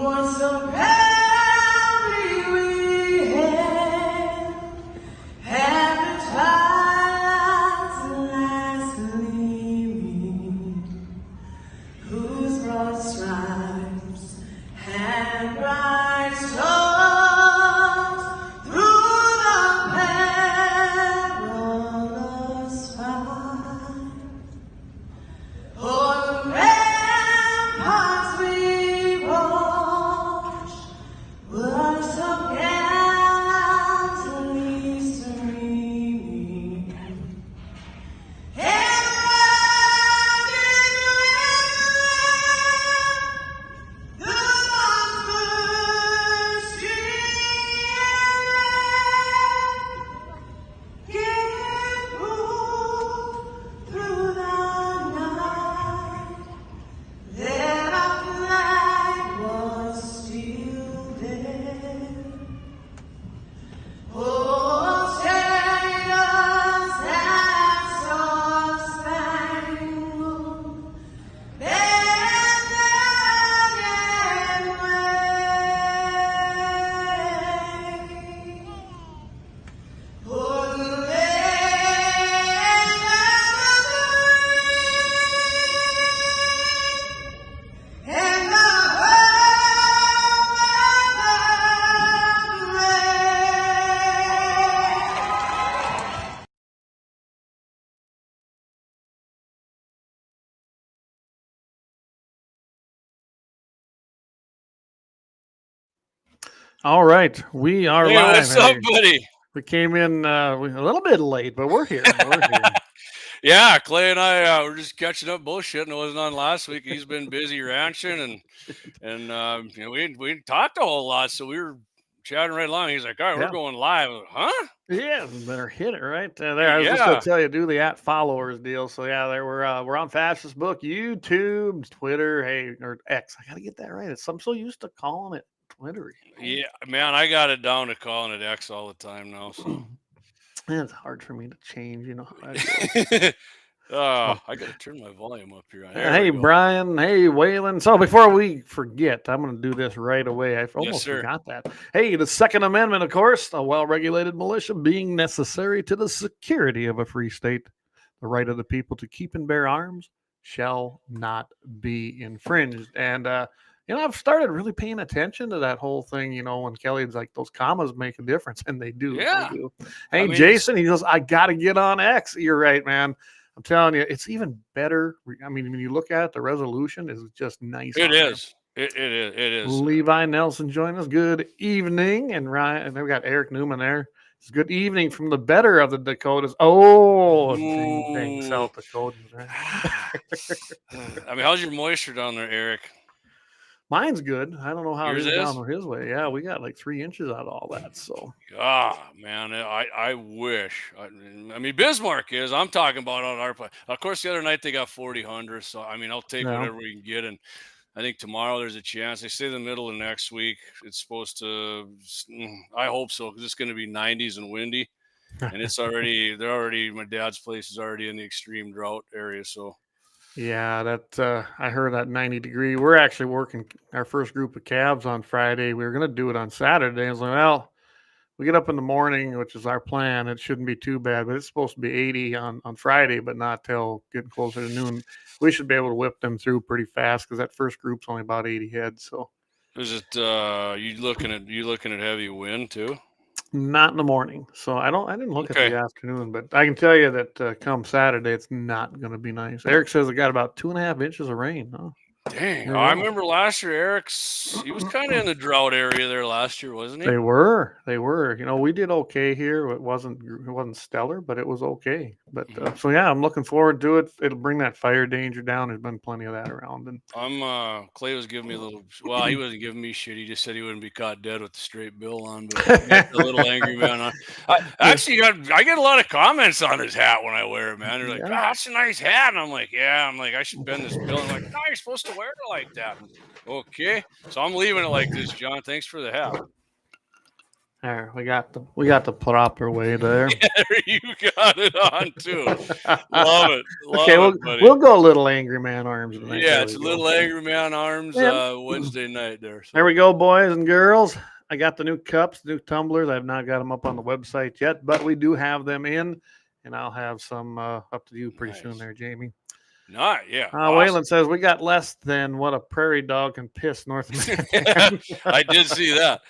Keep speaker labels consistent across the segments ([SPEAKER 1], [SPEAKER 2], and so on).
[SPEAKER 1] Once so proudly we had the twilight's last gleaming, whose broad stripes and bright stars through the perilous fight. O'er the ramparts we watched were so gallantly streaming, and rugged the monster's stream gave proof through the night that our flag was still there. Oh, sailors that star-spangled banner again wave, for the land of the free and the home of the brave.
[SPEAKER 2] All right, we are
[SPEAKER 3] Hey,
[SPEAKER 2] live.
[SPEAKER 3] what's up, buddy?
[SPEAKER 2] We came in a little bit late, but we're here. We're here.
[SPEAKER 3] Yeah, Clay and I were just catching up bullshitting. I wasn't on last week. He's been busy ranching, and you know, we didn't talk a whole lot, so we were chatting right along. He's like, "All right,
[SPEAKER 2] Yeah.
[SPEAKER 3] we're going live." I was like, huh?
[SPEAKER 2] Yeah, better hit it right there. I was just gonna tell you, do the @followers deal. So yeah, there we're on Facist-book, YouTube, Twitter, hey, or X. I gotta get that right. I'm so used to calling it Twitter.
[SPEAKER 3] Yeah, man, I got it down to calling it X all the time now. So
[SPEAKER 2] Yeah, it's hard for me to change, you know.
[SPEAKER 3] I got to turn my volume up here.
[SPEAKER 2] Hey, Brian. Hey, Waylon. So before we forget, I'm going to do this right away. I almost forgot that. Hey, the Second Amendment, of course, a well-regulated militia being necessary to the security of a free state. The right of the people to keep and bear arms shall not be infringed. And, you know, I've started really paying attention to that whole thing, you know, when Kelly's like, those commas make a difference, and they do.
[SPEAKER 3] Yeah.
[SPEAKER 2] They do. Hey, Jason, he goes, I got to get on X. You're right, man. I'm telling you, it's even better. I mean, when you look at it, the resolution is just nice.
[SPEAKER 3] It is. It is.
[SPEAKER 2] Levi Nelson joined us. Good evening. And Ryan, and we got Eric Newman there. It's good evening from the better of the Dakotas. Oh, dang South Dakotans. Right?
[SPEAKER 3] I mean, how's your moisture down there, Eric?
[SPEAKER 2] Mine's good. I don't know how
[SPEAKER 3] yours
[SPEAKER 2] it is down his way. Yeah, we got like 3 inches out of all that. So,
[SPEAKER 3] man, I wish. I mean, Bismarck is. I'm talking about on our place. Of course, the other night they got 40 So, I mean, I'll take whatever we can get. And I think tomorrow there's a chance. They say the middle of next week it's supposed to. I hope so, because it's going to be 90s and windy. And it's already. My dad's place is already in the extreme drought area. So.
[SPEAKER 2] Yeah, that I heard that 90-degree. We're actually working our first group of calves on Friday. We were going to do it on Saturday. I was like, well, we get up in the morning, which is our plan. It shouldn't be too bad, but it's supposed to be 80 on Friday, but not till getting closer to noon. We should be able to whip them through pretty fast because that first group's only about 80 heads. So,
[SPEAKER 3] is it you looking at heavy wind too?
[SPEAKER 2] Not in the morning. So I didn't look at the afternoon, but I can tell you that come Saturday, it's not going to be nice. Eric says it got about 2.5 inches of rain. Huh?
[SPEAKER 3] Dang. I remember last year, he was kind of in the drought area there last year, wasn't he?
[SPEAKER 2] They were. You know, we did okay here. It wasn't stellar, but it was okay. But so yeah, I'm looking forward to it. It'll bring that fire danger down. There's been plenty of that around. And
[SPEAKER 3] Clay was giving me a little. Well, he wasn't giving me shit. He just said he wouldn't be caught dead with the straight bill on. But I got a little angry man on. I get a lot of comments on his hat when I wear it, man. They're like, "Oh, that's a nice hat," and I'm like, "Yeah." I'm like, "I should bend this bill." I'm like, "No, you're supposed to wear it like that." Okay, so I'm leaving it like this, John. Thanks for the hat.
[SPEAKER 2] There, we got the proper way there.
[SPEAKER 3] Yeah, you got it on too. Love it,
[SPEAKER 2] Okay,
[SPEAKER 3] buddy.
[SPEAKER 2] we'll go a little Angry Man Arms tonight.
[SPEAKER 3] Yeah,
[SPEAKER 2] There
[SPEAKER 3] it's
[SPEAKER 2] we
[SPEAKER 3] a
[SPEAKER 2] go.
[SPEAKER 3] little Angry Man Arms
[SPEAKER 2] Yeah.
[SPEAKER 3] Wednesday night there. So.
[SPEAKER 2] There we go, boys and girls. I got the new cups, new tumblers. I've not got them up on the website yet, but we do have them in, and I'll have some up to you pretty soon there, Jamie.
[SPEAKER 3] Yeah. Awesome.
[SPEAKER 2] Waylon says we got less than what a prairie dog can piss north of Manhattan.
[SPEAKER 3] I did see that.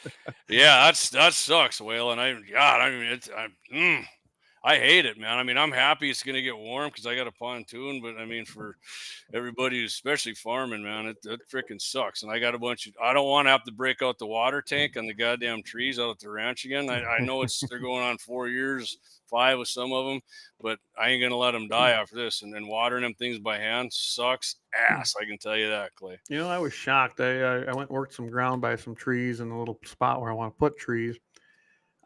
[SPEAKER 3] Yeah, that sucks, Waylon. I hate it, man. I mean, I'm happy it's going to get warm because I got a pontoon, but I mean, for everybody, especially farming, man, it freaking sucks. And I got I don't want to have to break out the water tank on the goddamn trees out at the ranch again. I know they're going on 4 years, 5 with some of them, but I ain't going to let them die after this. And then watering them things by hand sucks ass. I can tell you that, Clay.
[SPEAKER 2] You know, I was shocked. I went and worked some ground by some trees in a little spot where I want to put trees.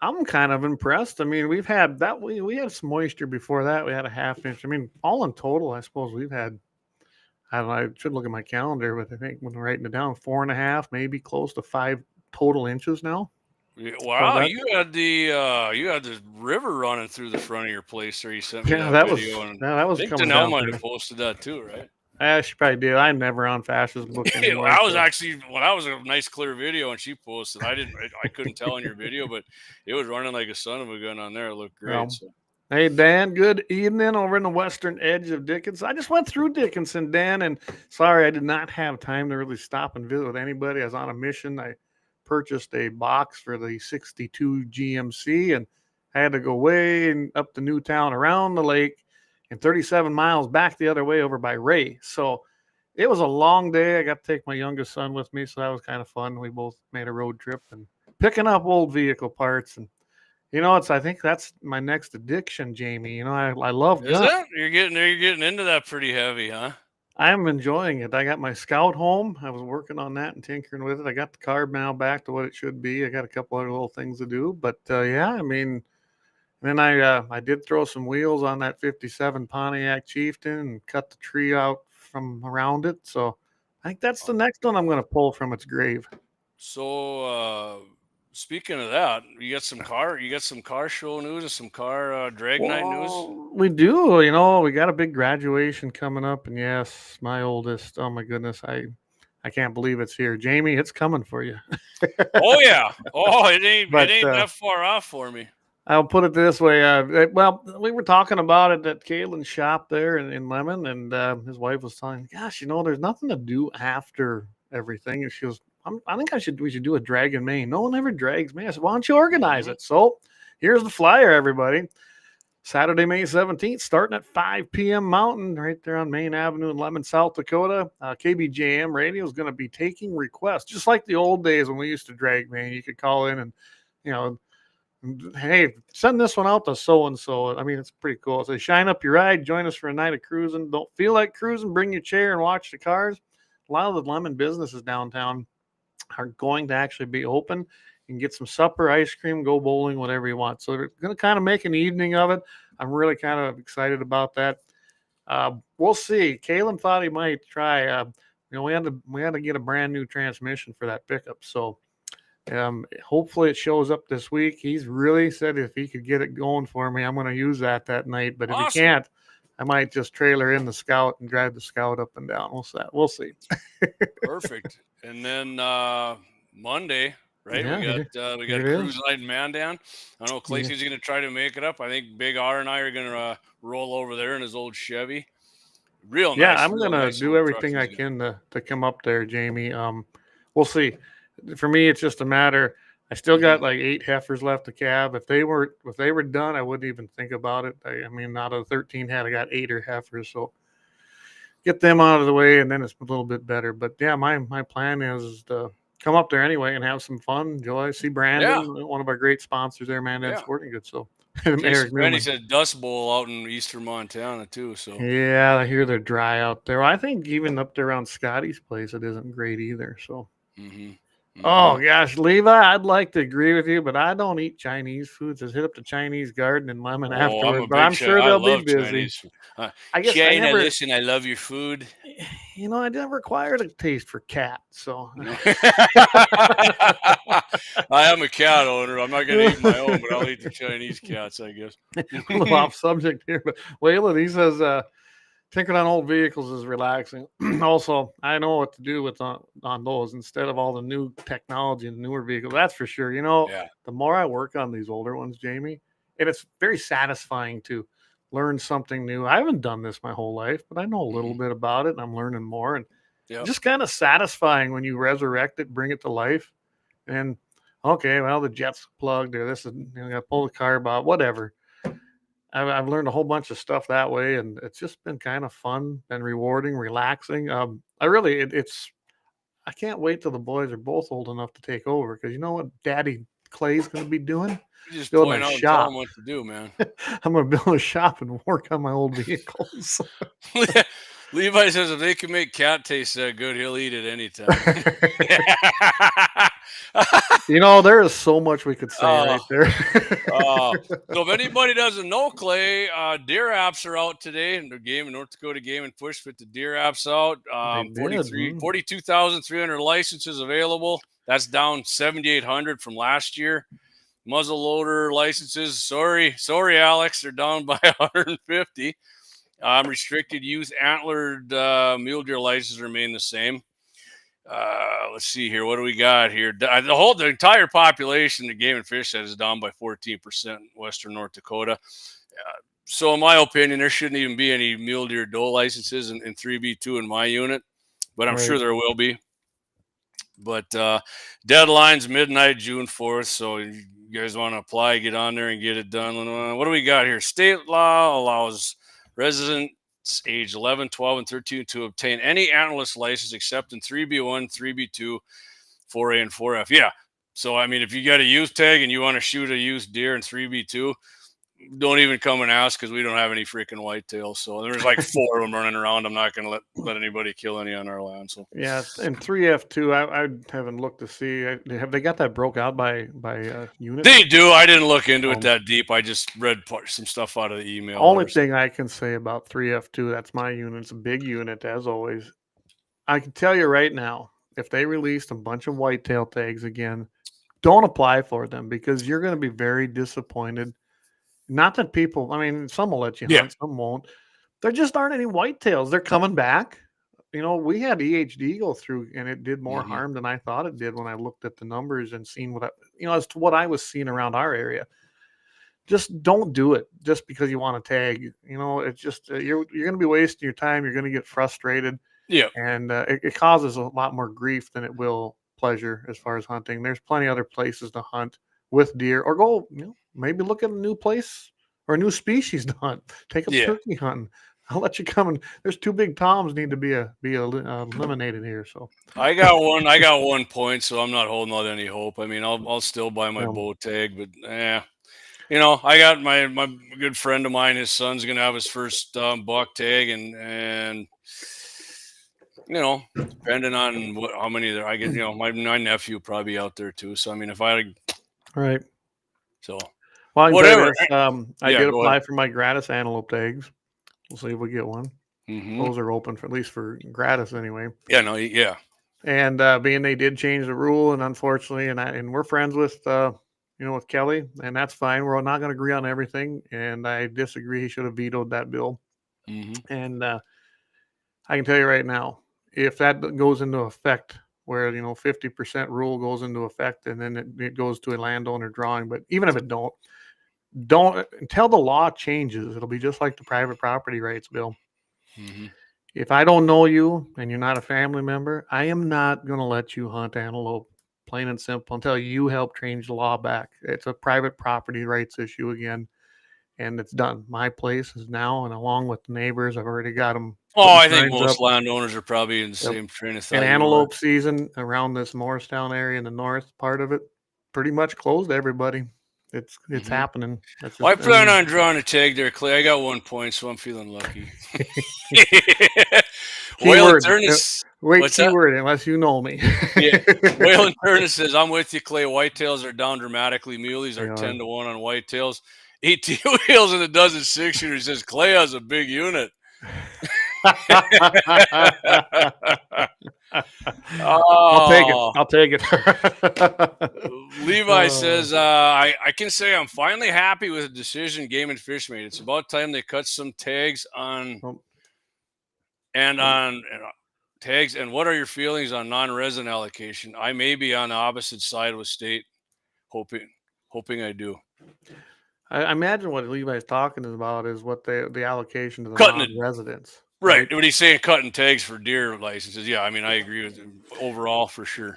[SPEAKER 2] I'm kind of impressed. I mean, we've had that. We had some moisture before that. We had a ½ inch. I mean, all in total, I suppose we've had. I don't know. I should look at my calendar, but I think when writing it down, 4.5, maybe close to 5 total inches now.
[SPEAKER 3] Yeah, wow, you had the river running through the front of your place there. You sent me that video.
[SPEAKER 2] That was
[SPEAKER 3] I think
[SPEAKER 2] coming
[SPEAKER 3] Danelle
[SPEAKER 2] down.
[SPEAKER 3] might have posted that too, right?
[SPEAKER 2] She probably did. I'm never on Facist-book anymore.
[SPEAKER 3] That was a nice clear video, and she posted. I couldn't tell in your video, but it was running like a son of a gun on there. It looked great.
[SPEAKER 2] Well, so. Hey, Dan, good evening over in the western edge of Dickinson. I just went through Dickinson, Dan, and sorry I did not have time to really stop and visit with anybody. I was on a mission. I purchased a box for the 62 GMC, and I had to go way up to Newtown around the lake and 37 miles back the other way over by Ray. So it was a long day. I got to take my youngest son with me, so that was kind of fun. We both made a road trip and picking up old vehicle parts. And you know, I think that's my next addiction, Jamie. You know, I love guns.
[SPEAKER 3] Is it? You're getting into that pretty heavy, huh?
[SPEAKER 2] I'm enjoying it. I got my Scout home. I was working on that and tinkering with it. I got the carb now back to what it should be. I got a couple other little things to do, but yeah, I mean, then I did throw some wheels on that 57 Pontiac Chieftain and cut the tree out from around it. So I think that's the next one I'm going to pull from its grave.
[SPEAKER 3] So speaking of that, you got some car show news and some car drag night news?
[SPEAKER 2] We do. You know, we got a big graduation coming up, and yes, my oldest. Oh my goodness, I can't believe it's here, Jamie. It's coming for you.
[SPEAKER 3] Oh yeah. Oh, it ain't that far off for me.
[SPEAKER 2] I'll put it this way. Well, we were talking about it at Kaylin's shop there in Lemon, and his wife was telling me, gosh, you know, there's nothing to do after everything. And she goes, I think we should do a drag in Maine. No one ever drags me. I said, why don't you organize it? So here's the flyer, everybody. Saturday, May 17th, starting at 5 p.m. Mountain, right there on Main Avenue in Lemon, South Dakota. KBJM Radio is going to be taking requests, just like the old days when we used to drag Maine. You could call in and, you know, hey, send this one out to so-and-so. I mean, it's pretty cool. So shine up your ride. Join us for a night of cruising. Don't feel like cruising? Bring your chair and watch the cars. A lot of the Lemon businesses downtown are going to actually be open. You can get some supper, ice cream, go bowling, whatever you want. So they're going to kind of make an evening of it. I'm really kind of excited about that. We'll see. Kalen thought he might try. You know, we had to get a brand new transmission for that pickup. So hopefully it shows up this week. He's really said if he could get it going for me, I'm going to use that night. But if he can't, I might just trailer in the Scout and drive the Scout up and down. We'll see.
[SPEAKER 3] Perfect. And then Monday, right?
[SPEAKER 2] Yeah,
[SPEAKER 3] we got cruise night in Mandan. I know Clayton's going to try to make it up. I think Big R and I are going to roll over there in his old Chevy. Real nice.
[SPEAKER 2] Yeah, I'm going to do everything I can to come up there, Jamie. We'll see. For me, it's just a matter. I still got like 8 heifers left to calve. If they were done, I wouldn't even think about it. I mean, out of the 13 head, I got 8 heifers. So get them out of the way, and then it's a little bit better. But yeah, my plan is to come up there anyway and have some fun, enjoy, see Brandon, one of our great sponsors there, Mandan Sporting Goods. So
[SPEAKER 3] Randy said Dust Bowl out in eastern Montana too. So
[SPEAKER 2] yeah, I hear they're dry out there. I think even up there around Scotty's place, it isn't great either. So.
[SPEAKER 3] Mm-hmm.
[SPEAKER 2] Oh gosh, Levi, I'd like to agree with you, but I don't eat Chinese food. Just hit up the Chinese garden and lemon afterwards. But I'm sure
[SPEAKER 3] I
[SPEAKER 2] they'll be
[SPEAKER 3] love
[SPEAKER 2] busy.
[SPEAKER 3] Chinese food.
[SPEAKER 2] I guess I
[SPEAKER 3] China,
[SPEAKER 2] never,
[SPEAKER 3] listen, I love your food.
[SPEAKER 2] I never acquired a taste for cat. So
[SPEAKER 3] I am a cat owner. I'm not going to eat my own, but I'll eat the Chinese cats, I guess.
[SPEAKER 2] a little off subject here, but Waylon, he says, tinkering on old vehicles is relaxing. Also, I know what to do with on those instead of all the new technology and newer vehicles. That's for sure.
[SPEAKER 3] Yeah.
[SPEAKER 2] The more I work on these older ones, Jamie, and it's very satisfying to learn something new. I haven't done this my whole life, but I know a little bit about it, and I'm learning more. And just kind of satisfying when you resurrect it, bring it to life, and okay, well, the jet's plugged, or this is got to pull the carb out, whatever. I've learned a whole bunch of stuff that way, and it's just been kind of fun and rewarding, relaxing. It's I can't wait till the boys are both old enough to take over, because you know what Daddy Clay's going to to be doing?
[SPEAKER 3] You just
[SPEAKER 2] Building
[SPEAKER 3] point
[SPEAKER 2] a
[SPEAKER 3] out and tell
[SPEAKER 2] shop.
[SPEAKER 3] them what to do, man.
[SPEAKER 2] I'm going to build a shop and work on my old vehicles.
[SPEAKER 3] Levi says if they can make cat taste that good, he'll eat it anytime.
[SPEAKER 2] There is so much we could say right there.
[SPEAKER 3] So if anybody doesn't know, Clay, deer apps are out today, and the North Dakota Game and Push put the deer apps out. 42,300 licenses available. That's down 7,800 from last year. Muzzleloader licenses, sorry, Alex, they're down by 150. Restricted youth antlered mule deer licenses remain the same. Let's see here. What do we got here? The entire population, the Game and Fish said, is down by 14% in western North Dakota. So in my opinion, there shouldn't even be any mule deer doe licenses in 3B2 in my unit, but I'm sure there will be. But deadline's midnight, June 4th. So if you guys want to apply, get on there and get it done. What do we got here? State law allows residents age 11, 12, and 13 to obtain any antlerless license except in 3B1, 3B2, 4A, and 4F. Yeah. So, I mean, if you got a youth tag and you want to shoot a youth deer in 3B2, don't even come and ask, because we don't have any freaking whitetails. So there's like 4 of them running around. I'm not going to let anybody kill any on our land. So
[SPEAKER 2] yeah, and 3F2, I haven't looked to see. Have they got that broke out by unit?
[SPEAKER 3] They do. I didn't look into it that deep. I just read some stuff out of the email.
[SPEAKER 2] Only thing I can say about 3F2, that's my unit. It's a big unit, as always. I can tell you right now, if they released a bunch of whitetail tags again, don't apply for them, because you're going to be very disappointed. Not that people, I mean, some will let you hunt, some won't. There just aren't any whitetails. They're coming back. We had EHD go through, and it did more harm than I thought it did when I looked at the numbers and seen as to what I was seeing around our area. Just don't do it just because you want to tag. It's just you're going to be wasting your time. You're going to get frustrated.
[SPEAKER 3] Yeah,
[SPEAKER 2] and it causes a lot more grief than it will pleasure as far as hunting. There's plenty other places to hunt with deer, or go, maybe look at a new place or a new species to hunt. Take a turkey hunting. I'll let you come. And there's 2 big toms need to be eliminated here. So
[SPEAKER 3] I got 1 point, so I'm not holding out any hope. I mean, I'll still buy my bow tag, but I got my good friend of mine. His son's gonna have his first buck tag, and depending on how many there, I get. My nephew probably out there too. So I mean, if I so
[SPEAKER 2] well,
[SPEAKER 3] whatever.
[SPEAKER 2] I did apply for my gratis antelope tags. We'll see if we get one. Those are open for at least for gratis anyway.
[SPEAKER 3] Yeah.
[SPEAKER 2] And being they did change the rule, and unfortunately, and we're friends with with Kelly, and that's fine. We're not going to agree on everything, and I disagree. He should have vetoed that bill. And I can tell you right now, if that goes into effect, where 50% rule goes into effect, and then it goes to a landowner drawing, but even if it don't until the law changes, it'll be just like the private property rights bill. If I don't know you and you're not a family member, I am not going to let you hunt antelope, plain and simple, until you help change the law back. It's a private property rights issue again, and it's done. My place is now, and along with the neighbors, I've already got them.
[SPEAKER 3] I think most landowners are probably in the same train of thought.
[SPEAKER 2] And antelope season around this Morristown area in the north part of it, pretty much closed to everybody. It's happening.
[SPEAKER 3] I plan on drawing a tag there, Clay. I got 1 point, so I'm feeling lucky.
[SPEAKER 2] Keyword, Wait,
[SPEAKER 3] What's that?
[SPEAKER 2] keyword, unless you know me.
[SPEAKER 3] Yeah. Waylon Turner says, I'm with you, Clay. Whitetails are down dramatically. Muleys are
[SPEAKER 2] They are.
[SPEAKER 3] 10 to 1 on whitetails. 18 wheels and a dozen 6-shooters. Says Clay has a big unit.
[SPEAKER 2] I'll take it.
[SPEAKER 3] Oh,
[SPEAKER 2] I'll take it.
[SPEAKER 3] Levi says, I can say I'm finally happy with the decision Game and Fish made. It's about time they cut some tags on tags. And what are your feelings on non-resident allocation? I may be on the opposite side with state, hoping I do.
[SPEAKER 2] I imagine what Levi's talking about is what the allocation to the
[SPEAKER 3] Cutting
[SPEAKER 2] non-residents.
[SPEAKER 3] Right. What he's saying, cutting tags for deer licenses. Yeah, I mean, I agree with him overall for sure.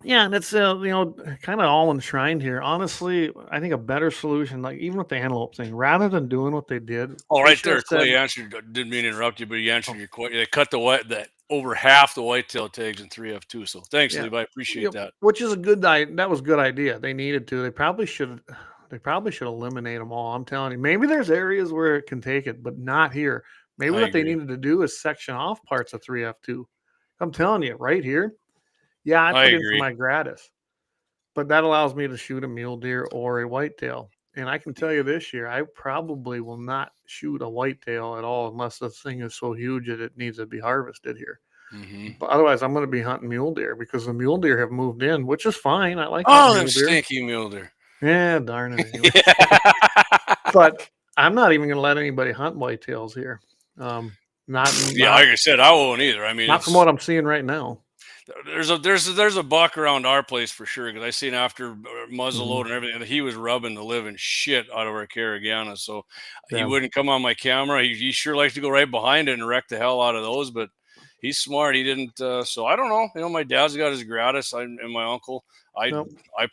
[SPEAKER 2] Yeah, and it's kind of all enshrined here. Honestly, I think a better solution, like even with the antelope thing, rather than doing what they did.
[SPEAKER 3] Oh, right there, Clay answered. Didn't mean to interrupt you, but he answered your question. They cut that over half the whitetail tags in 3F2. So thanks, Levi. I appreciate that.
[SPEAKER 2] Which is that was a good idea. They needed to. They probably should eliminate them all. I'm telling you. Maybe there's areas where it can take it, but not here. Maybe what they needed to do is section off parts of 3F2. I'm telling you, right here. Yeah, I put in for my gratis, but that allows me to shoot a mule deer or a whitetail. And I can tell you this year, I probably will not shoot a whitetail at all unless the thing is so huge that it needs to be harvested here.
[SPEAKER 3] Mm-hmm.
[SPEAKER 2] But otherwise, I'm going to be hunting mule deer because the mule deer have moved in, which is fine. I like
[SPEAKER 3] them stinky mule deer.
[SPEAKER 2] Yeah, darn it. Anyway. But I'm not even going to let anybody hunt whitetails here. Like
[SPEAKER 3] I said, I won't either. I mean,
[SPEAKER 2] not from what I'm seeing right now.
[SPEAKER 3] There's a buck around our place for sure because I seen after muzzle load and everything, he was rubbing the living shit out of our Carigana. So he wouldn't come on my camera. He sure likes to go right behind it and wreck the hell out of those, but he's smart. He didn't. So I don't know. You know, my dad's got his gratis, and my uncle. I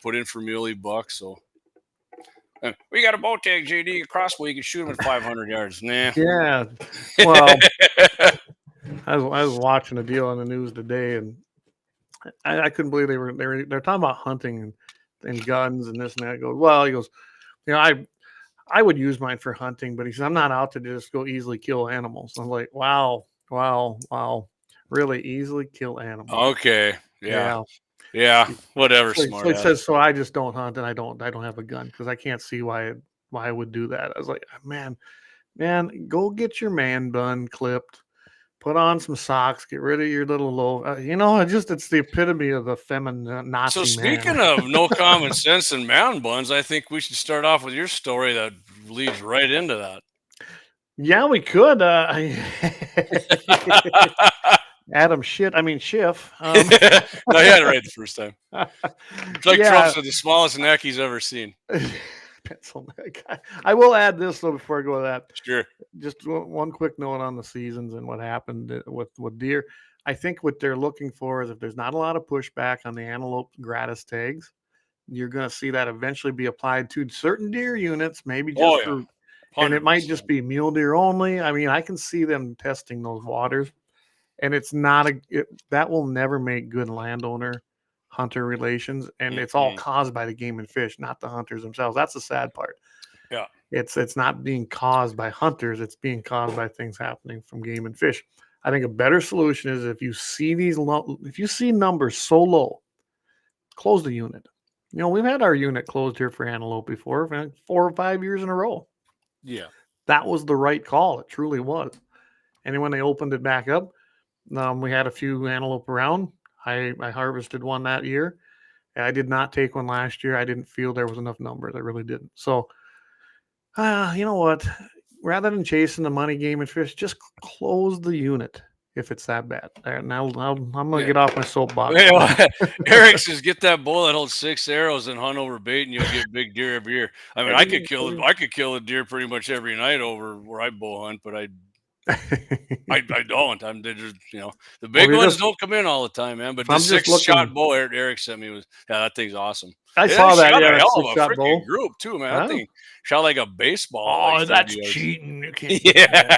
[SPEAKER 3] put in for muley buck. So we got a bow tag, JD, a crossbow. You can shoot him at 500 yards. Nah.
[SPEAKER 2] Yeah. Well, I was watching a deal on the news today, and I couldn't believe they're talking about hunting and guns and this and that. He goes, I would use mine for hunting, but he says I'm not out to just go easily kill animals. I'm like, wow, really easily kill animals.
[SPEAKER 3] Okay, yeah, whatever.
[SPEAKER 2] So it says so. I just don't hunt, and I don't have a gun because I can't see why I would do that. I was like, man, go get your man bun clipped. Put on some socks. Get rid of your little low. It's the epitome of the feminine Nazi man.
[SPEAKER 3] So speaking of no common sense and man buns, I think we should start off with your story that leads right into that.
[SPEAKER 2] Yeah, we could. Adam Schiff.
[SPEAKER 3] No, he had it right the first time. It's like Trump's with the smallest neck he's ever seen.
[SPEAKER 2] Pencil neck. I will add this though before I go to that.
[SPEAKER 3] Sure.
[SPEAKER 2] Just one quick note on the seasons and what happened with deer. I think what they're looking for is if there's not a lot of pushback on the antelope gratis tags, you're going to see that eventually be applied to certain deer units, maybe just and it might just be mule deer only. I mean, I can see them testing those waters, and it's not that will never make good landowner hunter relations, and it's all caused by the game and fish, not the hunters themselves. That's the sad part.
[SPEAKER 3] Yeah,
[SPEAKER 2] it's not being caused by hunters, it's being caused by things happening from game and fish. I think a better solution is if you see numbers so low, close the unit. We've had our unit closed here for antelope before 4 or 5 years in a row.
[SPEAKER 3] Yeah,
[SPEAKER 2] that was the right call. It truly was. And when they opened it back up, we had a few antelope around. I harvested one that year. I did not take one last year. I didn't feel there was enough numbers. I really didn't. So, you know what? Rather than chasing the money game and fish, just close the unit if it's that bad. Now I'm going to get off my soapbox.
[SPEAKER 3] Eric says, get that bow that holds 6 arrows and hunt over bait, and you'll get big deer every year. I mean, I could kill a deer pretty much every night over where I bow hunt, but I don't. The big ones don't come in all the time, man. But the 6-shot bow Eric sent me that thing's awesome.
[SPEAKER 2] I saw that.
[SPEAKER 3] Yeah, a hell of a freaking group too, man. That thing shot like a baseball.
[SPEAKER 2] Oh, that's cheating.
[SPEAKER 3] Yeah,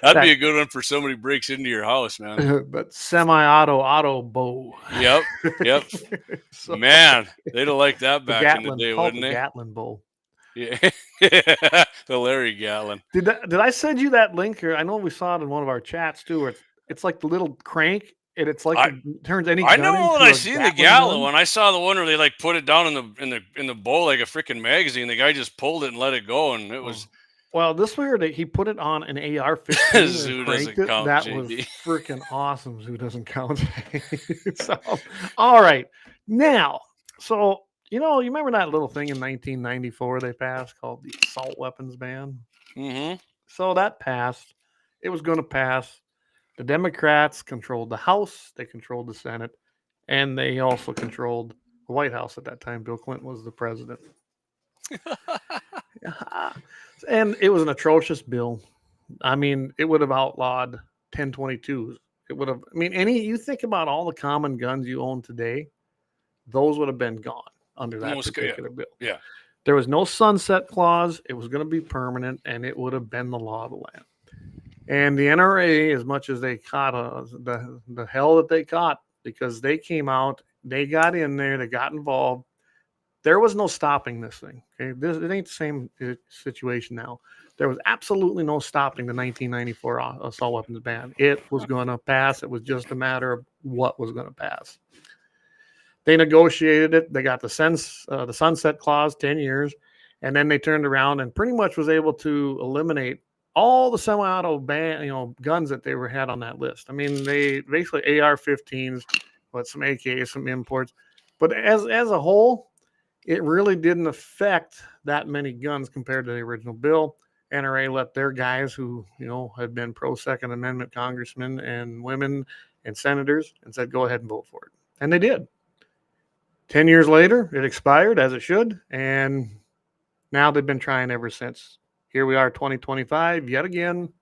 [SPEAKER 3] that'd be a good one for somebody breaks into your house, man.
[SPEAKER 2] But semi-auto bow.
[SPEAKER 3] Yep. So, man, they'd have liked that back in the day, wouldn't they?
[SPEAKER 2] Gatlin bow.
[SPEAKER 3] Yeah, the Larry Gatlin.
[SPEAKER 2] Did I send you that link here? I know we saw it in one of our chats too. Where it's like the little crank, it's like it turns any
[SPEAKER 3] I
[SPEAKER 2] gun
[SPEAKER 3] know when
[SPEAKER 2] into
[SPEAKER 3] I
[SPEAKER 2] a
[SPEAKER 3] seen the
[SPEAKER 2] Gatling
[SPEAKER 3] Gallo
[SPEAKER 2] gun.
[SPEAKER 3] one. I saw the one where they like put it down in the bowl like a freaking magazine. The guy just pulled it and let it go, and it was.
[SPEAKER 2] Well, this where he put it on an AR-15 and
[SPEAKER 3] Zoo
[SPEAKER 2] cranked
[SPEAKER 3] doesn't
[SPEAKER 2] it.
[SPEAKER 3] count,
[SPEAKER 2] That was
[SPEAKER 3] JD.
[SPEAKER 2] freaking awesome. Zoo doesn't count. So, all right, now, so you remember that little thing in 1994 they passed called the assault weapons ban?
[SPEAKER 3] Mm-hmm.
[SPEAKER 2] So that passed. It was going to pass. The Democrats controlled the House, they controlled the Senate, and they also controlled the White House at that time. Bill Clinton was the president. And it was an atrocious bill. I mean, it would have outlawed 1022s. It would have, you think about all the common guns you own today, those would have been gone under that particular bill.
[SPEAKER 3] Yeah.
[SPEAKER 2] There was no sunset clause. It was going to be permanent, and it would have been the law of the land. And the NRA, as much as they caught the hell that they caught, because they came out, they got in there, they got involved. There was no stopping this thing. Okay, it ain't the same situation now. There was absolutely no stopping the 1994 assault weapons ban. It was going to pass. It was just a matter of what was going to pass. They negotiated it. They got the sunset clause, 10 years, and then they turned around and pretty much was able to eliminate all the semi-auto guns that they had on that list. I mean, they basically AR-15s, but some AKs, some imports. But as a whole, it really didn't affect that many guns compared to the original bill. NRA let their guys who, had been pro-Second Amendment congressmen and women and senators and said, go ahead and vote for it. And they did. 10 years later, it expired as it should. And now they've been trying ever since. Here we are, 2025, yet again.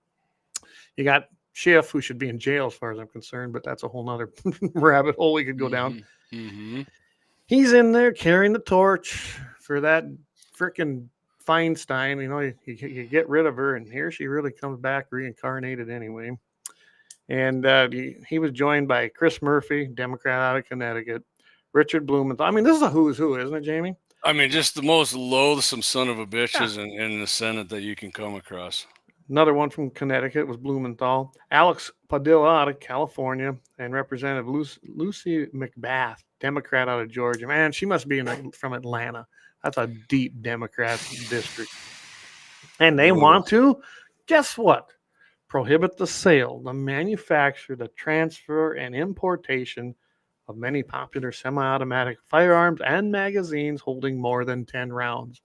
[SPEAKER 2] You got Schiff, who should be in jail as far as I'm concerned, but that's a whole nother rabbit hole we could go down.
[SPEAKER 3] Mm-hmm.
[SPEAKER 2] He's in there carrying the torch for that frickin' Feinstein. You get rid of her, and here she really comes back reincarnated anyway. And he was joined by Chris Murphy, Democrat out of Connecticut, Richard Blumenthal. I mean, this is a who's who, isn't it, Jamie?
[SPEAKER 3] I mean, just the most loathsome son of a bitches in the Senate that you can come across.
[SPEAKER 2] Another one from Connecticut was Blumenthal. Alex Padilla out of California, and Representative Lucy McBath, Democrat out of Georgia. Man, she must be from Atlanta. That's a deep Democrat district. And they want to, guess what? Prohibit the sale, the manufacture, the transfer, and importation of many popular semi-automatic firearms and magazines holding more than 10 rounds.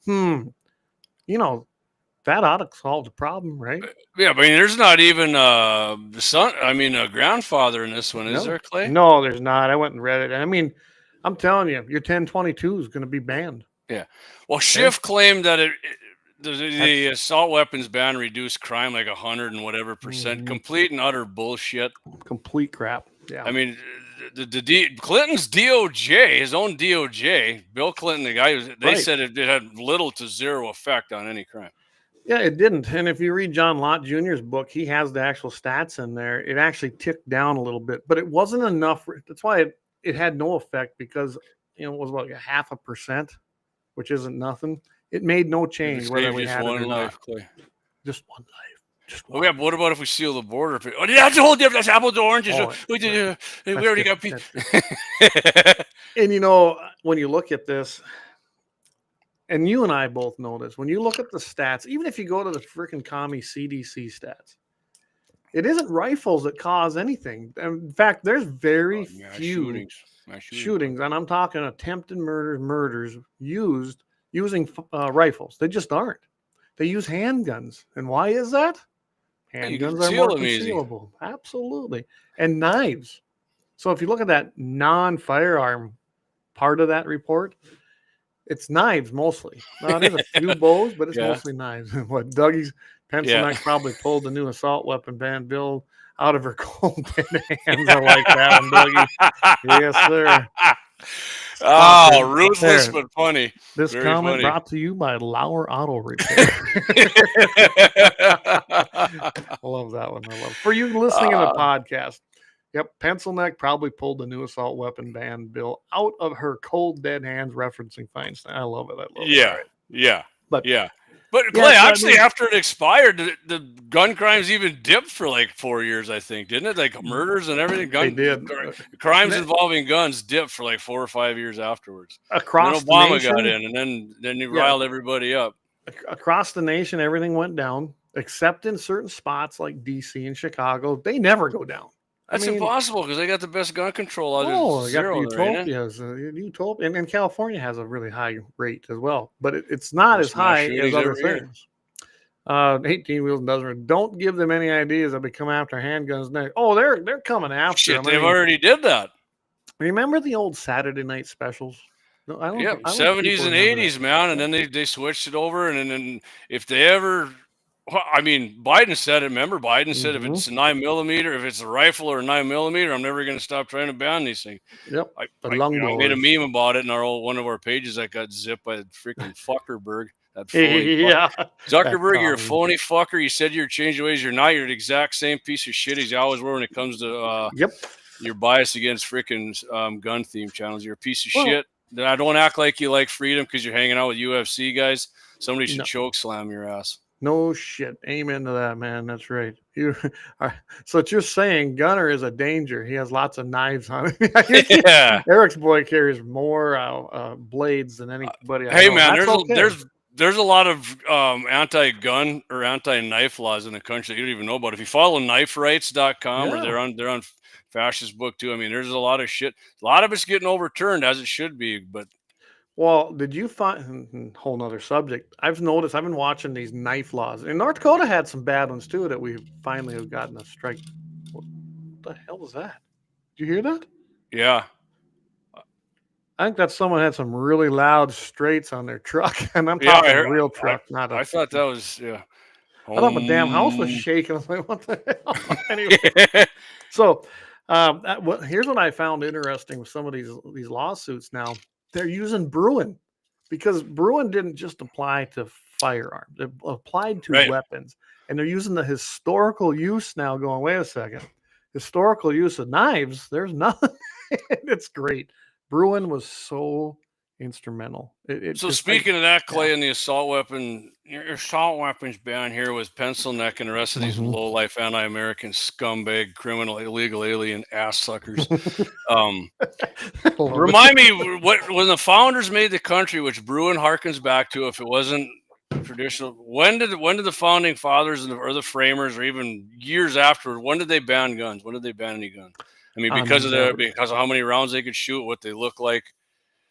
[SPEAKER 2] That ought to solve the problem, right?
[SPEAKER 3] Yeah, but there's not even a grandfather in this one, is there, Clay?
[SPEAKER 2] No, there's not. I went and read it. And I'm telling you, your 1022 is going to be banned.
[SPEAKER 3] Yeah. Well, Schiff claimed that the assault weapons ban reduced crime like 100 and whatever percent. Mm-hmm. Complete and utter bullshit.
[SPEAKER 2] Complete crap. Yeah.
[SPEAKER 3] I mean, Clinton's DOJ, his own DOJ, Bill Clinton, the guy, they said it had little to zero effect on any crime.
[SPEAKER 2] Yeah, it didn't. And if you read John Lott Jr.'s book, he has the actual stats in there. It actually ticked down a little bit, but it wasn't enough. That's why it had no effect, because it was like 0.5%, which isn't nothing. It made no change whether we had it or not. Just one life.
[SPEAKER 3] Yeah, but what about if we seal the border? That's a whole different. That's apples to oranges. We already got people.
[SPEAKER 2] And when you look at this, and you and I both know this, when you look at the stats, even if you go to the freaking commie CDC stats, it isn't rifles that cause anything. In fact, there's very few shootings, and I'm talking attempted murders using rifles. They just aren't. They use handguns. And why is that? Handguns are more concealable. Absolutely. And knives. So if you look at that non-firearm part of that report, it's knives mostly. Now, there's a few bows, but it's mostly knives. What Dougie's pencil neck probably pulled the new assault weapon ban bill out of her cold dead hands. I like that one, Dougie. Yes, sir.
[SPEAKER 3] Oh, ruthless but funny.
[SPEAKER 2] This
[SPEAKER 3] Very
[SPEAKER 2] comment
[SPEAKER 3] funny.
[SPEAKER 2] brought to you by Lauer Auto Repair. I love that one. I love it. For you listening to the podcast, yep, pencil neck probably pulled the new assault weapon ban bill out of her cold dead hands, referencing Feinstein. I love it.
[SPEAKER 3] Yeah. But But Clay, actually, after it expired, the gun crimes even dipped for like 4 years, I think, didn't it? Like murders and everything.
[SPEAKER 2] They did.
[SPEAKER 3] Crimes involving guns dipped for like 4 or 5 years afterwards.
[SPEAKER 2] Across
[SPEAKER 3] and then Obama
[SPEAKER 2] the nation,
[SPEAKER 3] got in, and then he riled everybody up.
[SPEAKER 2] Across the nation, everything went down, except in certain spots like D.C. and Chicago. They never go down.
[SPEAKER 3] That's impossible because they got the best gun control.
[SPEAKER 2] Oh, they got the utopias. Utopia, and California has a really high rate as well, but it's not as high as other things. 18 wheels and dozen. Don't give them any ideas that they come after handguns next. Oh, they're coming after
[SPEAKER 3] Shit,
[SPEAKER 2] them.
[SPEAKER 3] They've already did that.
[SPEAKER 2] Remember the old Saturday night specials?
[SPEAKER 3] No, I don't. 70s and 80s, man, and then they switched it over, and then if they ever. I mean, Biden said it. Remember, Biden said if it's a 9mm, if it's a rifle or a 9mm, I'm never going to stop trying to ban these things.
[SPEAKER 2] Yep.
[SPEAKER 3] I made a meme about it in one of our pages that got zipped by the freaking Fuckerberg. That phony Zuckerberg, you're a phony fucker. You said you're changing ways. You're not. You're the exact same piece of shit as you always were when it comes to your bias against freaking gun theme channels. You're a piece of shit. I don't act like you like freedom because you're hanging out with UFC guys. Somebody should choke slam your ass.
[SPEAKER 2] No shit. Amen to that, man. That's right. So what you're saying, Gunner is a danger. He has lots of knives on him. Eric's boy carries more blades than anybody.
[SPEAKER 3] Hey, man, there's a lot of anti-gun or anti-knife laws in the country that you don't even know about. If you follow kniferights.com or they're on Facist-book too. I mean, there's a lot of shit. A lot of it's getting overturned as it should be, but.
[SPEAKER 2] Well, did you find whole nother subject? I've noticed. I've been watching these knife laws, and North Dakota had some bad ones too that we finally have gotten a strike. What the hell was that? Did you hear that?
[SPEAKER 3] Yeah,
[SPEAKER 2] I think that someone had some really loud straights on their truck, and I'm talking a real truck, not a.
[SPEAKER 3] I thought that was
[SPEAKER 2] I thought my damn house was shaking. I was like, what the hell? Anyway, so here's what I found interesting with some of these lawsuits now. They're using Bruin because Bruin didn't just apply to firearms. It applied to weapons. And they're using the historical use now going, wait a second. Historical use of knives, there's nothing. It's great. Bruin was so instrumental.
[SPEAKER 3] So speaking of that, Clay, and the assault weapon, your assault weapons ban here with pencil neck and the rest of these low-life anti-American scumbag, criminal, illegal alien ass suckers. Remind me when the founders made the country, which Bruin harkens back to, if it wasn't traditional. When did the founding fathers or the framers, or even years after, when did they ban guns? When did they ban any guns? I mean, because of how many rounds they could shoot, what they look like.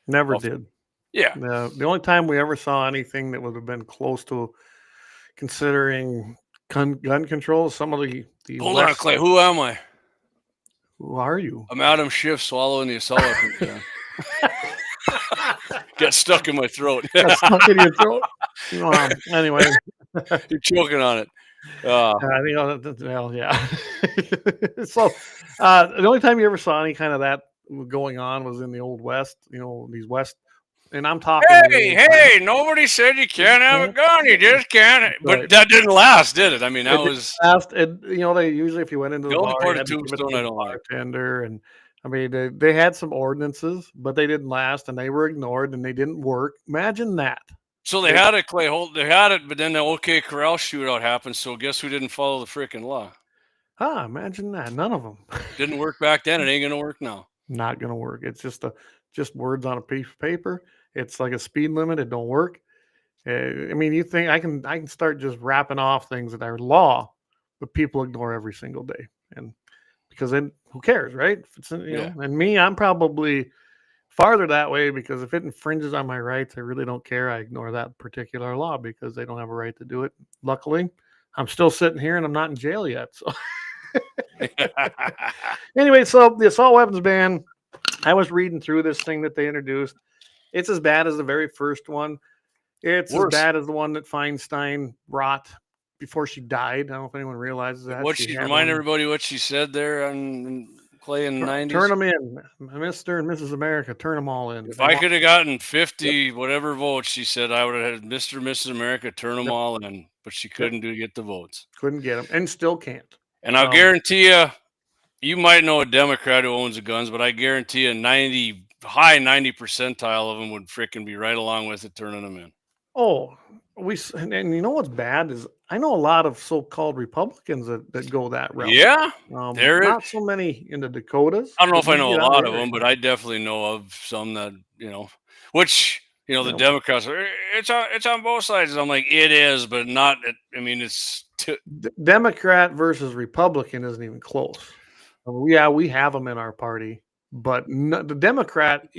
[SPEAKER 2] Never did.
[SPEAKER 3] Yeah.
[SPEAKER 2] The only time we ever saw anything that would have been close to considering gun control is some of the
[SPEAKER 3] Hold on, Clay. Who am I?
[SPEAKER 2] Who are you?
[SPEAKER 3] I'm Adam Schiff swallowing the assault weapon. Got stuck in my throat.
[SPEAKER 2] Got stuck in your throat? Anyway.
[SPEAKER 3] You're choking on it.
[SPEAKER 2] Well, yeah. So the only time you ever saw any kind of that going on was in the Old West, these West, and I'm talking.
[SPEAKER 3] Hey, nobody said you can't have a gun. You just can't. But that didn't last, did it? I mean, that was
[SPEAKER 2] last. And they usually, if you went into the bar,
[SPEAKER 3] part of Tombstone, I don't like
[SPEAKER 2] bartender, and I mean, they had some ordinances, but they didn't last, and they were ignored, and they didn't work. Imagine that.
[SPEAKER 3] So they had it, Clay. They had it, but then the OK Corral shootout happened. So guess who didn't follow the freaking law?
[SPEAKER 2] Imagine that. None of them
[SPEAKER 3] didn't work back then. It ain't gonna work now.
[SPEAKER 2] Not gonna work. It's just words on a piece of paper. It's like a speed limit. It don't work. I mean, you think I can start just rapping off things that are law, but people ignore every single day, and because then who cares, right? If it's and me, I'm probably farther that way because if it infringes on my rights, I really don't care. I ignore that particular law because they don't have a right to do it. Luckily, I'm still sitting here and I'm not in jail yet. So anyway, so the assault weapons ban, I was reading through this thing that they introduced. It's as bad as the very first one. It's worse. As bad as the one that Feinstein brought before she died. I don't know if anyone realizes that.
[SPEAKER 3] Remind everybody what she said there on Clay in the 90s.
[SPEAKER 2] Turn them in, Mr. and Mrs. America. Turn them all in.
[SPEAKER 3] If I could have gotten 50 whatever votes, she said I would have had Mr. and Mrs. America turn them all in, but she couldn't get the votes.
[SPEAKER 2] Couldn't get them, and still can't.
[SPEAKER 3] And I'll guarantee you might know a Democrat who owns the guns, but I guarantee high 90 percentile of them would frickin' be right along with it, turning them in.
[SPEAKER 2] Oh, and you know what's bad is I know a lot of so-called Republicans that go that route.
[SPEAKER 3] Yeah,
[SPEAKER 2] not so many in the Dakotas.
[SPEAKER 3] I don't know if I
[SPEAKER 2] You
[SPEAKER 3] know
[SPEAKER 2] get
[SPEAKER 3] a
[SPEAKER 2] out
[SPEAKER 3] lot
[SPEAKER 2] the
[SPEAKER 3] of them,
[SPEAKER 2] area.
[SPEAKER 3] but I definitely know of some that which the
[SPEAKER 2] Yeah.
[SPEAKER 3] Democrats are. It's on both sides. I'm like, it is, but not. I mean, it's
[SPEAKER 2] Democrat versus Republican isn't even close. Yeah, we have them in our party, but the Democrat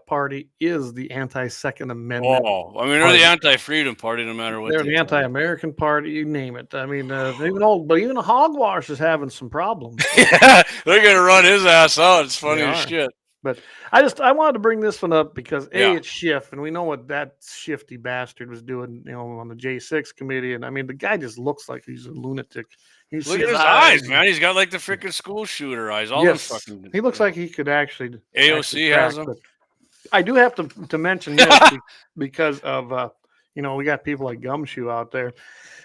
[SPEAKER 2] Party is the anti-Second Amendment.
[SPEAKER 3] Oh, I mean, they're the
[SPEAKER 2] party.
[SPEAKER 3] anti-freedom party, no matter what
[SPEAKER 2] They're
[SPEAKER 3] they
[SPEAKER 2] the
[SPEAKER 3] tell you.
[SPEAKER 2] anti-American party, you name it. I mean, even Hogwash is having some problems.
[SPEAKER 3] Yeah, they're gonna run his ass out. It's funny as shit.
[SPEAKER 2] But I wanted to bring this one up because it's Schiff, and we know what that shifty bastard was doing, on the J6 committee. And I mean, the guy just looks like he's a lunatic.
[SPEAKER 3] Look at his eyes, man. He's got like the freaking school shooter eyes. All them fucking.
[SPEAKER 2] He looks like he could actually.
[SPEAKER 3] AOC has them.
[SPEAKER 2] I do have to mention this because of we got people like Gumshoe out there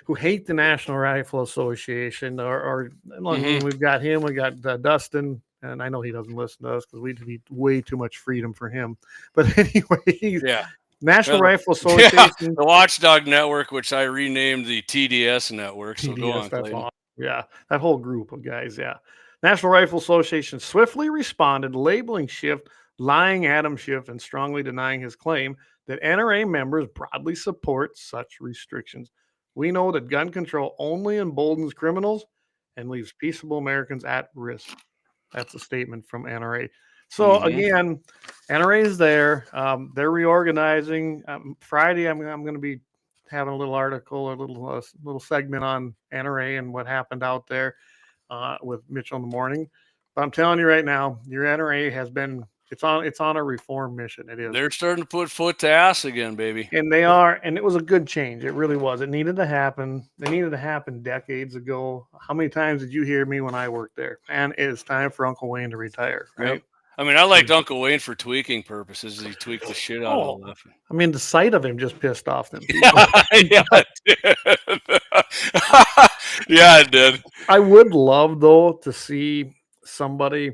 [SPEAKER 2] who hate the National Rifle Association, or we've got him, we got Dustin, and I know he doesn't listen to us because we'd be way too much freedom for him. But anyway, National Rifle Association,
[SPEAKER 3] the Watchdog Network, which I renamed the TDS Network. So go on,
[SPEAKER 2] that's awesome. Yeah, that whole group of guys. Yeah, National Rifle Association swiftly responded, labeling Schiff lying Adam Schiff and strongly denying his claim that NRA members broadly support such restrictions. We know that gun control only emboldens criminals and leaves peaceable Americans at risk. That's a statement from NRA. So again, NRA is there. They're reorganizing. Friday, I'm going to be having a little article, a little segment on NRA and what happened out there with Mitchell in the morning. But I'm telling you right now, your NRA has been. It's on a reform mission. It is.
[SPEAKER 3] They're starting to put foot to ass again, baby.
[SPEAKER 2] And they are, and it was a good change. It really was. It needed to happen. It needed to happen decades ago. How many times did you hear me when I worked there? And it is time for Uncle Wayne to retire, right?
[SPEAKER 3] Yep. I mean, I liked Uncle Wayne for tweaking purposes. He tweaked the shit out of the left.
[SPEAKER 2] I mean, the sight of him just pissed off them people.
[SPEAKER 3] Yeah, it did. Yeah, it did.
[SPEAKER 2] I would love, though, to see somebody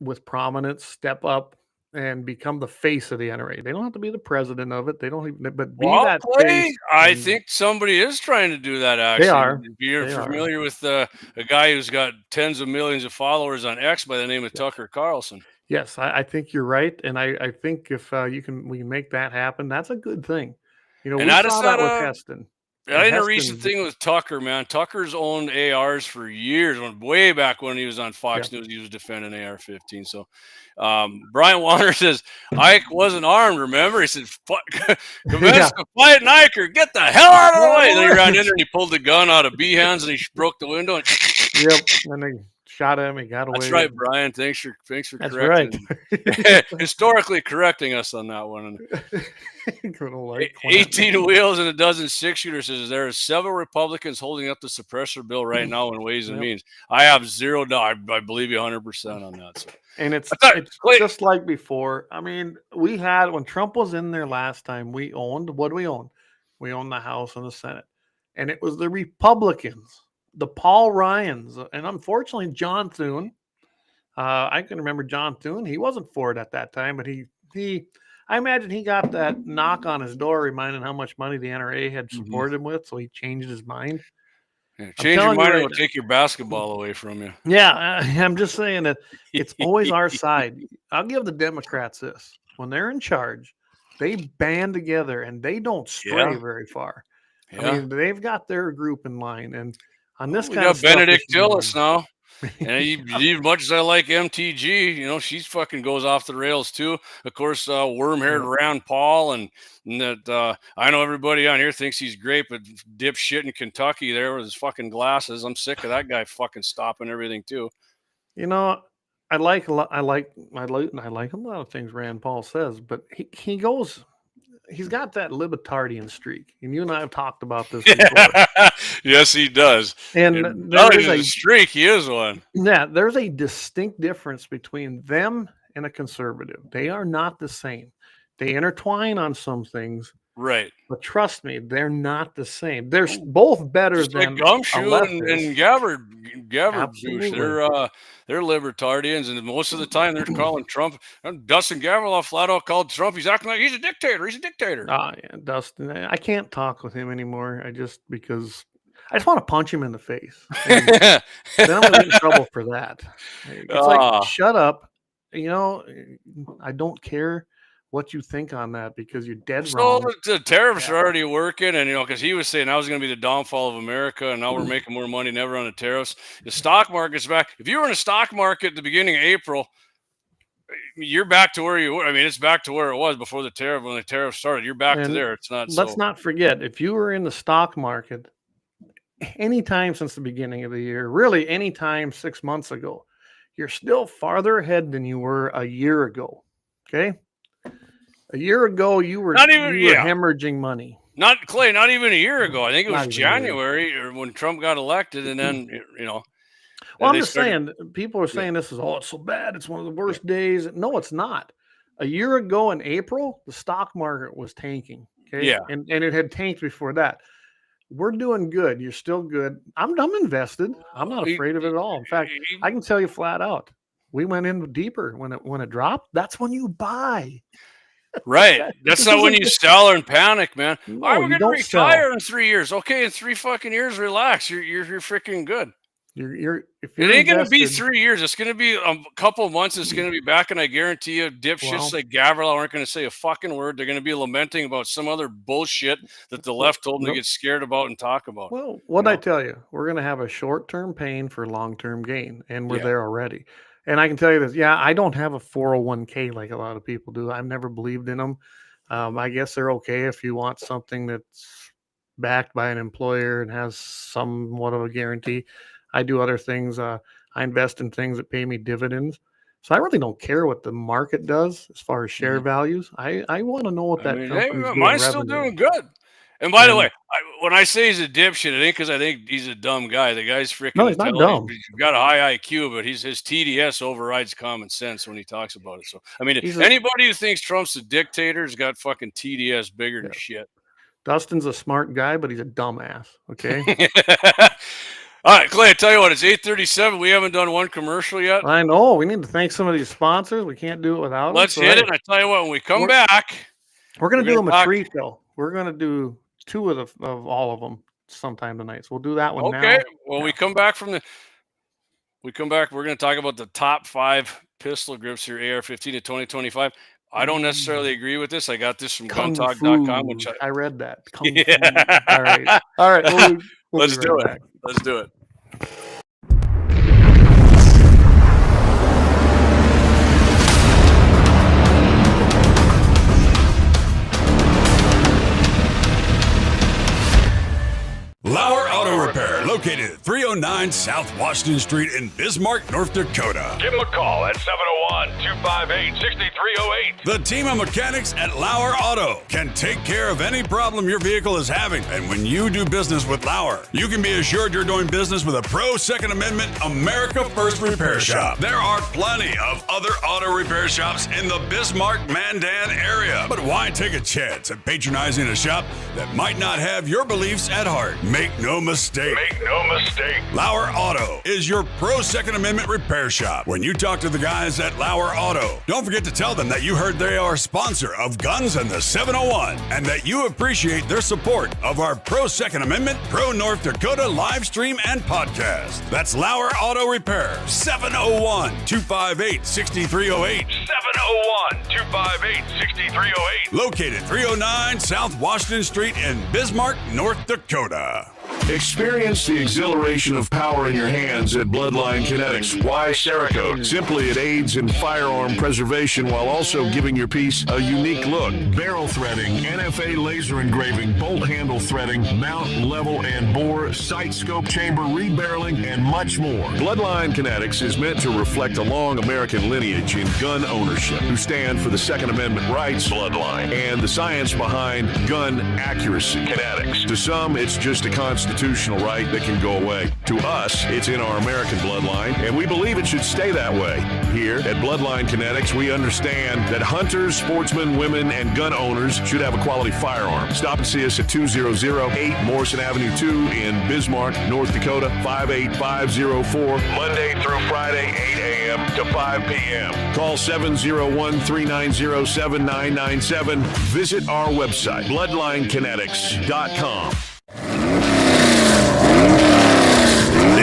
[SPEAKER 2] with prominence step up and become the face of the NRA. They don't have to be the president of it. They don't even, but be that face.
[SPEAKER 3] I think somebody is trying to do that, actually.
[SPEAKER 2] They are.
[SPEAKER 3] If you're familiar with a guy who's got tens of millions of followers on X by the name of Tucker Carlson.
[SPEAKER 2] Yes, I think you're right. And I think if we can make that happen, that's a good thing.
[SPEAKER 3] And
[SPEAKER 2] we saw that with Heston.
[SPEAKER 3] I had a recent thing with Tucker, man. Tucker's owned ARs for years, way back when he was on Fox News. He was defending AR-15. So Brian Warner says, Ike wasn't armed, remember? He said, commence to fight Ike or get the hell out of the way. Then he ran in there and he pulled the gun out of B-hands and he broke the window. And
[SPEAKER 2] and they shot him. He got away.
[SPEAKER 3] That's right, Brian. Thanks for
[SPEAKER 2] That's
[SPEAKER 3] correcting.
[SPEAKER 2] Right.
[SPEAKER 3] Historically correcting us on that one. 18 wheels and a dozen 6-shooters says there are several Republicans holding up the suppressor bill right now in Ways and Means. I have zero doubt. I believe you 100% on that. So.
[SPEAKER 2] And it's just like before. I mean, we had, when Trump was in there last time, we owned, what do we own? We owned the House and the Senate. And it was the Republicans, the Paul Ryans, and unfortunately John Thune. I can remember John Thune. He wasn't for it at that time, but I imagine he got that knock on his door reminding how much money the NRA had supported him with, so he changed his mind.
[SPEAKER 3] Yeah, change your mind, it'll take your basketball away from you.
[SPEAKER 2] Yeah, I'm just saying that it's always our side. I'll give the Democrats this. When they're in charge, they band together and they don't stray very far. Yeah. I mean, they've got their group in line. And on this kind of stuff,
[SPEAKER 3] Benedict Tillis now. And much as I like MTG, she fucking goes off the rails too. Of course, worm-haired Rand Paul, and that I know everybody on here thinks he's great, but dipshit in Kentucky there with his fucking glasses. I'm sick of that guy fucking stopping everything too.
[SPEAKER 2] I like a lot of things Rand Paul says, but he's got that libertarian streak, and you and I have talked about this before.
[SPEAKER 3] Yes, he does.
[SPEAKER 2] And
[SPEAKER 3] there is a streak. He is one.
[SPEAKER 2] Yeah, there's a distinct difference between them and a conservative. They are not the same. They intertwine on some things,
[SPEAKER 3] Right.
[SPEAKER 2] But trust me, they're not the same. They're both better
[SPEAKER 3] Just
[SPEAKER 2] than
[SPEAKER 3] like Gumshoe and Gabbard douche.
[SPEAKER 2] Absolutely.
[SPEAKER 3] They're libertarians, and most of the time they're calling Trump. Dustin Gavrilov flat out called Trump. He's acting like he's a dictator. He's a dictator.
[SPEAKER 2] Yeah, Dustin. I can't talk with him anymore. Because I just want to punch him in the face. And then I'm gonna get in trouble for that. It's like, shut up. You know, I don't care what you think on that because you're dead wrong.
[SPEAKER 3] So the tariffs are already working, and because he was saying that was going to be the downfall of America, and now we're making more money never on the tariffs. The stock market's back. If you were in a stock market at the beginning of April, you're back to where you were. I mean, it's back to where it was before the tariff. When the tariff started, you're back to there. It's not.
[SPEAKER 2] Let's not forget, if you were in the stock market anytime since the beginning of the year, really anytime 6 months ago, you're still farther ahead than you were a year ago. Okay. A year ago, you were hemorrhaging money.
[SPEAKER 3] Not even a year ago. I think it was January or when Trump got elected, and then
[SPEAKER 2] Well, I'm just saying, people are saying this is it's so bad. It's one of the worst days. No, it's not. A year ago in April, the stock market was tanking. Okay,
[SPEAKER 3] yeah,
[SPEAKER 2] and it had tanked before that. We're doing good. You're still good. I'm invested. I'm not afraid of it at all. In fact, I can tell you flat out, we went in deeper when it dropped. That's when you buy.
[SPEAKER 3] Right. That's not when you sell or in panic, man.
[SPEAKER 2] No,
[SPEAKER 3] All right, we're going to retire in 3 years. Okay, in 3 fucking years, relax. You're freaking good.
[SPEAKER 2] It
[SPEAKER 3] ain't going to be 3 years. It's going to be a couple of months. It's going to be back, and I guarantee you, dipshits like Gavrilov aren't going to say a fucking word. They're going to be lamenting about some other bullshit that the left told them to get scared about and talk about.
[SPEAKER 2] Well, what I tell you, we're going to have a short-term pain for long-term gain, and we're there already. And I can tell you this, I don't have a 401k like a lot of people do. I've never believed in them. I guess they're okay if you want something that's backed by an employer and has somewhat of a guarantee. I do other things. I invest in things that pay me dividends. So I really don't care what the market does as far as share values. I want to know what that company's doing.
[SPEAKER 3] Mine's still doing good. And by the way, when I say he's a dipshit, it ain't because I think he's a dumb guy. The guy's freaking
[SPEAKER 2] no, he's not dumb.
[SPEAKER 3] He's got a high IQ, but his TDS overrides common sense when he talks about it. So, I mean, anybody who thinks Trump's a dictator has got fucking TDS bigger than shit.
[SPEAKER 2] Dustin's a smart guy, but he's a dumbass. Okay.
[SPEAKER 3] All right, Clay, I tell you what, it's 8:37. We haven't done one commercial yet.
[SPEAKER 2] I know. We need to thank some of these sponsors. We can't do it without them.
[SPEAKER 3] Let's hit it. I tell you what, when we come back,
[SPEAKER 2] we're going to do them a treat, though. We're going to do 2 of all of them sometime tonight. So we'll do that one now.
[SPEAKER 3] Okay. Well, we come back, we're going to talk about the top 5 pistol grips here, AR-15 to 2025. I don't necessarily agree with this. I got this from guntalk.com, which
[SPEAKER 2] I read that. All right. All right.
[SPEAKER 3] Let's do it. Let's do it.
[SPEAKER 4] Lauer Auto Repair, located at 309 South Washington Street in Bismarck, North Dakota.
[SPEAKER 5] Give them a call at 701-258-6308.
[SPEAKER 4] The team of mechanics at Lauer Auto can take care of any problem your vehicle is having. And when you do business with Lauer, you can be assured you're doing business with a pro Second Amendment America First repair shop. There are plenty of other auto repair shops in the Bismarck-Mandan area. But why take a chance at patronizing a shop that might not have your beliefs at heart? Make no mistake. Lauer Auto is your pro Second Amendment repair shop. When you talk to the guys at Lauer Auto, don't forget to tell them that you heard they are a sponsor of Guns and the 701 and that you appreciate their support of our pro Second Amendment, pro North Dakota live stream and podcast. That's Lauer Auto Repair, 701-258-6308.
[SPEAKER 5] 701-258-6308.
[SPEAKER 4] Located 309 South Washington Street in Bismarck, North Dakota.
[SPEAKER 6] Experience the exhilaration of power in your hands at Bloodline Kinetics. Why Cerakote? Simply, it aids in firearm preservation while also giving your piece a unique look. Barrel threading, NFA laser engraving, bolt handle threading, mount, level, and bore, sight scope chamber, rebarreling, and much more. Bloodline Kinetics is meant to reflect a long American lineage in gun ownership, who stand for the Second Amendment rights, Bloodline, and the science behind gun accuracy. Kinetics. To some, it's just a constant constitutional right that can go away. To us, it's in our American bloodline, and we believe it should stay that way. Here at Bloodline Kinetics, we understand that hunters, sportsmen, women, and gun owners should have a quality firearm. Stop and see us at 2008 Morrison Avenue 2 in Bismarck, North Dakota, 58504, Monday through Friday, 8 a.m. to 5 p.m. Call 701-390-7997. Visit our website, bloodlinekinetics.com.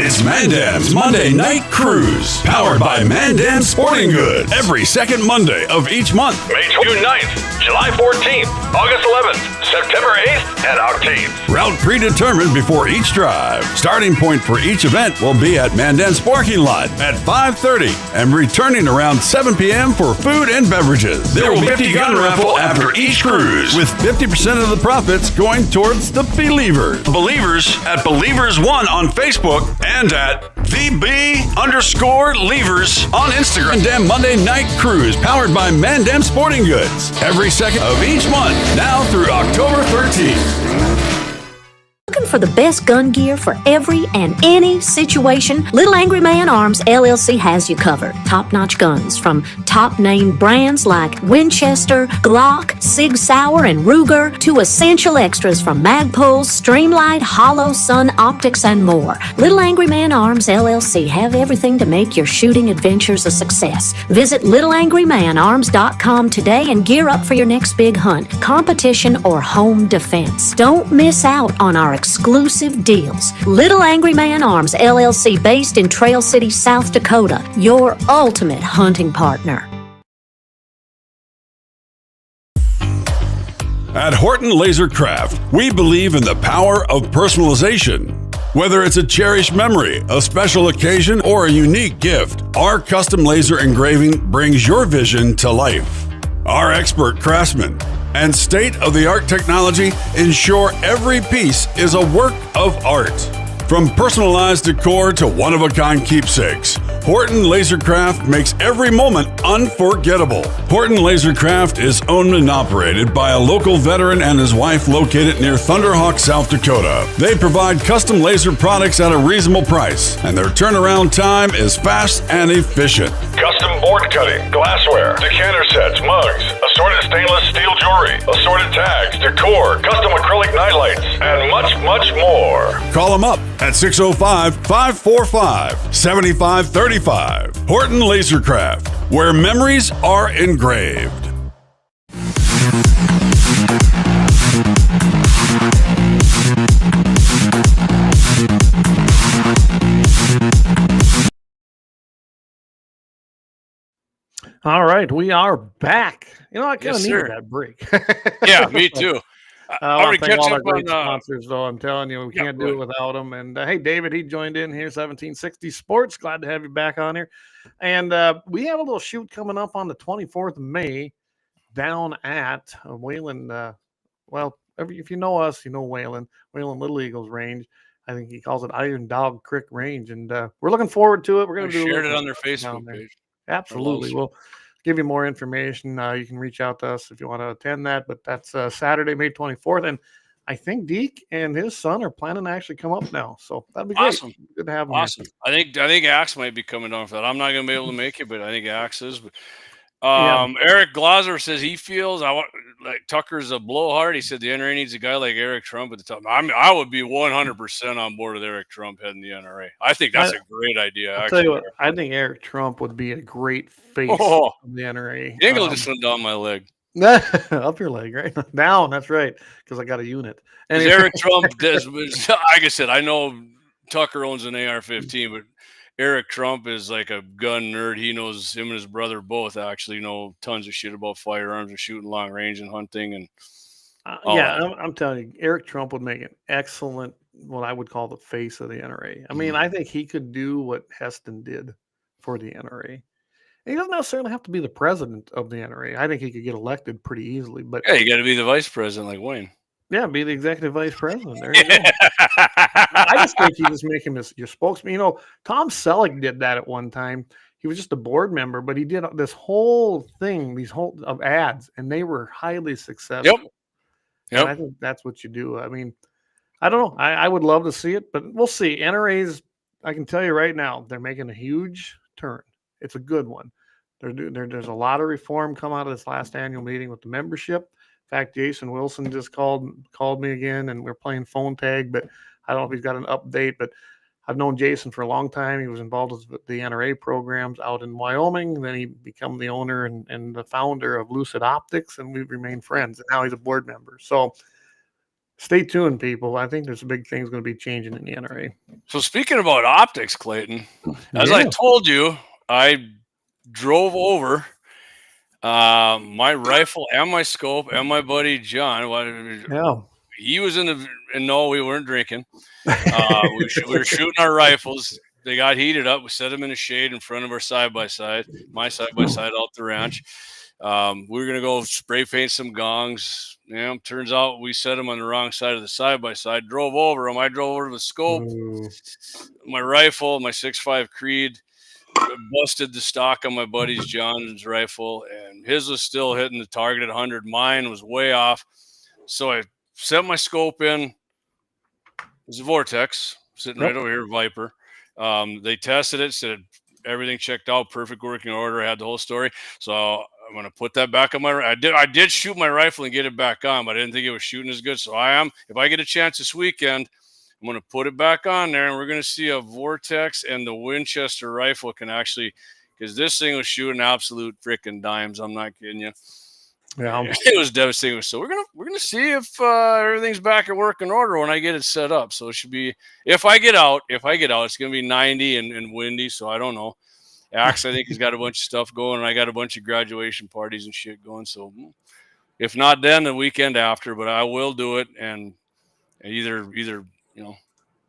[SPEAKER 4] It's Mandam's Monday Night Cruise, powered by Mandam Sporting Goods. Every second Monday of each month.
[SPEAKER 5] May 29th, July 14th, August 11th, September 8th, and 18th.
[SPEAKER 4] Route predetermined before each drive. Starting point for each event will be at Mandam's parking lot at 5:30 and returning around 7 p.m. for food and beverages. There will be a 50 gun raffle after each cruise, with 50% of the profits going towards the Believers. Believers at Believers1 on Facebook and at VB_Levers on Instagram. Mandam Monday Night Cruise, powered by Mandam Sporting Goods. Every second of each month, now through October 13th.
[SPEAKER 7] Looking for the best gun gear for every and any situation? Little Angry Man Arms LLC has you covered. Top-notch guns from top-name brands like Winchester, Glock, Sig Sauer, and Ruger to essential extras from Magpul, Streamlight, Hollow, Sun Optics, and more. Little Angry Man Arms LLC have everything to make your shooting adventures a success. Visit littleangrymanarms.com today and gear up for your next big hunt, competition, or home defense. Don't miss out on our exclusive deals. Little Angry Man Arms LLC, based in Trail City, South Dakota, your ultimate hunting partner.
[SPEAKER 4] At Horton Laser Craft, we believe in the power of personalization. Whether it's a cherished memory, a special occasion, or a unique gift, our custom laser engraving brings your vision to life. Our expert craftsmen and state-of-the-art technology ensure every piece is a work of art. From personalized decor to one-of-a-kind keepsakes, Horton Lasercraft makes every moment unforgettable. Horton Lasercraft is owned and operated by a local veteran and his wife located near Thunderhawk, South Dakota. They provide custom laser products at a reasonable price, and their turnaround time is fast and efficient.
[SPEAKER 5] Custom board cutting, glassware, decanter sets, mugs, assorted stainless steel jewelry, assorted tags, decor, custom acrylic nightlights, and much, much more.
[SPEAKER 4] Call them up at 605-545-7535. Horton Lasercraft, where memories are engraved.
[SPEAKER 2] All right, we are back. You know, I kind of needed that break.
[SPEAKER 3] Yeah, me too.
[SPEAKER 2] I want to thank all our great sponsors, though. I'm telling you, we can't do it without them. And hey, David, he joined in here, 1760 Sports. Glad to have you back on here. And we have a little shoot coming up on the 24th of May down at Wayland. Well, if you know us, you know Wayland Little Eagles Range. I think he calls it Iron Dog Creek Range. And we're looking forward to it. We're going to do
[SPEAKER 3] shared it on their Facebook page.
[SPEAKER 2] Absolutely. We'll give you more information. You can reach out to us if you want to attend that, but that's Saturday, May 24th. And I think Deke and his son are planning to actually come up now. So that'd be
[SPEAKER 3] awesome.
[SPEAKER 2] Great. Good to have them.
[SPEAKER 3] Awesome. Here. I think Axe might be coming down for that. I'm not going to be able to make it, but I think Axe is. But Eric Glauser says he feels like Tucker's a blowhard. He said the NRA needs a guy like Eric Trump at the top. I would be 100% on board with Eric Trump heading the NRA. I think that's a great idea.
[SPEAKER 2] I'll tell you what, I think Eric Trump would be a great face of the NRA.
[SPEAKER 3] The angle just went down my leg.
[SPEAKER 2] Up your leg, right? Down, that's right, because I got a unit.
[SPEAKER 3] And Eric Trump does, like I said, I know Tucker owns an AR-15, but Eric Trump is like a gun nerd. He knows, him and his brother both actually know tons of shit about firearms and shooting long range and hunting. And
[SPEAKER 2] I'm telling you, Eric Trump would make an excellent, what I would call the face of the NRA. I mean, I think he could do what Heston did for the NRA. He doesn't necessarily have to be the president of the NRA. I think he could get elected pretty easily. But
[SPEAKER 3] yeah, you got to be the vice president like Wayne.
[SPEAKER 2] Yeah, be the executive vice president. There you go. I just think you just make him your spokesman. You know, Tom Selleck did that at one time. He was just a board member, but he did this whole thing, of ads, and they were highly successful.
[SPEAKER 3] Yep.
[SPEAKER 2] And I think that's what you do. I mean, I don't know. I would love to see it, but we'll see. NRA's, I can tell you right now, they're making a huge turn. It's a good one. There's a lot of reform come out of this last annual meeting with the membership. In fact, Jason Wilson just called me again, and we're playing phone tag, but I don't know if he's got an update, but I've known Jason for a long time. He was involved with the NRA programs out in Wyoming. Then he became the owner and the founder of Lucid Optics, and we've remained friends. And now he's a board member. So stay tuned, people. I think there's a big thing's going to be changing in the NRA.
[SPEAKER 3] So speaking about optics, Clayton, as I told you, I drove over my rifle and my scope and my buddy John. He was and no, we weren't drinking. We were shooting our rifles. They got heated up. We set them in the shade in front of our side-by-side, my side-by-side out the ranch. We were going to go spray paint some gongs. Turns out we set them on the wrong side of the side-by-side. Drove over them. I drove over to the scope. My rifle, my 6.5 Creed, busted the stock on my buddy's John's rifle, and his was still hitting the target at 100. Mine was way off. So I set my scope in. It's a Vortex sitting right over here, Viper. They tested it, said everything checked out, perfect working order. I had the whole story. So I'm going to put that back on my. I did shoot my rifle and get it back on, but I didn't think it was shooting as good. So if I get a chance this weekend, I'm going to put it back on there, and we're going to see a Vortex and the Winchester rifle can actually, because this thing was shooting absolute freaking dimes. I'm not kidding you. Yeah, it was devastating. So we're gonna see if everything's back at working order when I get it set up. So it should be, if I get out, it's gonna be 90 and windy. So I don't know. Axe, I think he's got a bunch of stuff going, and I got a bunch of graduation parties and shit going. So if not then, the weekend after, but I will do it, and either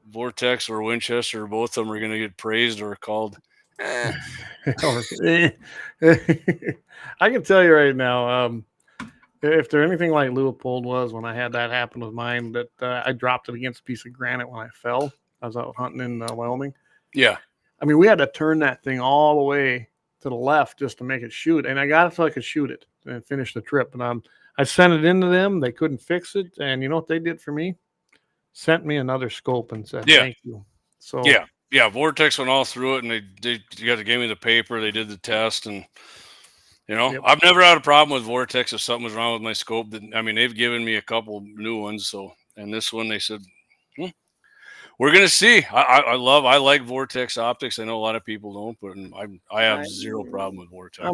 [SPEAKER 3] Vortex or Winchester, or both of them are gonna get praised or called.
[SPEAKER 2] I can tell you right now, if they're anything like Leopold was when I had that happen with mine, that I dropped it against a piece of granite when I fell. I was out hunting in Wyoming.
[SPEAKER 3] Yeah.
[SPEAKER 2] I mean, we had to turn that thing all the way to the left just to make it shoot. And I got it so I could shoot it and finish the trip. And I sent it into them. They couldn't fix it. And you know what they did for me? Sent me another scope and said, thank you. So
[SPEAKER 3] yeah, Vortex went all through it, and they gave me the paper. They did the test, and I've never had a problem with Vortex if something was wrong with my scope. They've given me a couple new ones. So, and this one they said, we're gonna see. I like Vortex optics. I know a lot of people don't, but I have zero problem with Vortex.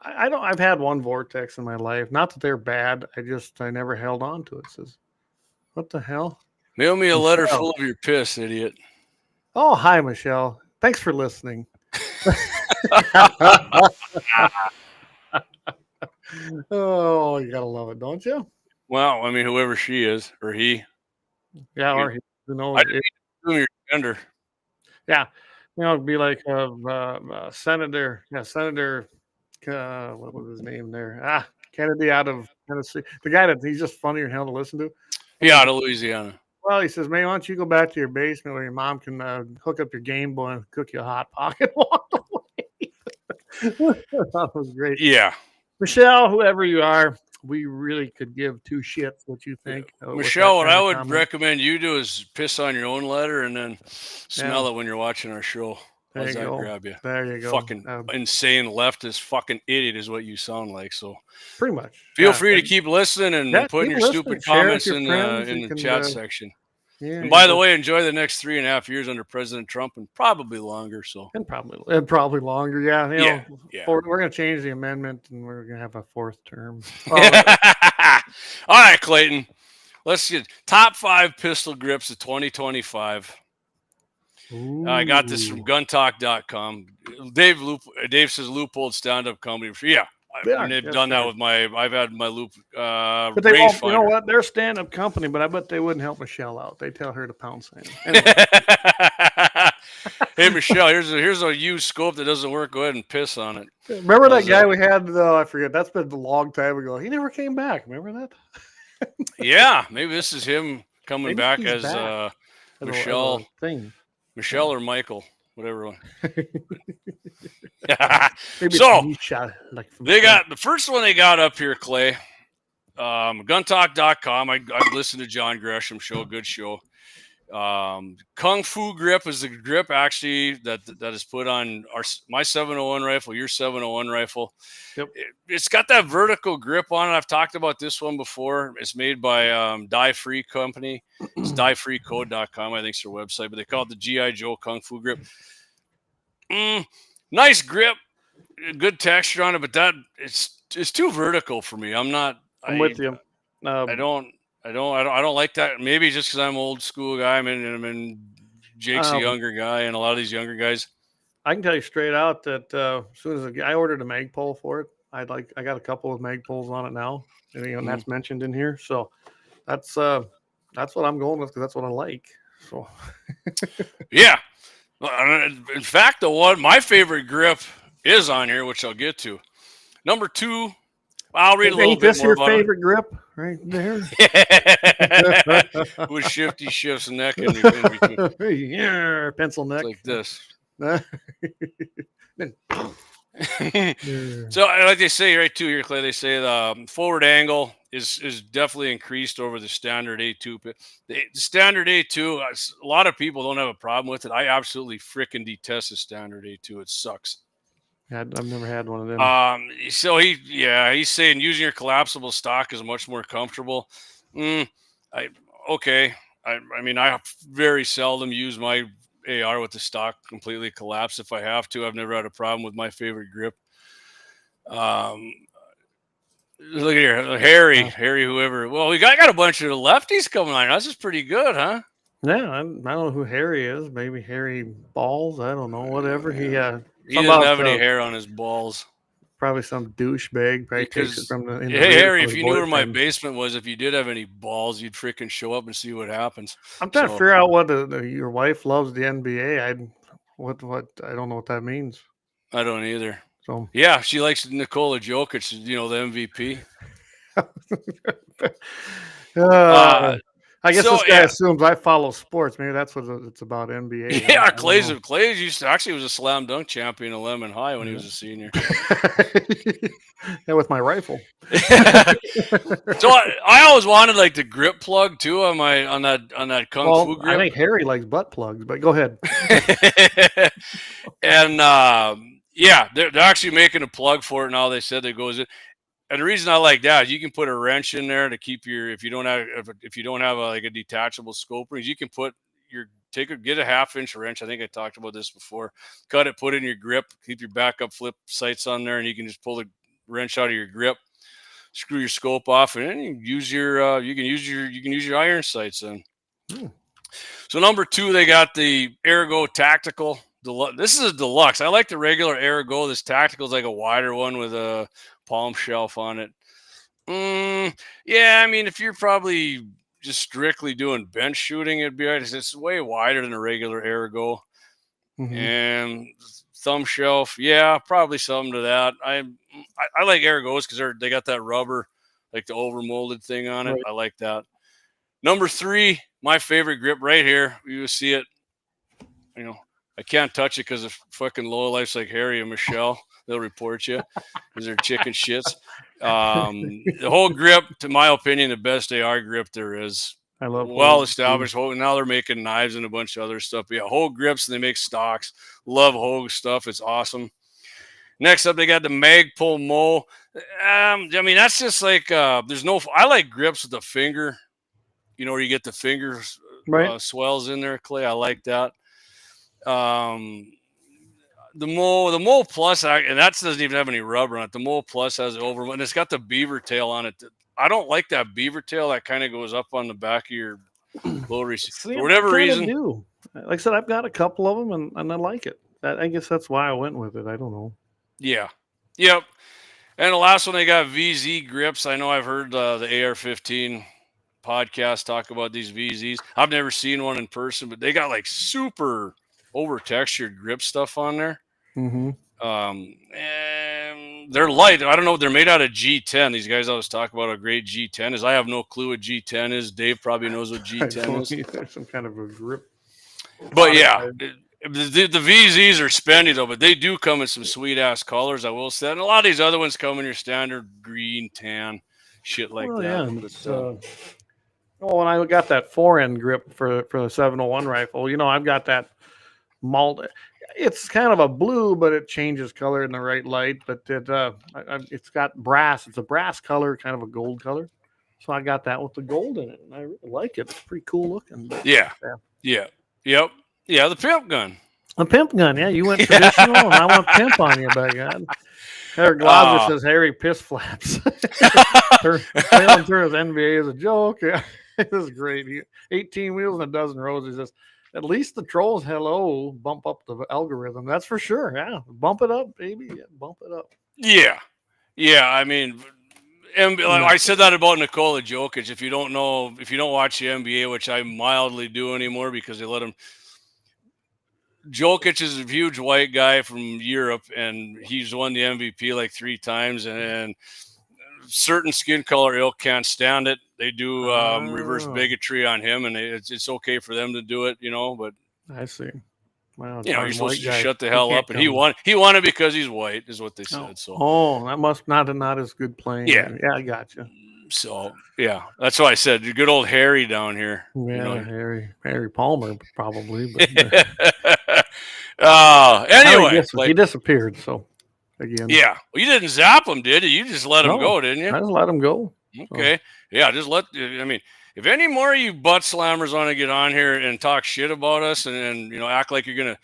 [SPEAKER 2] I've had one Vortex in my life. Not that they're bad. I never held on to it. Says, what the hell?
[SPEAKER 3] Mail me a letter full of your piss, idiot.
[SPEAKER 2] Oh, hi, Michelle. Thanks for listening. Oh, you gotta love it, don't you?
[SPEAKER 3] Well, whoever she is, or he.
[SPEAKER 2] Yeah, or he. Who knows?
[SPEAKER 3] I didn't assume your gender.
[SPEAKER 2] Yeah, it'd be like Senator. Yeah, Senator. What was his name there? Kennedy out of Tennessee. The guy that he's just funny and hell to listen to.
[SPEAKER 3] Yeah, out of Louisiana.
[SPEAKER 2] Well, he says, "Man, why don't you go back to your basement where your mom can hook up your Game Boy and cook you a Hot Pocket along the way?" That was great.
[SPEAKER 3] Yeah.
[SPEAKER 2] Michelle, whoever you are, we really could give two shits what you think.
[SPEAKER 3] Michelle, what I would recommend you do is piss on your own letter and then smell it when you're watching our show. How's that grab you?
[SPEAKER 2] There you go.
[SPEAKER 3] Fucking insane leftist fucking idiot is what you sound like. So
[SPEAKER 2] pretty much.
[SPEAKER 3] Feel free to keep listening and putting your stupid comments in the chat section. Yeah, and by the way, enjoy the next 3.5 years under President Trump, and probably longer.
[SPEAKER 2] And probably longer. Yeah. We're going to change the amendment, and we're going to have a fourth term.
[SPEAKER 3] All right, Clayton. Let's get top 5 pistol grips of 2025. I got this from guntalk.com. Dave says Loophole stand-up comedy. Yeah. They've done that with I've had my loop.
[SPEAKER 2] But they won't, you know what? They're a stand-up company, but I bet they wouldn't help Michelle out. They tell her to pound sand. Anyway.
[SPEAKER 3] Hey, Michelle, here's a used scope that doesn't work. Go ahead and piss on it.
[SPEAKER 2] Remember that guy we had? I forget. That's been a long time ago. He never came back. Remember that?
[SPEAKER 3] Yeah, maybe this is him coming back as Michelle. Michelle or Michael, whatever one. So they got the first one they got up here, Clay. guntalk.com. I listened to John Gresham's show. Good show. Kung Fu grip is the grip actually that is put on my 701 rifle, your 701 rifle.
[SPEAKER 2] Yep.
[SPEAKER 3] It's got that vertical grip on it. I've talked about this one before. It's made by Die Free Company. It's diefreecode.com, I think it's their website, but they call it the G.I. Joe Kung Fu grip. Nice grip, good texture on it, but that it's too vertical for me. I'm
[SPEAKER 2] with you.
[SPEAKER 3] I don't like that. Maybe just because I'm old school guy. I'm in Jake's a younger guy, and a lot of these younger guys.
[SPEAKER 2] I can tell you straight out that as soon as I ordered a Magpul for it, I got a couple of Magpuls on it now, and that's mentioned in here. So that's what I'm going with because that's what I like. So
[SPEAKER 3] yeah. In fact, my favorite grip is on here, which I'll get to. Number 2. I'll read a little bit more about it.
[SPEAKER 2] Favorite grip right there?
[SPEAKER 3] With shifty shifts neck in between.
[SPEAKER 2] Yeah, pencil neck.
[SPEAKER 3] It's like this. So like they say right too here, Clay, they say the forward angle is definitely increased over the standard A2. The standard A2, a lot of people don't have a problem with it. I absolutely freaking detest the standard A2. It sucks.
[SPEAKER 2] I've never had one of them.
[SPEAKER 3] So he's saying using your collapsible stock is much more comfortable. I mean, I very seldom use my AR with the stock completely collapsed. If I have to, I've never had a problem with my favorite grip. Look at here, Harry, whoever. Well, we got a bunch of lefties coming on. This is pretty good, huh?
[SPEAKER 2] Yeah, I don't know who Harry is. Maybe Harry Balls. I don't know. Whatever. He
[SPEAKER 3] doesn't have any hair on his balls.
[SPEAKER 2] Probably some douchebag. Probably takes it from the.
[SPEAKER 3] Hey Harry, if you knew where my basement was, if you did have any balls, you'd freaking show up and see what happens.
[SPEAKER 2] I'm trying to figure out what your wife loves the NBA. I don't know what that means.
[SPEAKER 3] I don't either.
[SPEAKER 2] So
[SPEAKER 3] yeah, she likes Nikola Jokic. The MVP.
[SPEAKER 2] I guess this guy assumes I follow sports. Maybe that's what it's about, NBA.
[SPEAKER 3] Yeah, Clay's was a slam dunk champion at Lemon High when he was a senior.
[SPEAKER 2] Yeah, with my rifle.
[SPEAKER 3] So I always wanted like the grip plug too on that Kung Fu grip.
[SPEAKER 2] I think Harry likes butt plugs, but go ahead.
[SPEAKER 3] And they're actually making a plug for it now. They said that goes in. And the reason I like that is you can put a wrench in there to keep if you don't have a detachable scope rings, you can get a 1/2-inch wrench. I think I talked about this before. Cut it, put it in your grip, keep your backup flip sights on there, and you can just pull the wrench out of your grip, screw your scope off, and then you can use your iron sights in. So number 2, they got the Ergo Tactical. This is a deluxe. I like the regular Ergo. This Tactical is like a wider one with a palm shelf on it. Yeah, I mean, if you're probably just strictly doing bench shooting, it'd be right. It's way wider than a regular Ergo. And thumb shelf, yeah, probably something to that. I like Ergos because they got that rubber, like the over molded thing on it. Right. I like that. Number 3, my favorite grip right here. You see it. I can't touch it because of fucking lowlifes like Harry and Michelle. They'll report you because they're chicken shits. The whole grip, to my opinion, the best AR grip there is.
[SPEAKER 2] I love
[SPEAKER 3] well established. Now they're making knives and a bunch of other stuff. But yeah, Hogue grips, and they make stocks. Love Hogue stuff. It's awesome. Next up, they got the Magpul Mo. I mean, that's just like I like grips with the finger. Where you get the fingers swells in there, Clay. I like that. The Mo Plus, and that doesn't even have any rubber on it. The Mo Plus has it over, and it's got the beaver tail on it. I don't like that beaver tail that kind of goes up on the back of your lower receiver. For whatever reason.
[SPEAKER 2] Like I said, I've got a couple of them, and I like it. I guess that's why I went with it. I don't know.
[SPEAKER 3] Yeah. Yep. And the last one, they got VZ grips. I know I've heard the AR-15 podcast talk about these VZs. I've never seen one in person, but they got like super over-textured grip stuff on there. And they're light. I don't know. They're made out of G10. These guys always talk about how great G10 is. I have no clue what G10 is. Dave probably knows what G10 is.
[SPEAKER 2] There's some kind of a grip.
[SPEAKER 3] But yeah, the VZs are spendy though, but they do come in some sweet-ass colors, I will say. And a lot of these other ones come in your standard green, tan. shit like
[SPEAKER 2] well,
[SPEAKER 3] that.
[SPEAKER 2] yeah,
[SPEAKER 3] But,
[SPEAKER 2] it's, when I got that 4-end grip for the 701 rifle, I've got that malt. It's kind of a blue, but it changes color in the right light. But it's got brass. It's a brass color, kind of a gold color. So I got that with the gold in it, and I really like it. It's pretty cool looking. But,
[SPEAKER 3] yeah. Yep. Yeah, the pimp gun.
[SPEAKER 2] A pimp gun, yeah. You went traditional, and I went pimp on you, by God. Eric Glauser says Harry piss flaps. Traylon Turner's NBA is a joke. Yeah, this is great. 18 wheels and a dozen roses. He says, at least the trolls, hello, bump up the algorithm. That's for sure. Yeah, bump it up, baby. Yeah, bump it up.
[SPEAKER 3] Yeah. I mean, and I said that about Nikola Jokic. If you don't watch the NBA, which I mildly do anymore because they let him. Jokic is a huge white guy from Europe, and he's won the MVP like 3 times. And certain skin color ilk can't stand it. They do reverse bigotry on him, and it's okay for them to do it, But
[SPEAKER 2] I see. Wow,
[SPEAKER 3] you're supposed to just shut the hell up. And he won it because he's white, is what they said. So
[SPEAKER 2] that must not as good playing.
[SPEAKER 3] Yeah,
[SPEAKER 2] I got you.
[SPEAKER 3] So yeah, that's why I said good old Harry down here.
[SPEAKER 2] Yeah, Harry Palmer probably. But,
[SPEAKER 3] anyway,
[SPEAKER 2] he disappeared. So again,
[SPEAKER 3] yeah. Well, you didn't zap him, did you? You just let him go, didn't you?
[SPEAKER 2] I just let him go.
[SPEAKER 3] Okay. So. Yeah, just let. I mean, if any more of you butt slammers want to get on here and talk shit about us and act like you're gonna.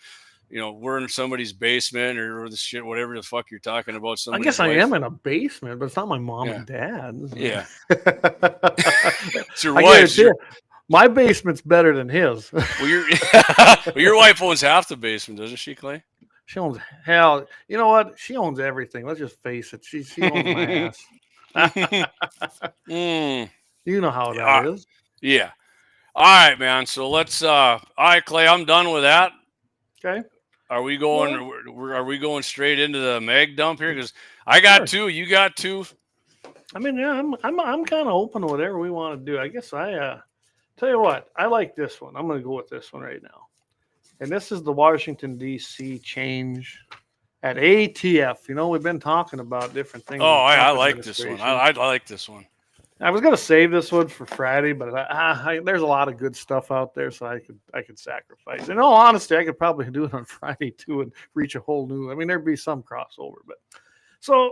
[SPEAKER 3] We're in somebody's basement or the shit, whatever the fuck you're talking about.
[SPEAKER 2] I guess I am in a basement, but it's not my mom and dad.
[SPEAKER 3] Yeah. It's your wife.
[SPEAKER 2] My basement's better than his.
[SPEAKER 3] Well, your wife owns half the basement, doesn't she, Clay?
[SPEAKER 2] She owns hell. You know what? She owns everything. Let's just face it. She owns my ass. You know how that is.
[SPEAKER 3] Yeah. All right, man. So let's. All right, Clay. I'm done with that.
[SPEAKER 2] Okay.
[SPEAKER 3] Are we going? Are we going straight into the mag dump here? Because I got 2, you got 2.
[SPEAKER 2] I mean, yeah, I'm kind of open to whatever we want to do. I guess tell you what, I like this one. I'm going to go with this one right now, and this is the Washington D.C. change at ATF. We've been talking about different things.
[SPEAKER 3] Oh, I like this one. I like this one.
[SPEAKER 2] I was going to save this one for Friday, but there's a lot of good stuff out there, so I could sacrifice. In all honesty, I could probably do it on Friday too and reach a whole new. I mean, there'd be some crossover, but so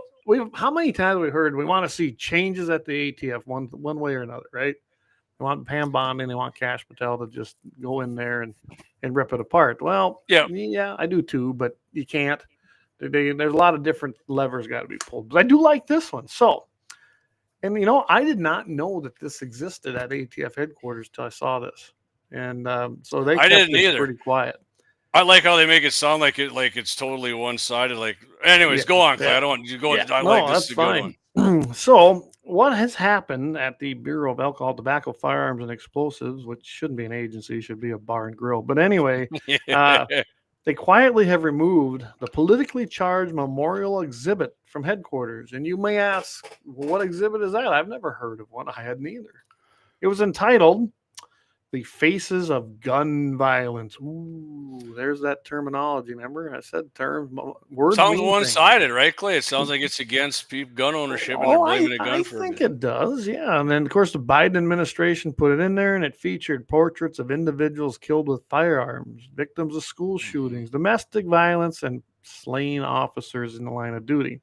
[SPEAKER 2] how many times have we heard we want to see changes at the ATF one way or another, right? They want Pam Bondi and they want Cash Patel to just go in there and rip it apart. Well, yeah, I do too, but you can't. There's a lot of different levers got to be pulled. But I do like this one, so. And, I did not know that this existed at ATF headquarters till I saw this. And so they kept it pretty quiet.
[SPEAKER 3] I like how they make it sound like it's totally one-sided. Anyways, go on, Clay. I don't want you to go. I like this. That's fine.
[SPEAKER 2] Good one. So what has happened at the Bureau of Alcohol, Tobacco, Firearms, and Explosives, which shouldn't be an agency, should be a bar and grill. But anyway, they quietly have removed the politically charged memorial exhibit from headquarters. And you may ask, well, what exhibit is that? I've never heard of one. I hadn't either. It was entitled The Faces of Gun Violence. Ooh, there's that terminology. Remember? I said terms. Words
[SPEAKER 3] sounds one-sided, right, Clay? It sounds like it's against gun ownership and they're blaming a gun for it.
[SPEAKER 2] I think it does, yeah. And then, of course, the Biden administration put it in there, and it featured portraits of individuals killed with firearms, victims of school shootings, domestic violence, and slain officers in the line of duty.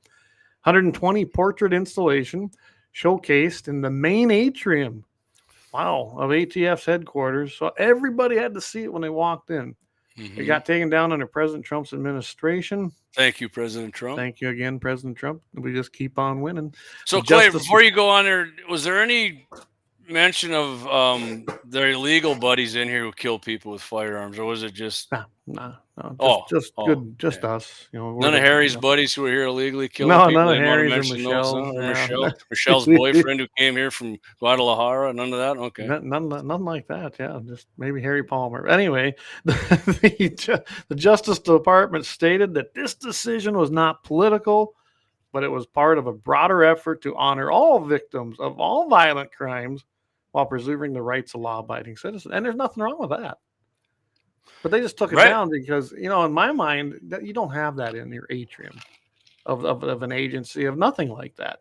[SPEAKER 2] 120 portrait installation showcased in the main atrium. Wow, of ATF's headquarters. So everybody had to see it when they walked in. Mm-hmm. It got taken down under President Trump's administration.
[SPEAKER 3] Thank you, President Trump.
[SPEAKER 2] Thank you again, President Trump. We just keep on winning.
[SPEAKER 3] So, Clay, before you go on there, was there any mention of their illegal buddies in here who kill people with firearms, or was it just just us? None of Harry's buddies who were here illegally killing people.
[SPEAKER 2] None of Harry's or
[SPEAKER 3] Michelle's boyfriend who came here from Guadalajara. None of that. Okay,
[SPEAKER 2] none like that. Yeah, just maybe Harry Palmer. Anyway, the Justice Department stated that this decision was not political, but it was part of a broader effort to honor all victims of all violent crimes while preserving the rights of law-abiding citizens. And there's nothing wrong with that. But they just took it down because, in my mind, that you don't have that in your atrium of an agency, of nothing like that.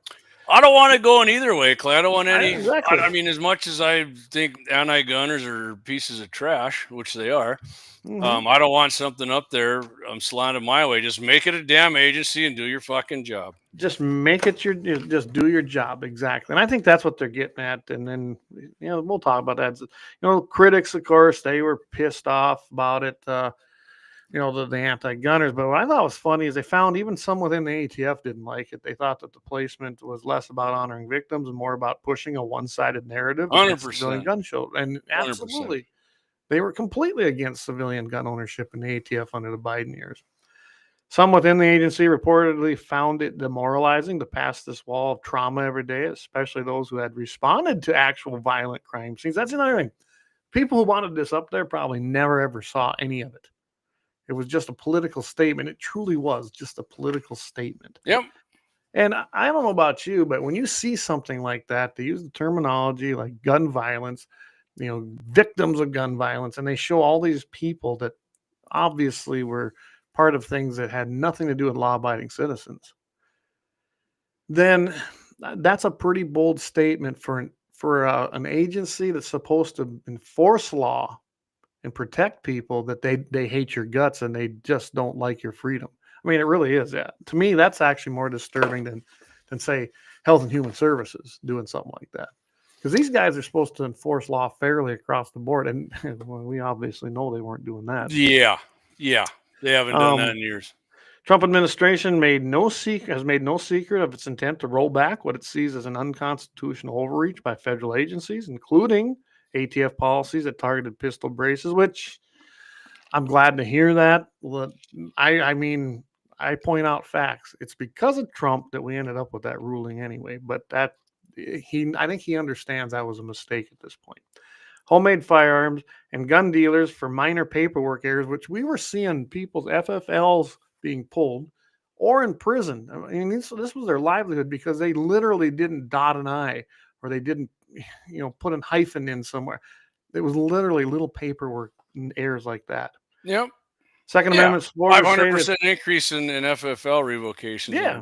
[SPEAKER 3] I don't want it going either way, Clay. I don't want any.
[SPEAKER 2] Exactly.
[SPEAKER 3] I mean, as much as I think anti-gunners are pieces of trash, which they are, I don't want something up there slanted my way. Just make it a damn agency and do your fucking job.
[SPEAKER 2] Just make it just do your job. Exactly. And I think that's what they're getting at. And then, we'll talk about that. Critics, of course, they were pissed off about it. The anti-gunners. But what I thought was funny is they found even some within the ATF didn't like it. They thought that the placement was less about honoring victims and more about pushing a one-sided narrative against
[SPEAKER 3] 100%.
[SPEAKER 2] civilian gun show. And absolutely,
[SPEAKER 3] 100%.
[SPEAKER 2] they were completely against civilian gun ownership in the ATF under the Biden years. Some within the agency reportedly found it demoralizing to pass this wall of trauma every day, especially those who had responded to actual violent crime scenes. That's another thing. People who wanted this up there probably never ever saw any of it. It was just a political statement. It truly was just a political statement.
[SPEAKER 3] Yep.
[SPEAKER 2] And I don't know about you, but when you see something like that, they use the terminology like gun violence, victims of gun violence, and they show all these people that obviously were part of things that had nothing to do with law-abiding citizens. Then that's a pretty bold statement for an agency that's supposed to enforce law and protect people, that they hate your guts and they just don't like your freedom. I mean, it really is. Yeah. To me, that's actually more disturbing than say Health and Human Services doing something like that. Because these guys are supposed to enforce law fairly across the board. And we obviously know they weren't doing that.
[SPEAKER 3] Yeah. They haven't done that in years.
[SPEAKER 2] Trump administration has made no secret of its intent to roll back what it sees as an unconstitutional overreach by federal agencies, including ATF policies that targeted pistol braces, which I'm glad to hear that. I mean, I point out facts. It's because of Trump that we ended up with that ruling anyway, but I think he understands that was a mistake at this point. Homemade firearms and gun dealers for minor paperwork errors, which we were seeing people's FFLs being pulled or in prison. I mean, this was their livelihood because they literally didn't dot an I, or they didn't put a hyphen in somewhere. It was literally little paperwork errors like that.
[SPEAKER 3] Yep.
[SPEAKER 2] Second Amendment.
[SPEAKER 3] 500% increase in FFL revocations.
[SPEAKER 2] Yeah.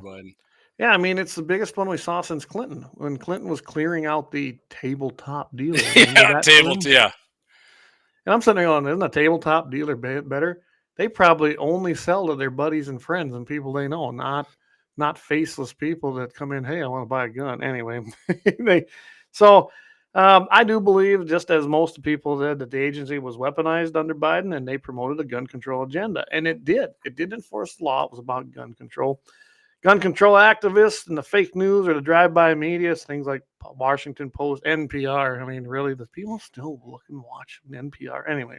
[SPEAKER 2] Yeah, I mean, it's the biggest one we saw since Clinton, when Clinton was clearing out the tabletop dealer.
[SPEAKER 3] Yeah.
[SPEAKER 2] And I'm sitting there going, isn't a tabletop dealer better? They probably only sell to their buddies and friends and people they know, not faceless people that come in, hey, I want to buy a gun. Anyway, I do believe, just as most people said, that the agency was weaponized under Biden and they promoted a gun control agenda. And it did. It did enforce the law. It was about gun control. Gun control activists and the fake news or the drive-by media, things like Washington Post, NPR. I mean, really, the people still look and watch NPR. Anyway.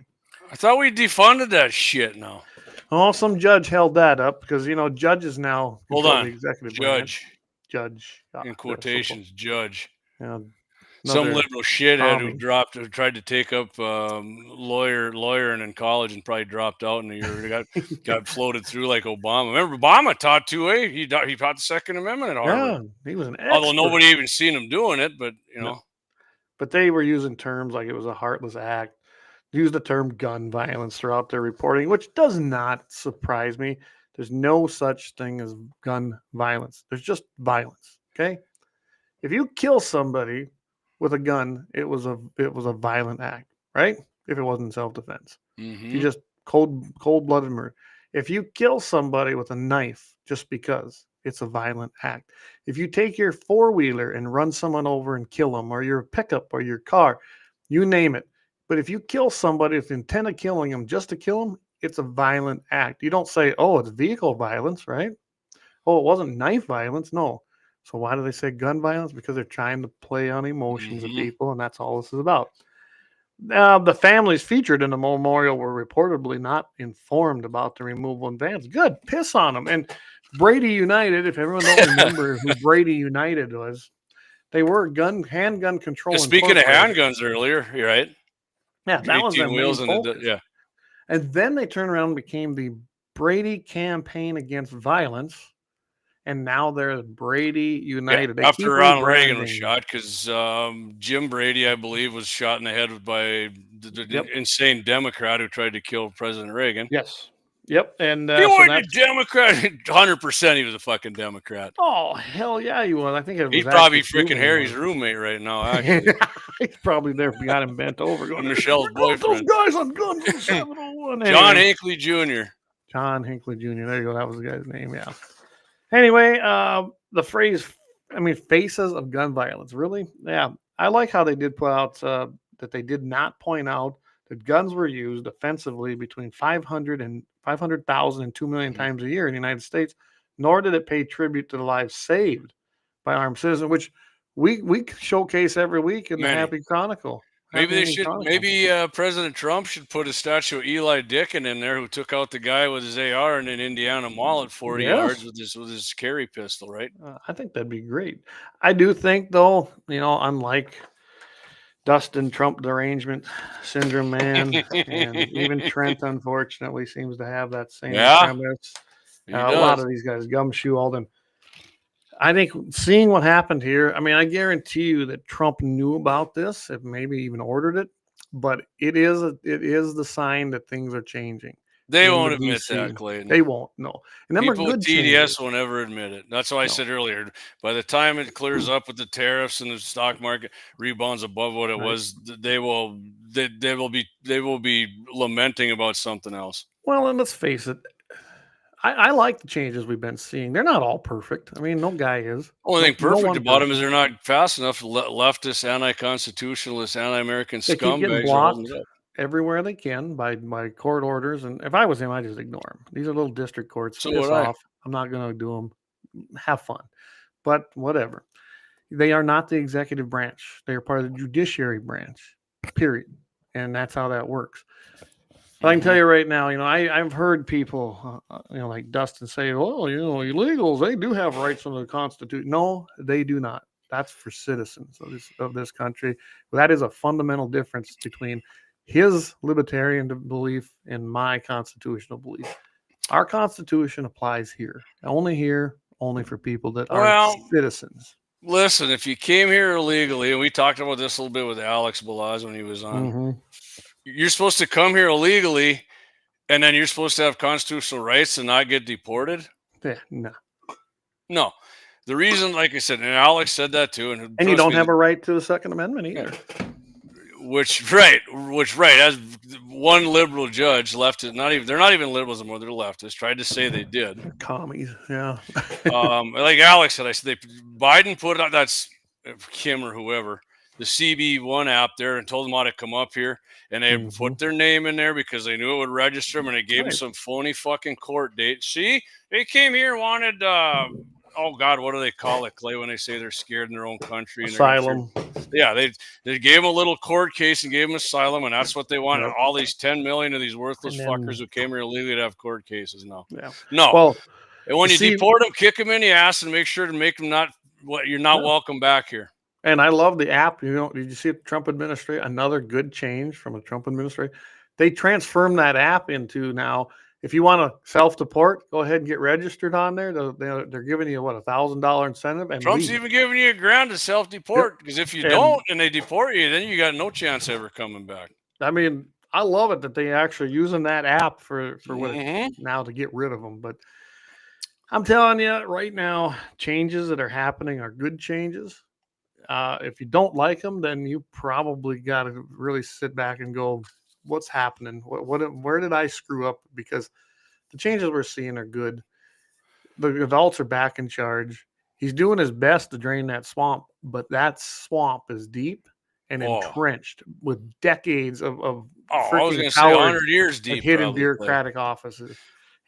[SPEAKER 3] I thought we defunded that shit now.
[SPEAKER 2] Oh, some judge held that up because, judges now.
[SPEAKER 3] Hold on.
[SPEAKER 2] The executive
[SPEAKER 3] judge.
[SPEAKER 2] In
[SPEAKER 3] quotations, judge.
[SPEAKER 2] Yeah.
[SPEAKER 3] Some liberal shithead who tried to take up lawyering in college and probably dropped out in a year. got floated through like Obama. Remember, Obama taught 2A. He taught the Second Amendment at Harvard.
[SPEAKER 2] Yeah, he was an expert.
[SPEAKER 3] Although nobody even seen him doing it, but
[SPEAKER 2] No. But they were using terms like it was a heartless act. Used the term gun violence throughout their reporting, which does not surprise me. There's no such thing as gun violence. There's just violence. Okay, if you kill somebody with a gun, it was a violent act, right? If it wasn't self-defense. You just cold-blooded murder. If you kill somebody with a knife just because, it's a violent act. If you take your four-wheeler and run someone over and kill them, or your pickup or your car, you name it. But if you kill somebody with the intent of killing them just to kill them, it's a violent act. You don't say, oh, it's vehicle violence, right? Oh, it wasn't knife violence. No. So why do they say gun violence? Because they're trying to play on emotions of people, and that's all this is about. The families featured in the memorial were reportedly not informed about the removal in vans. Good. Piss on them. And Brady United, if everyone don't remember who Brady United was, they were handgun control.
[SPEAKER 3] Speaking of handguns earlier, you're right.
[SPEAKER 2] Yeah, that was their main focus.
[SPEAKER 3] Yeah.
[SPEAKER 2] And then they turned around and became the Brady Campaign Against Violence. And now they're Brady United.
[SPEAKER 3] Yeah, after Ronald Reagan was shot, because Jim Brady, I believe, was shot in the head by the insane Democrat who tried to kill President Reagan.
[SPEAKER 2] Yes. Yep. And
[SPEAKER 3] He wasn't a Democrat. 100% he was a fucking Democrat.
[SPEAKER 2] Oh, hell yeah, he was. I think it was
[SPEAKER 3] He's probably
[SPEAKER 2] actually
[SPEAKER 3] freaking Harry's roommate right now, actually.
[SPEAKER 2] He's probably there, got him bent over. Going,
[SPEAKER 3] Michelle's boyfriend.
[SPEAKER 2] Those guys on guns in 701.
[SPEAKER 3] John Hinckley Jr.
[SPEAKER 2] John Hinckley Jr. There you go. That was the guy's name, yeah. Anyway, the phrase, faces of gun violence. Really? Yeah. I like how they did put out that they did not point out that guns were used offensively between 500,000 and 2 million times a year in the United States, nor did it pay tribute to the lives saved by armed citizens, which we showcase every week in the Happy Chronicle.
[SPEAKER 3] Maybe President Trump should put a statue of Eli Dickin in there, who took out the guy with his AR in an Indiana mall at 40 yards with his carry pistol, right?
[SPEAKER 2] I think that'd be great. I do think, though, unlike Dustin Trump derangement syndrome man, and even Trent, unfortunately, seems to have that same premise. A lot of these guys, Gumshoe, all them. I think seeing what happened here, I guarantee you that Trump knew about this, if maybe even ordered it, but it is the sign that things are changing.
[SPEAKER 3] They won't admit that, Clayton.
[SPEAKER 2] They won't, no. And them
[SPEAKER 3] people
[SPEAKER 2] are good
[SPEAKER 3] with TDS
[SPEAKER 2] changes.
[SPEAKER 3] will never admit it. That's why I said earlier, by the time it clears up with the tariffs and the stock market rebounds above what it was, they will be lamenting about something else.
[SPEAKER 2] Well, and let's face it, I like the changes we've been seeing. They're not all perfect. No guy is.
[SPEAKER 3] Only thing perfect about them is they're not fast enough. Leftist, anti-constitutionalist, anti-American scumbags
[SPEAKER 2] keep getting blocked everywhere they can by court orders. And if I was him, I'd just ignore them. These are little district courts.
[SPEAKER 3] So
[SPEAKER 2] piss off. I'm not going to do them. Have fun. But whatever. They are not the executive branch. They are part of the judiciary branch, period. And that's how that works. But I can tell you right now, I've heard people, like Dustin say, well, illegals, they do have rights under the Constitution. No, they do not. That's for citizens of this country. That is a fundamental difference between his libertarian belief and my constitutional belief. Our Constitution applies here, only for people that are citizens.
[SPEAKER 3] Listen, if you came here illegally, and we talked about this a little bit with Alex Balaz when he was on, you're supposed to come here illegally, and then you're supposed to have constitutional rights and not get deported?
[SPEAKER 2] Yeah,
[SPEAKER 3] no. The reason, like I said, and Alex said that too, and
[SPEAKER 2] you don't have a right to the Second Amendment either.
[SPEAKER 3] Yeah. Which as one liberal judge they're not even liberals anymore, they're leftists, tried to say they did.
[SPEAKER 2] Commies, yeah.
[SPEAKER 3] Like Alex said, Biden put out, that's Kim or whoever, the CB1 app there, and told them how to come up here, and they put their name in there because they knew it would register them, and they gave them some phony fucking court date. See, they came here and wanted oh God, what do they call it, Clay, when they say they're scared in their own country? And
[SPEAKER 2] asylum.
[SPEAKER 3] Yeah, they gave them a little court case and gave them asylum, and that's what they wanted. All these 10 million of these worthless fuckers who came here illegally to have court cases. No.
[SPEAKER 2] Well,
[SPEAKER 3] and when you deport them, kick them in the ass and make sure to make them you're not welcome back here.
[SPEAKER 2] And I love the app. Did you see the Trump administration? Another good change from a Trump administration. They transformed that app into now, if you want to self-deport, go ahead and get registered on there. They're giving you, $1,000 incentive. And
[SPEAKER 3] Trump's even giving you $1,000 to self-deport, because if you don't and they deport you, then you got no chance ever coming back.
[SPEAKER 2] I love it that they actually using that app for what now to get rid of them. But I'm telling you right now, changes that are happening are good changes. If you don't like them, then you probably got to really sit back and go, what's happening? Where did I screw up? Because the changes we're seeing are good. The adults are back in charge. He's doing his best to drain that swamp, but that swamp is deep and entrenched with decades of
[SPEAKER 3] I was going to say 100 years deep,
[SPEAKER 2] hidden bureaucratic offices.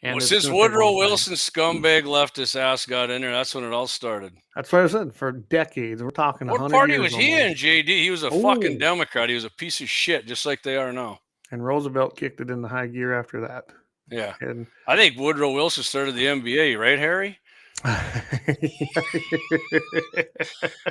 [SPEAKER 2] And
[SPEAKER 3] since Woodrow Wilson's scumbag leftist ass got in there, that's when it all started.
[SPEAKER 2] That's what I said. For decades, we're talking 100 years.
[SPEAKER 3] What party was he in, JD? He was a fucking Democrat. He was a piece of shit, just like they are now.
[SPEAKER 2] And Roosevelt kicked it into high gear after that.
[SPEAKER 3] Yeah. And I think Woodrow Wilson started the NBA, right, Harry?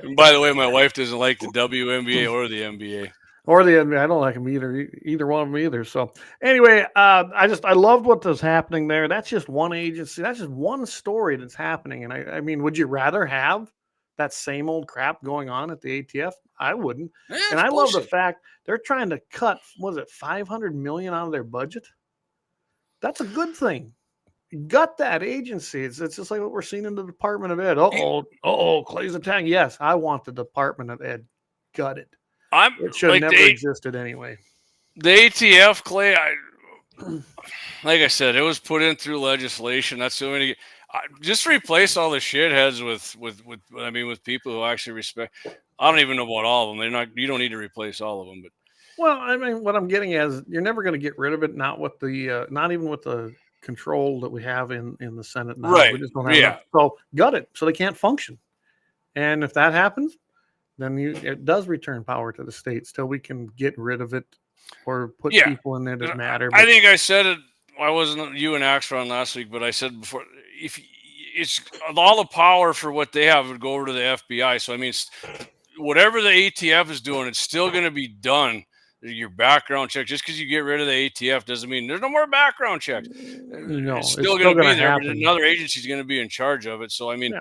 [SPEAKER 3] And by the way, my wife doesn't like the WNBA or the NBA.
[SPEAKER 2] Or the NBA. I don't like them either one of them either. So anyway, I loved what was happening there. That's just one agency. That's just one story that's happening. And I mean, would you rather have that same old crap going on at the ATF? I wouldn't. And I love the fact they're trying to cut, was it $500 million out of their budget? That's a good thing. Gut that agency. It's just like what we're seeing in the Department of Ed. Clay's attacking. Yes, I want the Department of Ed gutted. It should have never existed anyway.
[SPEAKER 3] The ATF, Clay, like I said, it was put in through legislation. That's so many. Just replace all the shitheads with people who actually respect. I don't even know about all of them. You don't need to replace all of them, but.
[SPEAKER 2] Well, I mean, what I'm getting at is you're never going to get rid of it. Not even with the control that we have in the Senate now.
[SPEAKER 3] Right.
[SPEAKER 2] We just don't have enough. So gut it so they can't function. And if that happens, then it does return power to the states till we can get rid of it or put people in there that matter.
[SPEAKER 3] I think I said it. I wasn't you and Axron last week, but I said before, if it's all the power for what they have would go over to the FBI. So I mean, whatever the ATF is doing, it's still going to be done. Your background check, just because you get rid of the ATF doesn't mean there's no more background checks.
[SPEAKER 2] No,
[SPEAKER 3] it's still going to be there, but another agency is going to be in charge of it. So I mean,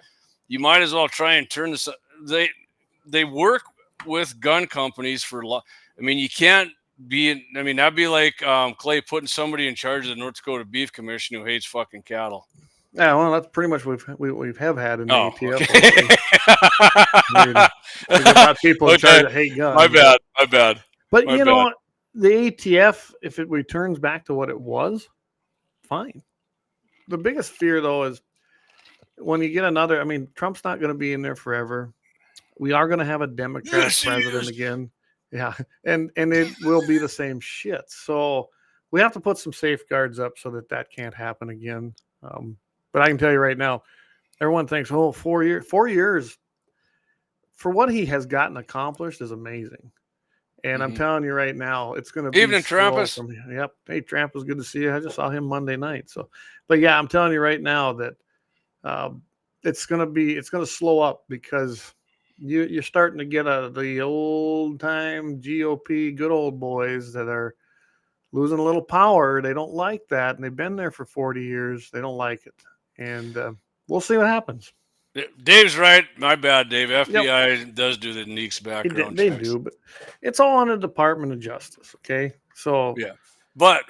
[SPEAKER 3] you might as well try and turn this. They work with gun companies for. I mean, you can't be. I mean, that'd be like Clay putting somebody in charge of the North Dakota Beef Commission who hates fucking cattle.
[SPEAKER 2] Yeah, well, that's pretty much what we have had in the ATF.
[SPEAKER 3] Okay.
[SPEAKER 2] We've got people in charge that hate guns.
[SPEAKER 3] My bad.
[SPEAKER 2] But you know what? The ATF, if it returns back to what it was, fine. The biggest fear, though, is when you get another. I mean, Trump's not going to be in there forever. We are going to have a Democrat president again. Yeah, and it will be the same shit. So we have to put some safeguards up so that can't happen again. But I can tell you right now, everyone thinks, 4 years. 4 years for what he has gotten accomplished is amazing. And I'm telling you right now, it's going to be
[SPEAKER 3] evening, Trampus.
[SPEAKER 2] Yep. Hey, Trampus, good to see you. I just saw him Monday night. So, but yeah, I'm telling you right now that it's going to slow up because you're starting to get out of the old time GOP good old boys that are losing a little power. They don't like that, and they've been there for 40 years. They don't like it, and we'll see what happens.
[SPEAKER 3] Dave's right. My bad, Dave. FBI does do the NEEKS background
[SPEAKER 2] They
[SPEAKER 3] checks.
[SPEAKER 2] do, but it's all on the Department of Justice, okay? So
[SPEAKER 3] yeah. But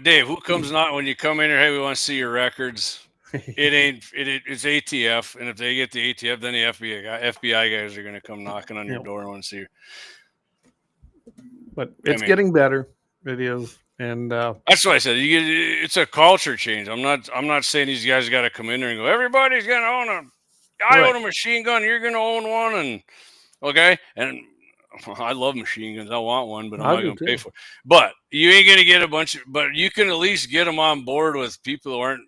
[SPEAKER 3] Dave, who comes not when you come in here, hey, we want to see your records. It's ATF, and if they get the ATF, then the FBI guys are going to come knocking on your door and want to see you.
[SPEAKER 2] But it's getting better. It is. And
[SPEAKER 3] that's what I said. It's a culture change. I'm not saying these guys got to come in there and go, everybody's going to own I own a machine gun. You're going to own one. And okay. And I love machine guns. I want one, but I'm not going to pay for it. But you ain't going to get but you can at least get them on board with people who aren't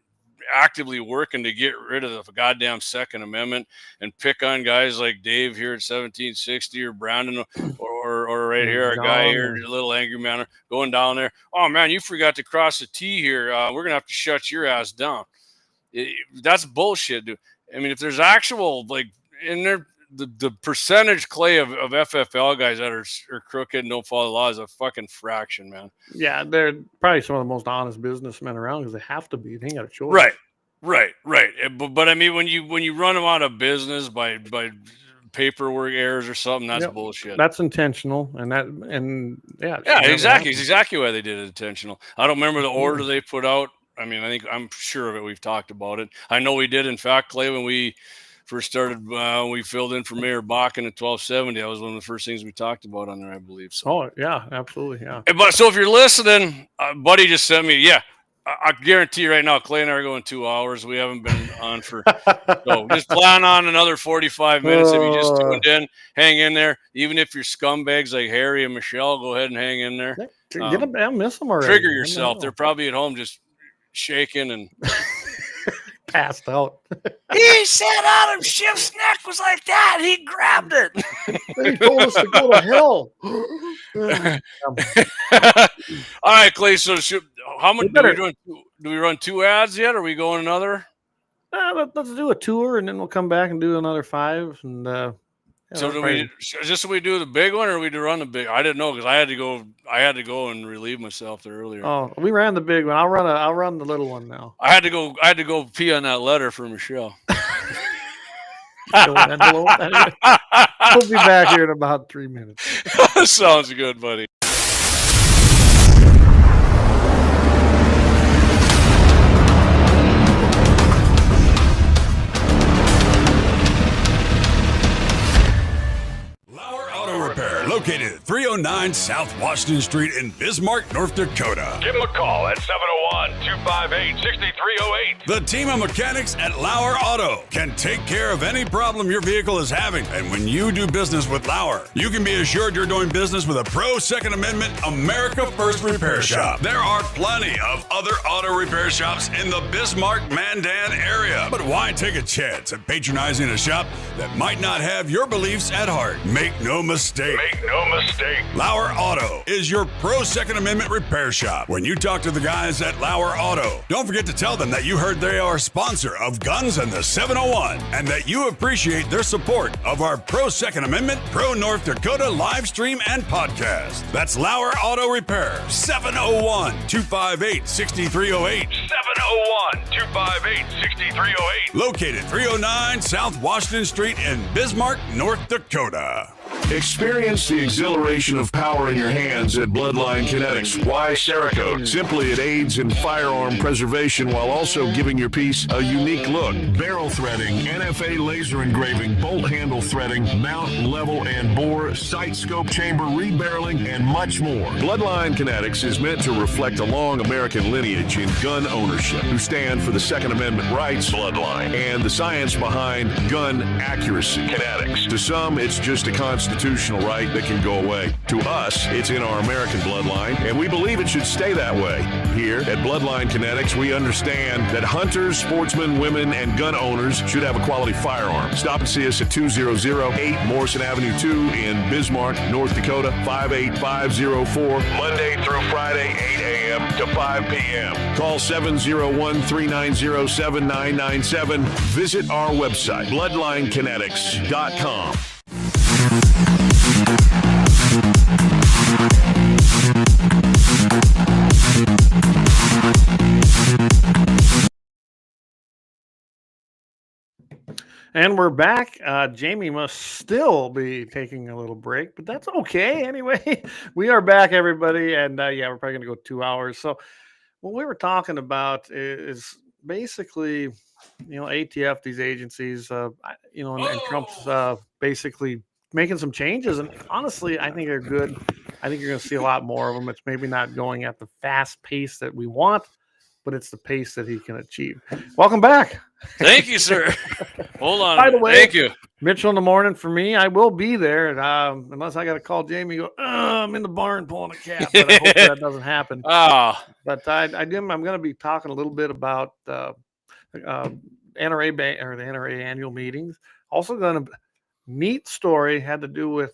[SPEAKER 3] actively working to get rid of the goddamn Second Amendment and pick on guys like Dave here at 1760 or Brandon or right here, our guy here, a little angry man going down there. Oh man, you forgot to cross the T here. We're going to have to shut your ass down. That's bullshit, dude. I mean, if there's actual, like, in there, the percentage, Clay, of FFL guys that are crooked and don't follow the law is a fucking fraction, man.
[SPEAKER 2] Yeah, they're probably some of the most honest businessmen around because they have to be. They ain't got a choice.
[SPEAKER 3] Right. But I mean, when you run them out of business by paperwork errors or something, that's bullshit.
[SPEAKER 2] That's intentional,
[SPEAKER 3] exactly. It's exactly why they did it intentional. I don't remember the order they put out. I mean, I'm sure of it. We've talked about it. I know we did, in fact, Clay, when we first started, we filled in for Mayor Bakken at 1270. That was one of the first things we talked about on there, I believe. So.
[SPEAKER 2] Oh, yeah, absolutely, yeah.
[SPEAKER 3] But so if you're listening, buddy just sent me, I guarantee you right now, Clay and I are going 2 hours. We haven't been on for, so just plan on another 45 minutes. If you just tuned in, hang in there. Even if you're scumbags like Harry and Michelle, go ahead and hang in there.
[SPEAKER 2] I miss them already.
[SPEAKER 3] Trigger yourself. They're probably at home just shaking and
[SPEAKER 2] passed out.
[SPEAKER 3] He said Adam Schiff's neck was like that. He grabbed it.
[SPEAKER 2] He told us to go to hell.
[SPEAKER 3] All right, Clay. So how much do we run 2 ads yet? Or are we going another?
[SPEAKER 2] Let's do a tour and then we'll come back and do another 5. And
[SPEAKER 3] so do we do the big one, or we do run the big? I didn't know because I had to go and relieve myself there earlier.
[SPEAKER 2] Oh, we ran the big one. I'll run the little one now.
[SPEAKER 3] I had to go pee on that letter for Michelle.
[SPEAKER 2] We'll be back here in about 3 minutes.
[SPEAKER 3] Sounds good, buddy.
[SPEAKER 4] located at 309 South Washington Street in Bismarck, North Dakota.
[SPEAKER 5] Give them a call at 701-258-6308.
[SPEAKER 4] The team of mechanics at Lauer Auto can take care of any problem your vehicle is having. And when you do business with Lauer, you can be assured you're doing business with a pro Second Amendment America First repair shop. There are plenty of other auto repair shops in the Bismarck-Mandan area. But why take a chance at patronizing a shop that might not have your beliefs at heart? Make no mistake. Lauer Auto is your pro Second Amendment repair shop. When you talk to the guys at Lauer Auto, don't forget to tell them that you heard they are a sponsor of Guns and the 701 and that you appreciate their support of our pro Second Amendment, pro North Dakota live stream and podcast. That's Lauer Auto Repair, 701-258-6308.
[SPEAKER 5] 701-258-6308.
[SPEAKER 4] Located 309 South Washington Street in Bismarck, North Dakota.
[SPEAKER 6] Experience the exhilaration of power in your hands at Bloodline Kinetics. Why Cerakote? Simply, it aids in firearm preservation while also giving your piece a unique look. Barrel threading, NFA laser engraving, bolt handle threading, mount, level, and bore, sight scope chamber, rebarreling, and much more. Bloodline Kinetics is meant to reflect a long American lineage in gun ownership, who stand for the Second Amendment rights, Bloodline, and the science behind gun accuracy. Kinetics. To some, it's just a constitutional right that can go away. To us, it's in our American bloodline, and we believe it should stay that way. Here at Bloodline Kinetics, we understand that hunters, sportsmen, women, and gun owners should have a quality firearm. Stop and see us at 2008 Morrison Avenue 2 in Bismarck, North Dakota, 58504, Monday through Friday, 8 a.m. to 5 p.m. Call 701-390-7997. Visit our website, bloodlinekinetics.com.
[SPEAKER 2] And we're back. Jamie must still be taking a little break, but that's okay. Anyway, we are back, everybody. And yeah, we're probably going to go 2 hours. So what we were talking about is basically, ATF, these agencies, and Trump's basically making some changes. And honestly, I think they're good. I think you're going to see a lot more of them. It's maybe not going at the fast pace that we want, but it's the pace that he can achieve. Welcome back.
[SPEAKER 3] Thank you, sir. Hold on.
[SPEAKER 2] By the way,
[SPEAKER 3] thank you.
[SPEAKER 2] Mitchell in the morning for me. I will be there, unless I got to call Jamie and go, I'm in the barn pulling a cat. But I hope that doesn't happen. But I'm going to be talking a little bit about NRA or the NRA annual meetings. Also going to neat story had to do with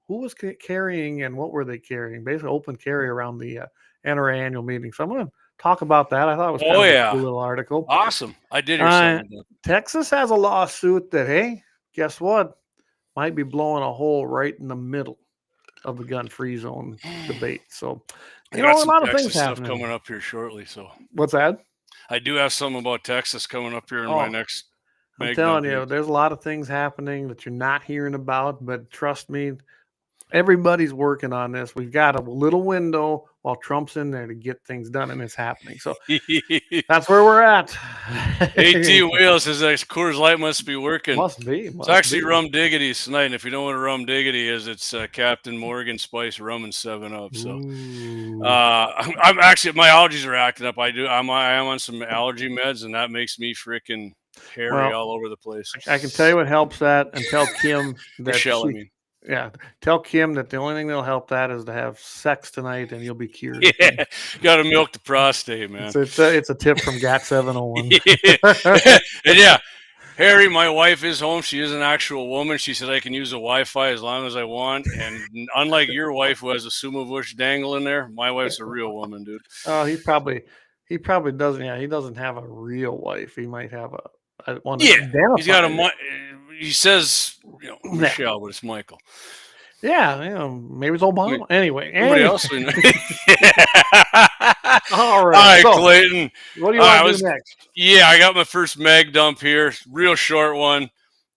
[SPEAKER 2] who was carrying and what were they carrying? Basically, open carry around the NRA annual meeting. So I'm going to talk about that. I thought it was kind of a cool little article.
[SPEAKER 3] Awesome. I did hear something.
[SPEAKER 2] Texas has a lawsuit that, hey, guess what? Might be blowing a hole right in the middle of the gun-free zone debate. So, a lot of things happening
[SPEAKER 3] coming up here shortly. So,
[SPEAKER 2] what's that?
[SPEAKER 3] I do have something about Texas coming up here in my next.
[SPEAKER 2] I'm telling you, there's a lot of things happening that you're not hearing about, but trust me, everybody's working on this. We've got a little window while Trump's in there to get things done, and it's happening. So that's where we're at.
[SPEAKER 3] AT Wheels says Coors Light must be working.
[SPEAKER 2] Must be.
[SPEAKER 3] It's actually Rum Diggity's tonight. And if you know what a Rum Diggity is, it's Captain Morgan Spice Rum and 7-Up. So I'm actually, my allergies are acting up. I am on some allergy meds, and that makes me freaking hairy all over the place.
[SPEAKER 2] I can tell you what helps that, and tell Kim that
[SPEAKER 3] Michelle, I mean.
[SPEAKER 2] Yeah, tell Kim that the only thing that'll help that is to have sex tonight, and you'll be cured.
[SPEAKER 3] Yeah, got to milk the prostate, man.
[SPEAKER 2] It's a tip from GAT701.
[SPEAKER 3] And yeah, Harry, my wife is home. She is an actual woman. She said I can use the Wi-Fi as long as I want. And unlike your wife, who has a sumo bush dangling there, my wife's a real woman, dude.
[SPEAKER 2] Oh, he probably doesn't. Yeah, he doesn't have a real wife. He might have one.
[SPEAKER 3] Yeah, he's got a. He says, Michelle, but it's Michael.
[SPEAKER 2] Yeah, maybe it's Obama. Anyway,
[SPEAKER 3] everybody else. We know.
[SPEAKER 2] All right,
[SPEAKER 3] so, Clayton.
[SPEAKER 2] What do you want to do next?
[SPEAKER 3] Yeah, I got my first mag dump here. Real short one.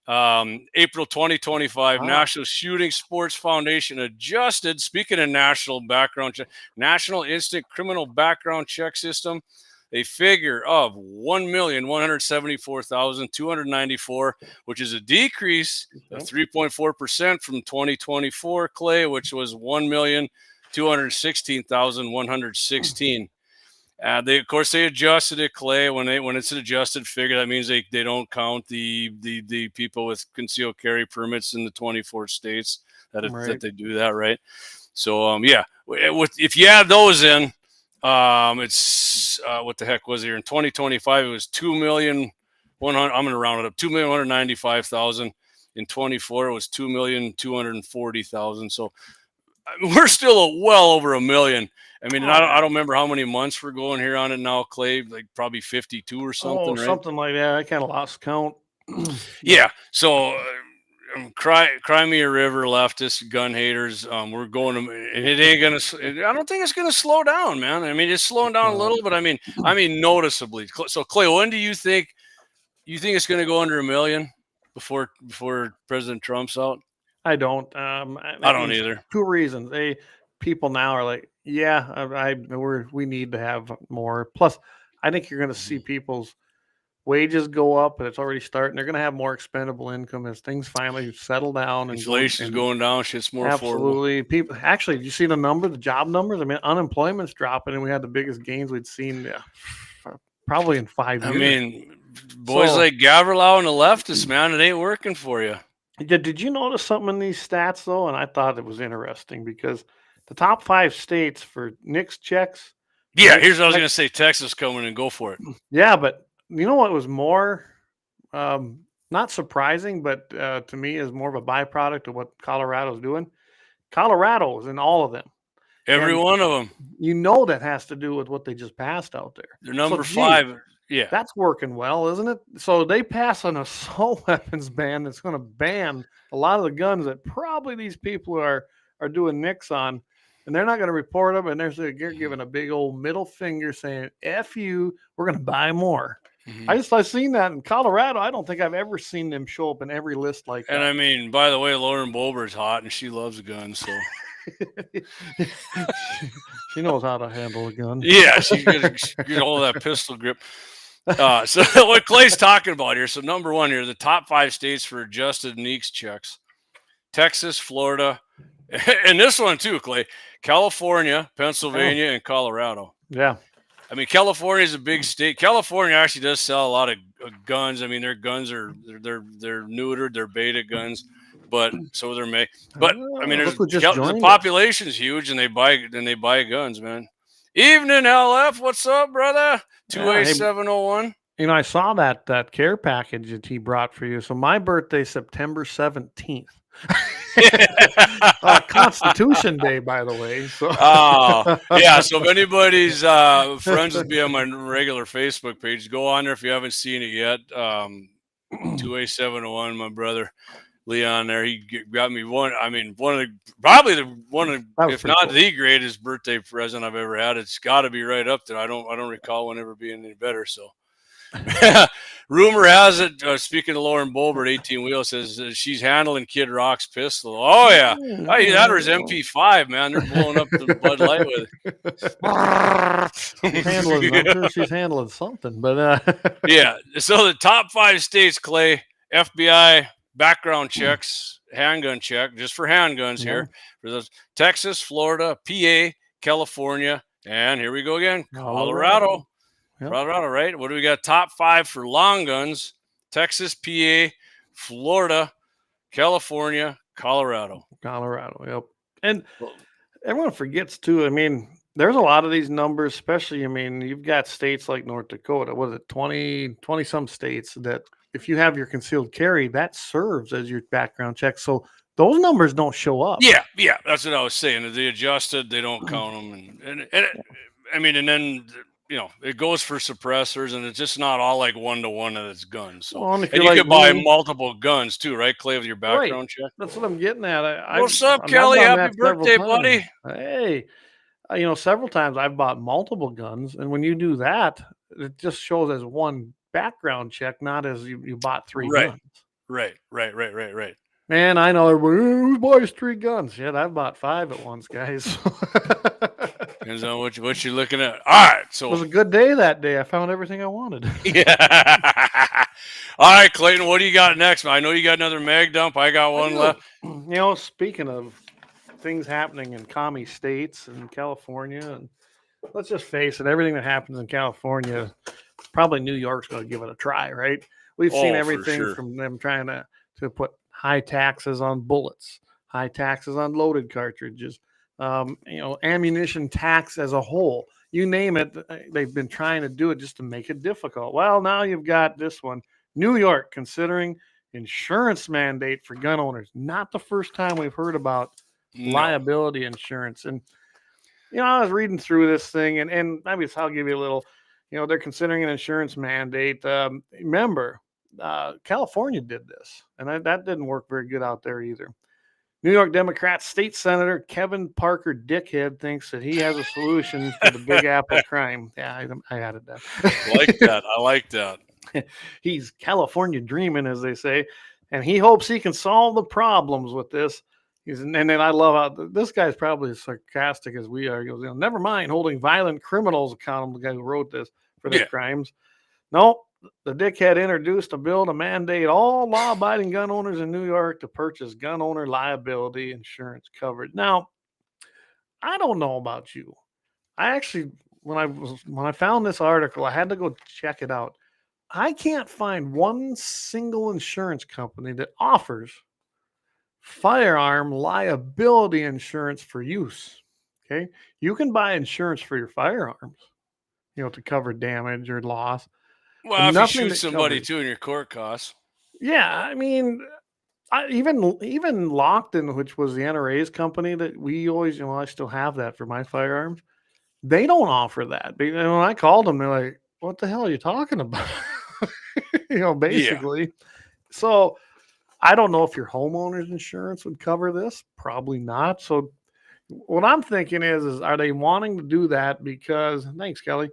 [SPEAKER 3] April 2025, National Shooting Sports Foundation adjusted. Speaking of national background check, National Instant Criminal Background Check System. a figure of 1,174,294, which is a decrease of 3.4% from 2024, Clay, which was 1,216,116. Of course, they adjusted it, Clay. When it's an adjusted figure, that means they don't count the people with concealed carry permits in the 24 states that they do that, right? So if you add those in, it's what the heck was here in 2025? It was 2,100,000. I'm going to round it up, 2,195,000. In 24, it was 2,240,000. So we're still well over 1 million. I mean, I don't remember how many months we're going here on it now, Clay. Like probably 52 or something, right?
[SPEAKER 2] Something like that. I kind of lost count.
[SPEAKER 3] Yeah. So. Crimea River leftist gun haters. We're going to. It ain't gonna. I don't think it's gonna slow down, man. I mean, it's slowing down a little, but I mean noticeably. So, Clay, when do you think it's gonna go under 1 million before President Trump's out?
[SPEAKER 2] I don't. I
[SPEAKER 3] don't either.
[SPEAKER 2] 2 reasons. People now are like, yeah, we need to have more. Plus, I think you're gonna see people's wages go up, and it's already starting. They're going to have more expendable income as things finally settle down.
[SPEAKER 3] Inflation's going down. Shit's more
[SPEAKER 2] absolutely.
[SPEAKER 3] affordable.
[SPEAKER 2] People actually, did you see the job numbers? I mean, unemployment's dropping, and we had the biggest gains we'd seen probably in 5 years.
[SPEAKER 3] I mean, boys like Gavrilo and the leftists, man, it ain't working for you.
[SPEAKER 2] Did you notice something in these stats though? And I thought it was interesting because the top 5 states for NICS checks.
[SPEAKER 3] Yeah, here's what I was going to say. Texas coming and go for it.
[SPEAKER 2] Yeah, but. You know what was more not surprising, but to me is more of a byproduct of what Colorado's doing? Colorado is in all of them.
[SPEAKER 3] Every one of them.
[SPEAKER 2] You know that has to do with what they just passed out there.
[SPEAKER 3] They're number 5. Yeah.
[SPEAKER 2] That's working well, isn't it? So they pass an assault weapons ban that's going to ban a lot of the guns that probably these people are doing NICS on. And they're not going to report them. And they're giving a big old middle finger saying, F you, we're going to buy more. Mm-hmm. I've seen that in Colorado. I don't think I've ever seen them show up in every list like that.
[SPEAKER 3] And I mean, by the way, Lauren Boeber's hot and she loves guns, so
[SPEAKER 2] she knows how to handle a gun.
[SPEAKER 3] Yeah, she gets hold of that pistol grip. So what Clay's talking about here. So number 1 here, the top 5 states for adjusted NICS checks: Texas, Florida, and this one too, Clay, California, Pennsylvania, and Colorado.
[SPEAKER 2] Yeah.
[SPEAKER 3] I mean, California is a big state. California actually does sell a lot of guns. I mean, their guns are they're neutered, they're beta guns, but so they're made. But I mean, the population's huge, and they buy guns, man. Evening, LF. What's up, brother? 2A701.
[SPEAKER 2] You know, I saw that care package that he brought for you. So my birthday, September 17th. Constitution Day, by the way. So.
[SPEAKER 3] Yeah. So if anybody's friends with me on my regular Facebook page, go on there if you haven't seen it yet. 2A701, my brother Leon there, he got me one. I mean, if not the greatest birthday present I've ever had. It's got to be right up there. I don't recall one ever being any better. So. Rumor has it, speaking of Lauren Boebert, 18 Wheel says she's handling Kid Rock's pistol. Oh, yeah. That was MP5, man. They're blowing up the Bud Light with it.
[SPEAKER 2] I'm sure she's handling something. But
[SPEAKER 3] yeah. So the top 5 states, Clay, FBI background checks, handgun check, just for handguns here. For those: Texas, Florida, PA, California, and here we go again, Colorado. Yep. Colorado, right? What do we got? Top 5 for long guns: Texas, PA, Florida, California, Colorado.
[SPEAKER 2] Yep. And everyone forgets too. I mean, there's a lot of these numbers, especially, I mean, you've got states like North Dakota. What is it? 20 some states that if you have your concealed carry, that serves as your background check. So those numbers don't show up.
[SPEAKER 3] Yeah. That's what I was saying. They adjusted, they don't count them. And then it goes for suppressors, and it's just not all like 1-to-1 of its guns. So, and you could buy multiple guns too, right, Clay, with your background check?
[SPEAKER 2] That's what I'm getting at.
[SPEAKER 3] What's up, Kelly? Happy birthday, buddy.
[SPEAKER 2] Hey, several times I've bought multiple guns, and when you do that, it just shows as one background check, not as you bought 3 guns.
[SPEAKER 3] Right.
[SPEAKER 2] Man, I know everybody who buys 3 guns. Yeah, I've bought 5 at once, guys.
[SPEAKER 3] Depends on what you're looking at. All right, so
[SPEAKER 2] it was a good day that day. I found everything I wanted.
[SPEAKER 3] yeah. All right, Clayton, what do you got next? I know you got another mag dump. I got one left.
[SPEAKER 2] You know, speaking of things happening in commie states and California, and let's just face it, everything that happens in California, probably New York's going to give it a try, right? We've seen everything from them trying to put high taxes on bullets, high taxes on loaded cartridges, ammunition tax as a whole. You name it, they've been trying to do it just to make it difficult. Well, now you've got this one. New York considering insurance mandate for gun owners. Not the first time we've heard about liability insurance. And, I was reading through this thing, and maybe I'll give you a little, they're considering an insurance mandate. Remember, California did this, and that didn't work very good out there either. New York Democrat State Senator Kevin Parker Dickhead thinks that he has a solution for the Big Apple crime. Yeah, I added that.
[SPEAKER 3] I like that.
[SPEAKER 2] He's California dreaming, as they say, and he hopes he can solve the problems with this. And then I love how this guy's probably as sarcastic as we are. He goes, never mind holding violent criminals accountable, the guy who wrote this, for their crimes. No, the dickhead introduced a bill to mandate all law-abiding gun owners in New York to purchase gun owner liability insurance coverage. Now, I don't know about you. I actually, when I found this article, I had to go check it out. I can't find one single insurance company that offers firearm liability insurance for use. Okay. You can buy insurance for your firearms, to cover damage or loss.
[SPEAKER 3] Well, if you shoot somebody too in your court costs.
[SPEAKER 2] Yeah. I mean, even Lockton, which was the NRA's company that we always, I still have that for my firearms. They don't offer that. And when I called them, they're like, what the hell are you talking about? Basically. Yeah. So I don't know if your homeowner's insurance would cover this. Probably not. So what I'm thinking is are they wanting to do that because, thanks, Kelly,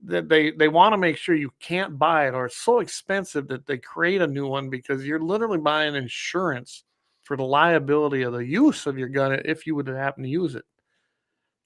[SPEAKER 2] that they want to make sure you can't buy it, or it's so expensive that they create a new one because you're literally buying insurance for the liability of the use of your gun if you would happen to use it.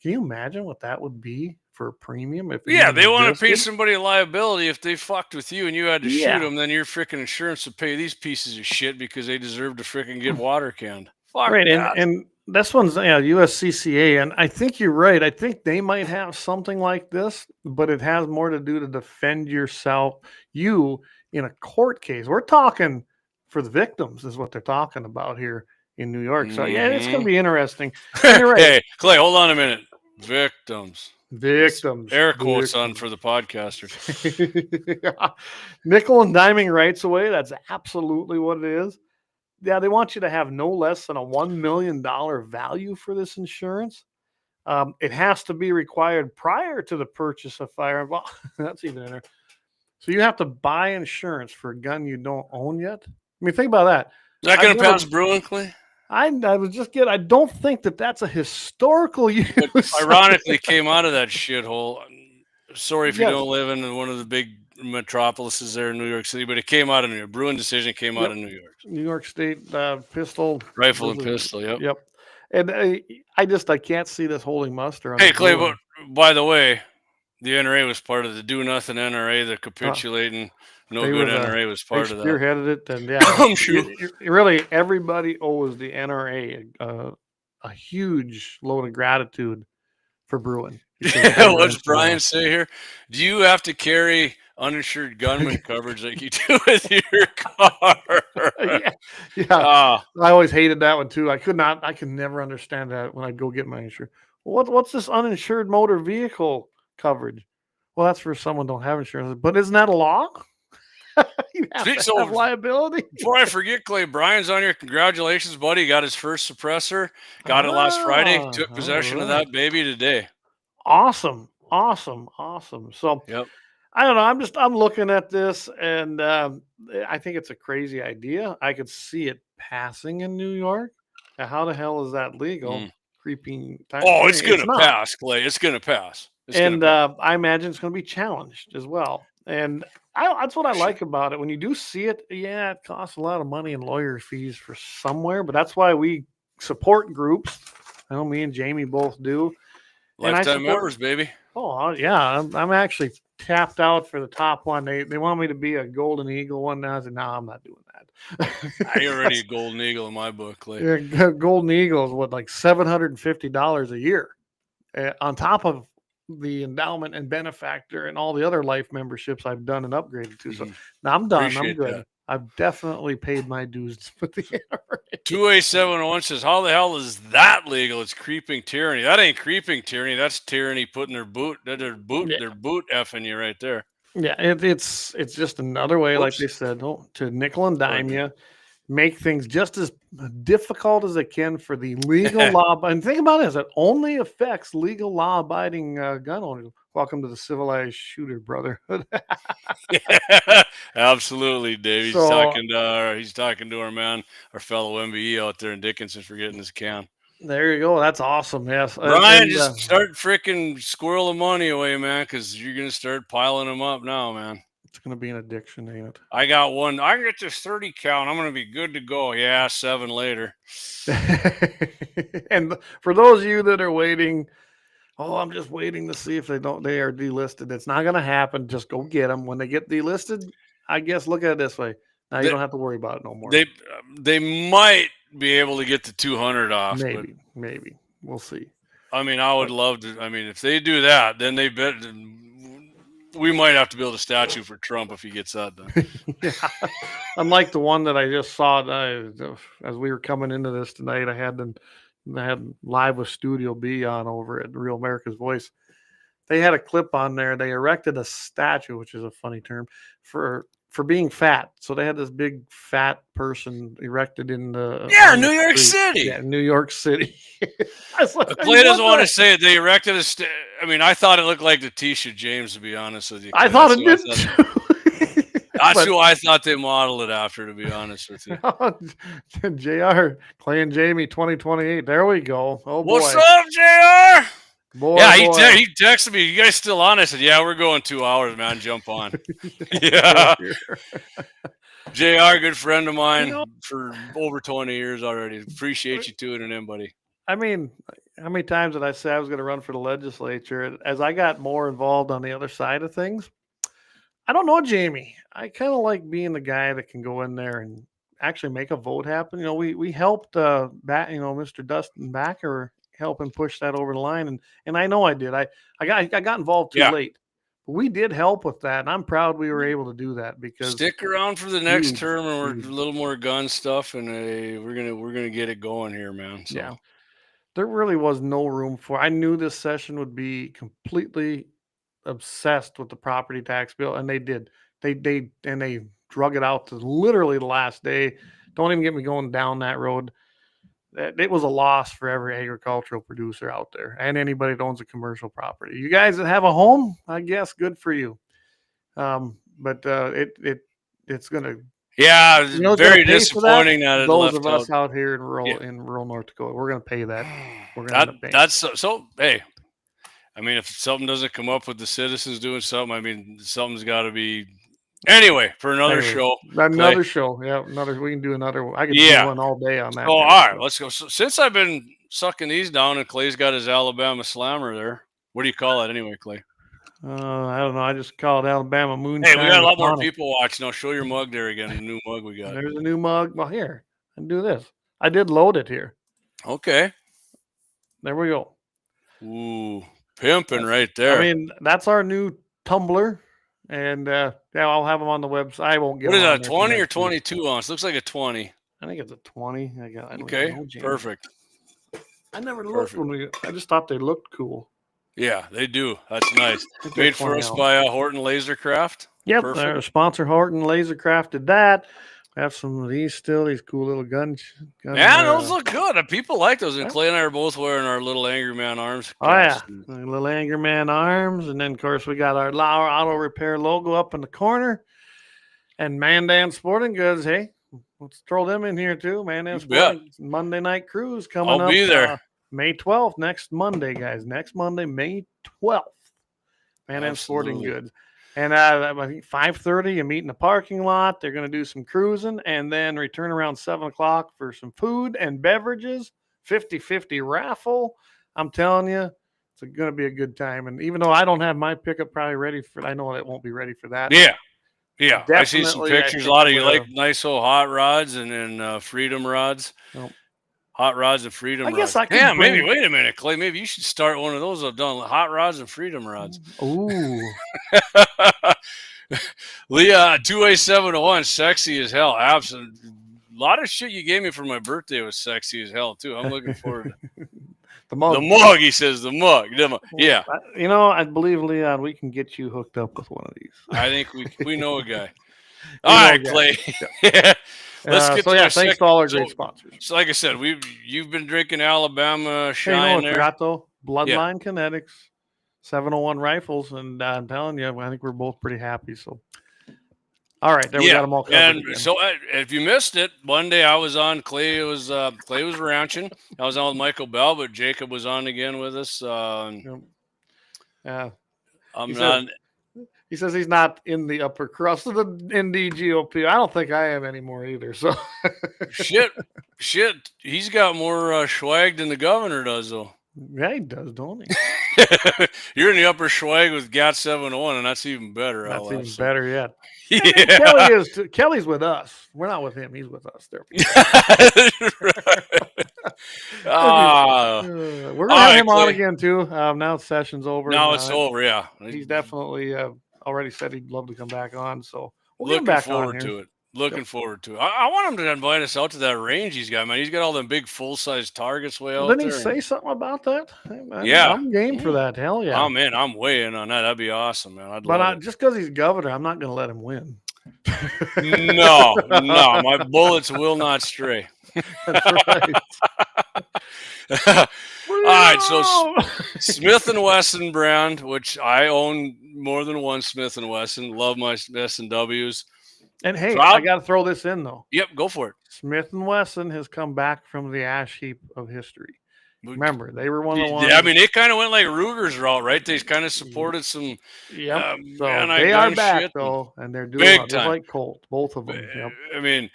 [SPEAKER 2] Can you imagine what that would be for a premium?
[SPEAKER 3] They want to pay somebody a liability if they fucked with you and you had to shoot them. Then your freaking insurance would pay these pieces of shit because they deserve to freaking get water canned. Fuck
[SPEAKER 2] right,
[SPEAKER 3] that.
[SPEAKER 2] And this one's USCCA, and I think you're right. I think they might have something like this, but it has more to do to defend you in a court case. We're talking for the victims, is what they're talking about here in New York. So it's going to be interesting. You're right.
[SPEAKER 3] Hey, Clay, hold on a minute. Victims. Air quotes on for the podcasters.
[SPEAKER 2] Nickel and diming rights away. That's absolutely what it is. Yeah, they want you to have no less than a $1 million value for this insurance. It has to be required prior to the purchase of firearm. Well, that's even in there. So you have to buy insurance for a gun you don't own yet. I mean, think about that.
[SPEAKER 3] Is that going to pass Bruin, Clay?
[SPEAKER 2] I was just kidding. I don't think that's a historical use.
[SPEAKER 3] It ironically came out of that shithole. Sorry if you don't live in one of the big metropolises there in New York City, but it came out of New York. Bruin decision came out of New York.
[SPEAKER 2] New York State pistol.
[SPEAKER 3] Rifle and pistol, yep.
[SPEAKER 2] And I can't see this holding muster.
[SPEAKER 3] Hey, Clay, but by the way, the NRA was part of the Do Nothing NRA, the capitulating No Good NRA was part of that.
[SPEAKER 2] Spearheaded it, and
[SPEAKER 3] I'm sure.
[SPEAKER 2] Really, everybody owes the NRA a huge load of gratitude for Bruin.
[SPEAKER 3] What's Brian say here? Do you have to carry uninsured gunman coverage like you do with your car?
[SPEAKER 2] I always hated that one too. I could never understand that when I'd go get my insurance. What's this uninsured motor vehicle coverage? Well, that's for someone who don't have insurance. But isn't that a law? You have to have liability.
[SPEAKER 3] Before I forget, Clay, Brian's on here. Congratulations, buddy. He got his first suppressor. Got it last Friday. Took possession of that baby today.
[SPEAKER 2] Awesome. So I don't know. I'm looking at this, and I think it's a crazy idea. I could see it passing in New York. How the hell is that legal? Creeping time.
[SPEAKER 3] Oh, it's going to pass, Clay. It's going to pass.
[SPEAKER 2] I imagine it's going to be challenged as well. And that's what I like about it. When you do see it, it costs a lot of money in lawyer fees for somewhere, but that's why we support groups. I know me and Jamie both do.
[SPEAKER 3] Lifetime members, baby.
[SPEAKER 2] Oh yeah, I'm actually tapped out for the top one. They want me to be a Golden Eagle one now. I said, no, I'm not doing that.
[SPEAKER 3] I already a Golden Eagle in my book, Clay.
[SPEAKER 2] Yeah, Golden Eagle is what, like $750 a year, on top of the endowment and benefactor and all the other life memberships I've done and upgraded to. So now I'm done.
[SPEAKER 3] Appreciate
[SPEAKER 2] I'm good.
[SPEAKER 3] that.
[SPEAKER 2] I've definitely paid my dues with the NRA.
[SPEAKER 3] 2A701 says, how the hell is that legal? It's creeping tyranny. That ain't creeping tyranny. That's tyranny putting their boot effing you right there.
[SPEAKER 2] Yeah, it's just another way, like they said, to nickel and dime you, make things just as difficult as it can for the legal law. And think about it, it only affects legal law-abiding gun owners. Welcome to the civilized shooter brotherhood.
[SPEAKER 3] Absolutely, Dave.
[SPEAKER 2] So,
[SPEAKER 3] he's talking to our man, our fellow MBE out there in Dickinson for getting his can.
[SPEAKER 2] There you go. That's awesome. Yes,
[SPEAKER 3] Brian, just start freaking squirreling money away, man, because you're gonna start piling them up now, man.
[SPEAKER 2] It's gonna be an addiction, ain't it?
[SPEAKER 3] I got one. I can get this 30 count. I'm gonna be good to go. Yeah, 7 later.
[SPEAKER 2] And for those of you that are waiting, I'm just waiting to see if they are delisted. It's not gonna happen. Just go get them when they get delisted. I guess look at it this way. Now you don't have to worry about it no more.
[SPEAKER 3] They might be able to get the 200 off.
[SPEAKER 2] Maybe we'll see.
[SPEAKER 3] I mean, I would love to. I mean, if they do that, then they bet we might have to build a statue for Trump if he gets that done.
[SPEAKER 2] Yeah. Unlike the one that I just saw as we were coming into this tonight, I had Live with Studio B on over at Real America's Voice. They had a clip on there. They erected a statue, which is a funny term, for being fat. So they had this big fat person erected in the
[SPEAKER 3] New York City.
[SPEAKER 2] Yeah, New York City.
[SPEAKER 3] Clay doesn't want to say it. They erected a I mean, I thought it looked like Letitia James, to be honest with you.
[SPEAKER 2] I thought it did too.
[SPEAKER 3] That's who I thought they modeled it after, to be honest with you.
[SPEAKER 2] JR, Clay and Jamie 2028. There we go. Oh boy.
[SPEAKER 3] What's up, JR?
[SPEAKER 2] Boy,
[SPEAKER 3] yeah, he texted me. You guys still on? I said, yeah, we're going 2 hours, man. Jump on. Yeah. JR, good friend of mine for over 20 years already. Appreciate you tuning in, buddy.
[SPEAKER 2] I mean, how many times did I say I was going to run for the legislature? As I got more involved on the other side of things, I don't know, Jamie. I kind of like being the guy that can go in there and actually make a vote happen. You know, we helped Mr. Dustin Backer helping push that over the line, and I know I did. I got involved too late. But we did help with that, and I'm proud we were able to do that because
[SPEAKER 3] stick around for the next term, and we're a little more gun stuff, and we're gonna get it going here, man. So.
[SPEAKER 2] Yeah, there really was no room for. I knew this session would be completely obsessed with the property tax bill, and they did. They drug it out to literally the last day. Don't even get me going down that road. It was a loss for every agricultural producer out there and anybody that owns a commercial property. You guys that have a home, I guess, good for you. But it's gonna.
[SPEAKER 3] Yeah, very disappointing that it
[SPEAKER 2] those
[SPEAKER 3] left
[SPEAKER 2] of us
[SPEAKER 3] out
[SPEAKER 2] here in rural North Dakota, we're gonna pay that. We're gonna pay.
[SPEAKER 3] That's so. Hey, I mean, if something doesn't come up with the citizens doing something, I mean, something's got to be. Anyway, for another show.
[SPEAKER 2] Another show. Yeah, we can do another. I could do one all day on that.
[SPEAKER 3] Oh, all right, let's go. So, since I've been sucking these down and Clay's got his Alabama Slammer there, what do you call it anyway, Clay?
[SPEAKER 2] I don't know. I just call it Alabama Moonshine.
[SPEAKER 3] Hey, we got a lot more people watching. Now show your mug there again. The new mug we got.
[SPEAKER 2] There's a new mug. Well, here, I can do this. I did load it here.
[SPEAKER 3] Okay.
[SPEAKER 2] There we go.
[SPEAKER 3] Ooh, pimping right there.
[SPEAKER 2] I mean, that's our new tumbler. And I'll have them on the website. I won't get.
[SPEAKER 3] What is that? 20 or 22 ounce? Looks like a 20.
[SPEAKER 2] I think it's a 20.
[SPEAKER 3] Okay, perfect.
[SPEAKER 2] I never looked I just thought they looked cool.
[SPEAKER 3] Yeah, they do. That's nice. Made for us by Horton Lasercraft.
[SPEAKER 2] Yep, our sponsor Horton Lasercraft did that. We have some of these still. These cool little guns.
[SPEAKER 3] Yeah, those look good. People like those. And Clay and I are both wearing our little Angry Man arms.
[SPEAKER 2] Oh yeah, little Angry Man arms, and then of course we got our Lauer Auto Repair logo up in the corner, and Mandan Sporting Goods. Hey, let's throw them in here too. Mandan Sporting Monday Night Cruise coming up.
[SPEAKER 3] I'll be there.
[SPEAKER 2] May 12th, next Monday, guys. Next Monday, May 12th. Mandan Sporting Goods. And I think 5:30, you meet in the parking lot. They're going to do some cruising and then return around 7 o'clock for some food and beverages. 50-50 raffle. I'm telling you, going to be a good time. And even though I don't have my pickup probably ready for, I know it won't be ready for that.
[SPEAKER 3] Yeah. Yeah. I see some
[SPEAKER 2] Definitely,
[SPEAKER 3] pictures. A lot of you like nice old hot rods and then freedom rods.
[SPEAKER 2] Nope.
[SPEAKER 3] Hot rods and freedom rods.
[SPEAKER 2] guess I could
[SPEAKER 3] Yeah, maybe.
[SPEAKER 2] bring-
[SPEAKER 3] Wait a minute, Clay. Maybe you should start one of those. I've done hot rods and freedom rods.
[SPEAKER 2] Ooh.
[SPEAKER 3] Leah, 2A701, sexy as hell. Absolutely. A lot of shit you gave me for my birthday was sexy as hell, too. I'm looking forward to
[SPEAKER 2] The mug.
[SPEAKER 3] The mug, he says. The mug. Yeah.
[SPEAKER 2] You know, I believe, Leon, we can get you hooked up with one of these.
[SPEAKER 3] I think we know a guy. All right, Clay. Let's get to
[SPEAKER 2] thanks to all our great sponsors.
[SPEAKER 3] So, like I said, you've been drinking Alabama
[SPEAKER 2] Hey, you know
[SPEAKER 3] Shine
[SPEAKER 2] what I
[SPEAKER 3] there.
[SPEAKER 2] forgot, though? Bloodline Kinetics, 701 rifles, and I'm telling you, I think we're both pretty happy. So, all right, there we got them all covered.
[SPEAKER 3] And
[SPEAKER 2] again.
[SPEAKER 3] so, if you missed it, one day I was on. Clay was ranching. I was on with Michael Bell, but Jacob was on again with us.
[SPEAKER 2] Yeah,
[SPEAKER 3] I'm not.
[SPEAKER 2] He says he's not in the upper crust of the NDGOP. I don't think I am anymore either. So
[SPEAKER 3] shit. He's got more swag than the governor does, though.
[SPEAKER 2] Yeah, he does, don't he?
[SPEAKER 3] You're in the upper swag with GAT701, and that's even better.
[SPEAKER 2] That's even better yet.
[SPEAKER 3] Yeah.
[SPEAKER 2] Kelly is too. Kelly's with us. We're not with him. He's with us. There. We're gonna have him on again too. Now session's over.
[SPEAKER 3] Now it's over. Yeah,
[SPEAKER 2] he's definitely already said he'd love to come back on. So we'll
[SPEAKER 3] looking forward to it. Looking forward to it. I want him to invite us out to that range he's got, man. He's got all them big full-size targets way out there.
[SPEAKER 2] Didn't he say something about that?
[SPEAKER 3] Yeah.
[SPEAKER 2] I'm game for that. Hell yeah.
[SPEAKER 3] Oh, man, I'm way in on that. That'd be awesome, man.
[SPEAKER 2] Just because he's governor, I'm not going to let him win.
[SPEAKER 3] No, my bullets will not stray.
[SPEAKER 2] That's right.
[SPEAKER 3] All right, so Smith & Wesson brand, which I own more than one Smith & Wesson. Love my S&Ws.
[SPEAKER 2] And hey, I got to throw this in though.
[SPEAKER 3] Yep, go for it.
[SPEAKER 2] Smith & Wesson has come back from the ash heap of history. Remember, they were one of the ones.
[SPEAKER 3] Yeah, I mean, they kind of went like Ruger's route, right? They kind of supported some.
[SPEAKER 2] Yep. So they are back though, and they're doing
[SPEAKER 3] big
[SPEAKER 2] it
[SPEAKER 3] time.
[SPEAKER 2] like Colt, both of them. Yep.
[SPEAKER 3] I mean,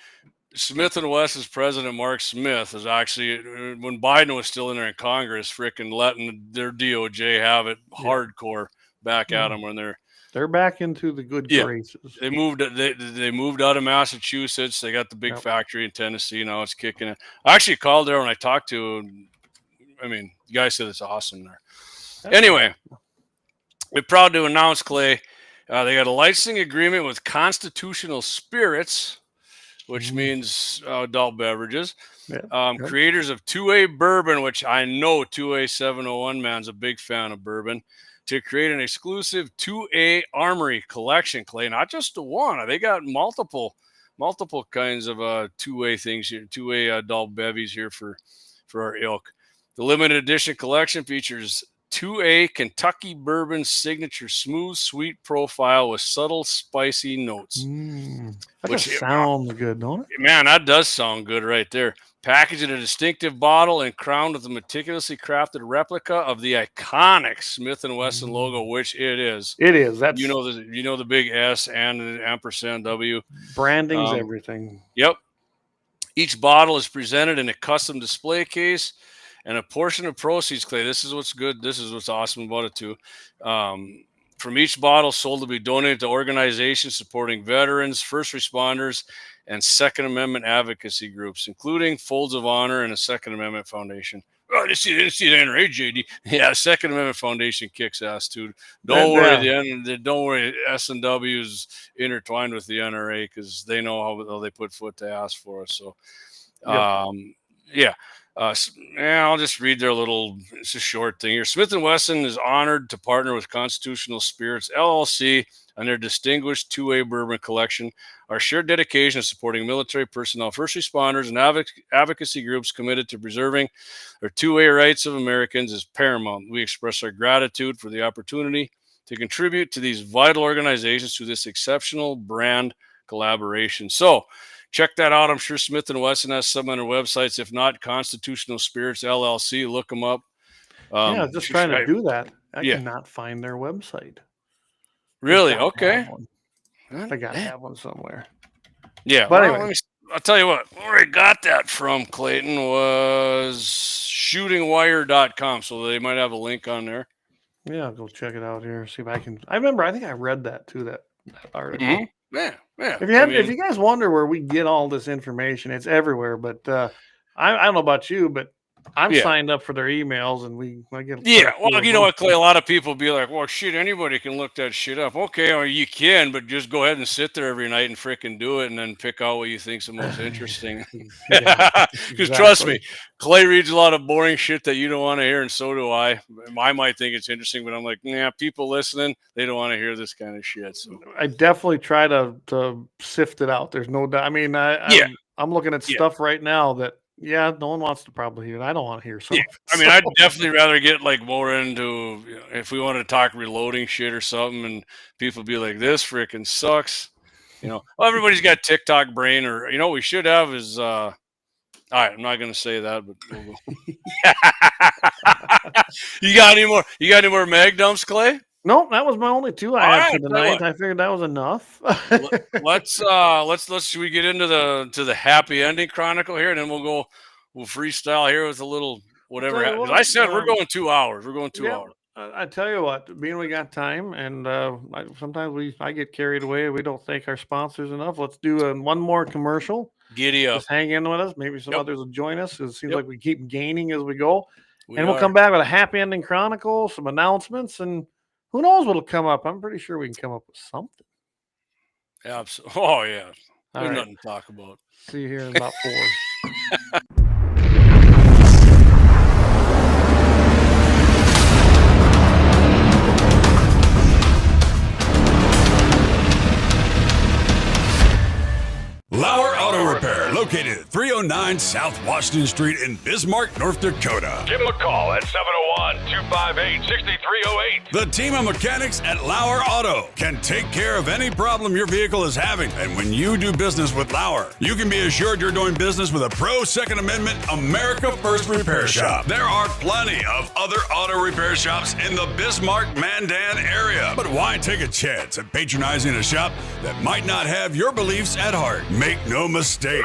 [SPEAKER 3] Smith & Wesson's president Mark Smith is actually, when Biden was still in there in Congress, freaking letting their DOJ have it hardcore back at them when
[SPEAKER 2] they're back into the good graces.
[SPEAKER 3] They moved out of Massachusetts. They got the big factory in Tennessee. Now it's kicking it. I actually called there when I talked to him. I mean, the guy said it's awesome there. Anyway, we're proud to announce, Clay, they got a licensing agreement with Constitutional Spirits, which means adult beverages. Creators of 2A Bourbon, which I know 2A701 man's a big fan of bourbon, to create an exclusive 2A Armory collection, Clay. Not just the one. They got multiple kinds of 2A things here, 2A adult bevies here for our ilk. The limited edition collection features 2A Kentucky Bourbon signature smooth, sweet profile with subtle, spicy notes.
[SPEAKER 2] That just sounds good, don't it?
[SPEAKER 3] Man, that does sound good right there. Packaged in a distinctive bottle and crowned with a meticulously crafted replica of the iconic Smith & Wesson logo, which it is.
[SPEAKER 2] It is. That's
[SPEAKER 3] you know the big S and the ampersand W.
[SPEAKER 2] Branding's everything.
[SPEAKER 3] Yep. Each bottle is presented in a custom display case. And a portion of proceeds, Clay, this is what's good. This is what's awesome about it, too. From each bottle sold to be donated to organizations supporting veterans, first responders, and Second Amendment advocacy groups, including Folds of Honor and a Second Amendment Foundation. Oh, I didn't see the NRA, JD. Yeah, Second Amendment Foundation kicks ass, too. Don't worry, S&W's intertwined with the NRA because they know how they put foot to ass for us. So, I'll just read their it's a short thing here. Smith & Wesson is honored to partner with Constitutional Spirits, LLC, on their distinguished 2A bourbon collection. Our shared dedication to supporting military personnel, first responders, and advocacy groups committed to preserving our 2A rights of Americans is paramount. We express our gratitude for the opportunity to contribute to these vital organizations through this exceptional brand collaboration. So, check that out. I'm sure Smith & Wesson has some on their websites. If not, Constitutional Spirits LLC. Look them up.
[SPEAKER 2] Just trying to do that. I cannot find their website.
[SPEAKER 3] Really? Okay.
[SPEAKER 2] I got to have one somewhere.
[SPEAKER 3] Yeah.
[SPEAKER 2] But anyway.
[SPEAKER 3] I'll tell you what. Where I got that from, Clayton, was shootingwire.com. So they might have a link on there.
[SPEAKER 2] Yeah, I'll go check it out here. See if I can. I remember. I think I read that too. That article.
[SPEAKER 3] Mm-hmm. Yeah.
[SPEAKER 2] If you guys wonder where we get all this information, it's everywhere. But I don't know about you, but I'm signed up for their emails, and I get.
[SPEAKER 3] Yeah, well, you know what, Clay? A lot of people be like, "Well, shit, anybody can look that shit up." Okay, or you can, but just go ahead and sit there every night and frickin' do it, and then pick out what you think's the most interesting. Because trust me, Clay reads a lot of boring shit that you don't want to hear, and so do I. I might think it's interesting, but I'm like, nah, people listening, they don't want to hear this kind of shit. So
[SPEAKER 2] I definitely try to sift it out. There's no doubt. I mean, I'm looking at stuff right now that. Yeah, no one wants to probably hear it. I don't want to hear something.
[SPEAKER 3] Yeah. I mean, I'd definitely rather get like more into if we want to talk reloading shit or something, and people be like, "This freaking sucks," Well, everybody's got TikTok brain, or what we should have is. All right, I'm not going to say that, but we'll go. You got any more? You got any more mag dumps, Clay?
[SPEAKER 2] No, that was my only two I had for tonight. I figured that was enough.
[SPEAKER 3] Should we get into the happy ending chronicle here, and then we'll freestyle here with a little whatever. As I said, we're going 2 hours. We're going 2 hours.
[SPEAKER 2] I tell you what, being we got time, and sometimes I get carried away. We don't thank our sponsors enough. Let's do one more commercial.
[SPEAKER 3] Giddy up.
[SPEAKER 2] Just hang in with us. Maybe some others will join us. It seems like we keep gaining as we go. We'll come back with a happy ending chronicle, some announcements, and who knows what'll come up. I'm pretty sure we can come up with something.
[SPEAKER 3] Absolutely. Oh, yeah. There's nothing to talk about.
[SPEAKER 2] See you here in about 4.
[SPEAKER 4] LAUER Auto Repair, located at 309 South Washington Street in Bismarck, North Dakota.
[SPEAKER 5] Give them a call at 701-258-6308.
[SPEAKER 4] The team of mechanics at LAUER Auto can take care of any problem your vehicle is having. And when you do business with LAUER, you can be assured you're doing business with a pro Second Amendment America First repair shop. There are plenty of other auto repair shops in the Bismarck-Mandan area. But why take a chance at patronizing a shop that might not have your beliefs at heart? Make no mistake.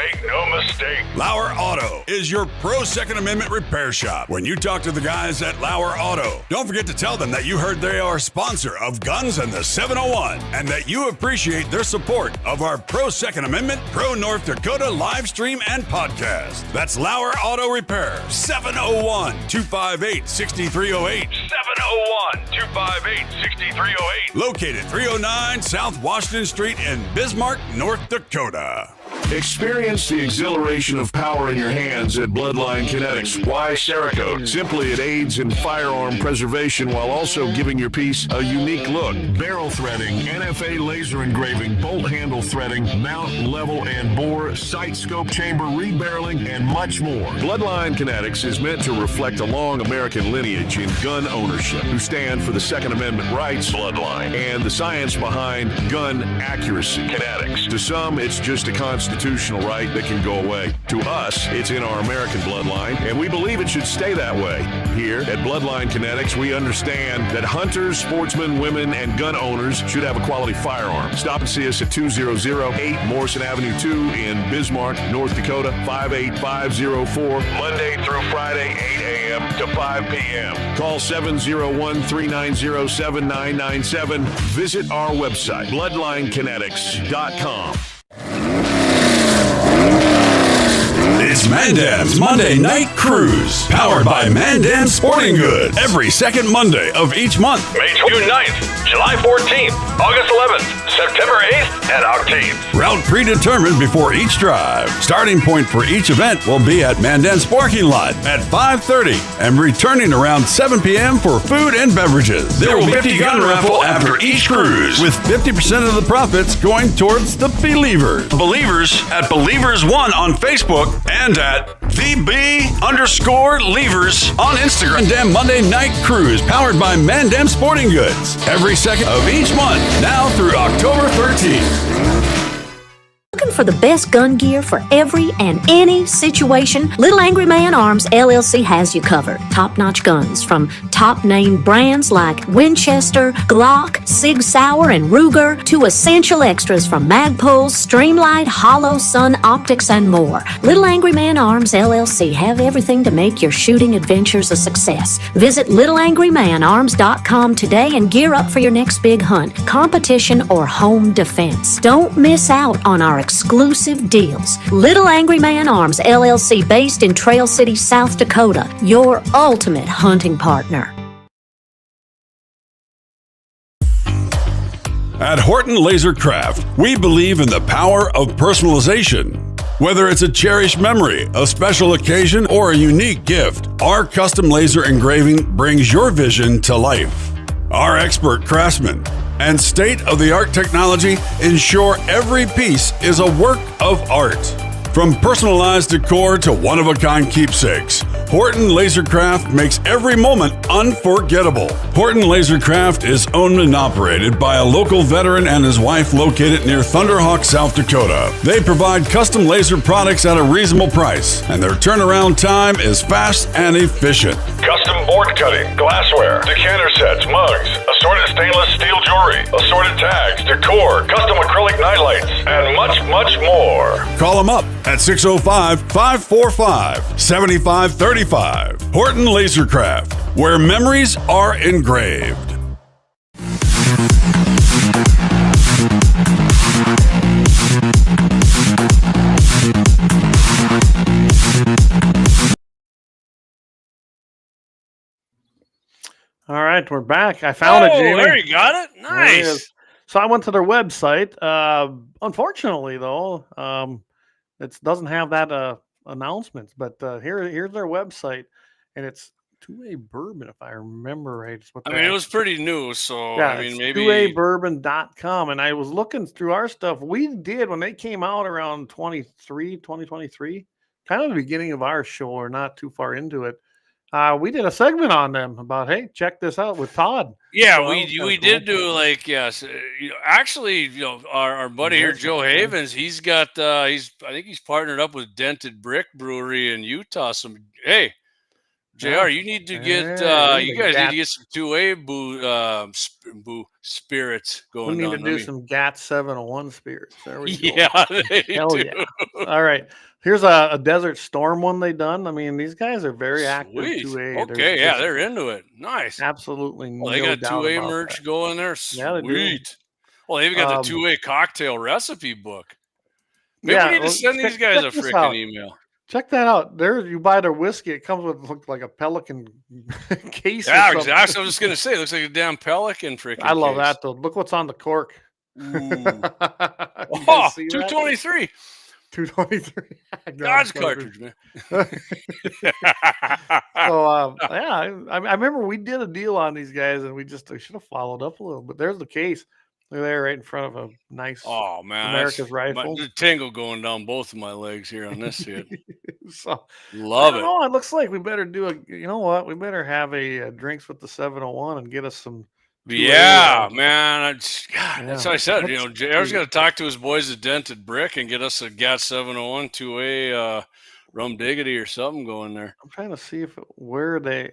[SPEAKER 4] LAUER Auto is your pro Second Amendment repair shop. When you talk to the guys at LAUER Auto, don't forget to tell them that you heard they are a sponsor of Guns and the 701 and that you appreciate their support of our pro Second Amendment, pro North Dakota live stream and podcast. That's LAUER Auto Repair, 701-258-6308.
[SPEAKER 5] 701-258-6308.
[SPEAKER 4] Located 309 South Washington Street in Bismarck, North Dakota.
[SPEAKER 6] Experience the exhilaration of power in your hands at Bloodline Kinetics. Why Cerakote? Simply, it aids in firearm preservation while also giving your piece a unique look. Barrel threading, NFA laser engraving, bolt handle threading, mount, level, and bore, sight scope chamber, rebarreling, and much more. Bloodline Kinetics is meant to reflect a long American lineage in gun ownership, who stand for the Second Amendment rights, Bloodline, and the science behind gun accuracy. Kinetics. To some, it's just a constitutional right that can go away. To us, it's in our American bloodline, and we believe it should stay that way. Here at Bloodline Kinetics, we understand that hunters, sportsmen, women, and gun owners should have a quality firearm. Stop and see us at 2008 Morrison Avenue 2 in Bismarck, North Dakota, 58504, Monday through Friday, 8 a.m. to 5 p.m. Call 701-390-7997. Visit our website, bloodlinekinetics.com.
[SPEAKER 4] It's Mandan's Monday Night Cruise, powered by Mandan Sporting Goods. Every second Monday of each month.
[SPEAKER 5] May 29th, July 14th, August 11th, September 8th, and Octave.
[SPEAKER 4] Route predetermined before each drive. Starting point for each event will be at Mandan's parking lot at 5:30 and returning around 7 p.m. for food and beverages. There will be a 50 gun raffle after each cruise, with 50% of the profits going towards the Believers. Believers at Believers1 on Facebook and at VB_Levers on Instagram. Mandan Monday Night Cruise, powered by Mandan Sporting Goods. Every second of each month, now through October 13th.
[SPEAKER 7] Looking for the best gun gear for every and any situation? Little Angry Man Arms LLC has you covered. Top-notch guns from top-name brands like Winchester, Glock, Sig Sauer, and Ruger to essential extras from Magpul, Streamlight, Hollow, Sun Optics, and more. Little Angry Man Arms LLC have everything to make your shooting adventures a success. Visit littleangrymanarms.com today and gear up for your next big hunt, competition, or home defense. Don't miss out on our exclusive deals. Little Angry Man Arms LLC, based in Trail City, South Dakota, your ultimate hunting partner.
[SPEAKER 4] At Horton Laser Craft, we believe in the power of personalization. Whether it's a cherished memory, a special occasion, or a unique gift, our custom laser engraving brings your vision to life. Our expert craftsmen and state-of-the-art technology ensure every piece is a work of art. From personalized decor to one-of-a-kind keepsakes, Horton Lasercraft makes every moment unforgettable. Horton Lasercraft is owned and operated by a local veteran and his wife located near Thunderhawk, South Dakota. They provide custom laser products at a reasonable price, and their turnaround time is fast and efficient.
[SPEAKER 5] Custom board cutting, glassware, decanter sets, mugs, assorted stainless steel jewelry, assorted tags, decor, custom acrylic nightlights, and much, much more.
[SPEAKER 4] Call them up at 605-545-7535. Horton Lasercraft, where memories are engraved.
[SPEAKER 2] All right, we're back. I found it, Jamie.
[SPEAKER 3] There you got it. Nice.
[SPEAKER 2] So I went to their website. Unfortunately, though, it doesn't have that announcements. But here's their website, and it's 2A Bourbon, if I remember right.
[SPEAKER 3] It was pretty new, so
[SPEAKER 2] yeah,
[SPEAKER 3] I mean, maybe
[SPEAKER 2] 2abourbon.com. And I was looking through our stuff. We did when they came out around 2023, kind of the beginning of our show, or not too far into it. We did a segment on them about, hey, check this out with Todd.
[SPEAKER 3] Yeah,
[SPEAKER 2] so
[SPEAKER 3] we did do yes. Actually, our buddy here, Joe Havens, he's got I think he's partnered up with Dented Brick Brewery in Utah. Hey, JR, you need to get you guys need to get some 2A boo spirits going.
[SPEAKER 2] We need to do some GAT-701 spirits. There we go.
[SPEAKER 3] Yeah,
[SPEAKER 2] hell
[SPEAKER 3] do.
[SPEAKER 2] Yeah. All right. Here's a Desert Storm one they done. I mean, these guys are very active. 2A.
[SPEAKER 3] Okay, they're into it. Nice.
[SPEAKER 2] Absolutely.
[SPEAKER 3] Well, they got 2A merch going there. Sweet. Yeah, they do. Well, they've got the 2A cocktail recipe book. Maybe we need to send these guys a freaking email.
[SPEAKER 2] Check that out. There, you buy their whiskey. It comes with looks like a pelican case.
[SPEAKER 3] Yeah, exactly. I was just gonna say, it looks like a damn pelican freaking.
[SPEAKER 2] I love that though. Look what's on the cork.
[SPEAKER 3] Oh, 223.
[SPEAKER 2] 223.
[SPEAKER 3] God's cartridge, man.
[SPEAKER 2] So I remember we did a deal on these guys, and we should have followed up a little. But there's the case. They're there right in front of a nice America's rifle.
[SPEAKER 3] The tingle going down both of my legs here on this shit.
[SPEAKER 2] So
[SPEAKER 3] love it.
[SPEAKER 2] Oh, it looks like we better do you know what? We better have a drinks with the 701 and get us some.
[SPEAKER 3] Yeah, man. That's what I said. JR's got to talk to his boys at Dented Brick and get us a GAT-701 2A rum diggity or something going there.
[SPEAKER 2] I'm trying to see if there's any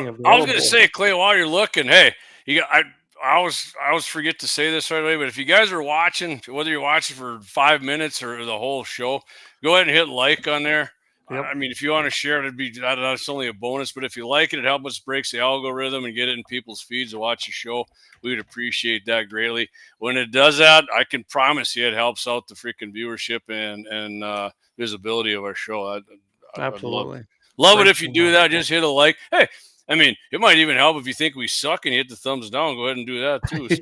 [SPEAKER 2] available.
[SPEAKER 3] I was going to say, Clay, while you're looking, hey, I always forget to say this right away, but if you guys are watching, whether you're watching for 5 minutes or the whole show, go ahead and hit like on there. Yep. I mean, if you want to share it, it's only a bonus, but if you like it, it helps us break the algorithm and get it in people's feeds to watch the show. We would appreciate that greatly. When it does that, I can promise you it helps out the freaking viewership and visibility of our show.
[SPEAKER 2] Absolutely.
[SPEAKER 3] Love it if you do that. Just hit a like. Hey, I mean, it might even help if you think we suck and you hit the thumbs down. Go ahead and do that too. So.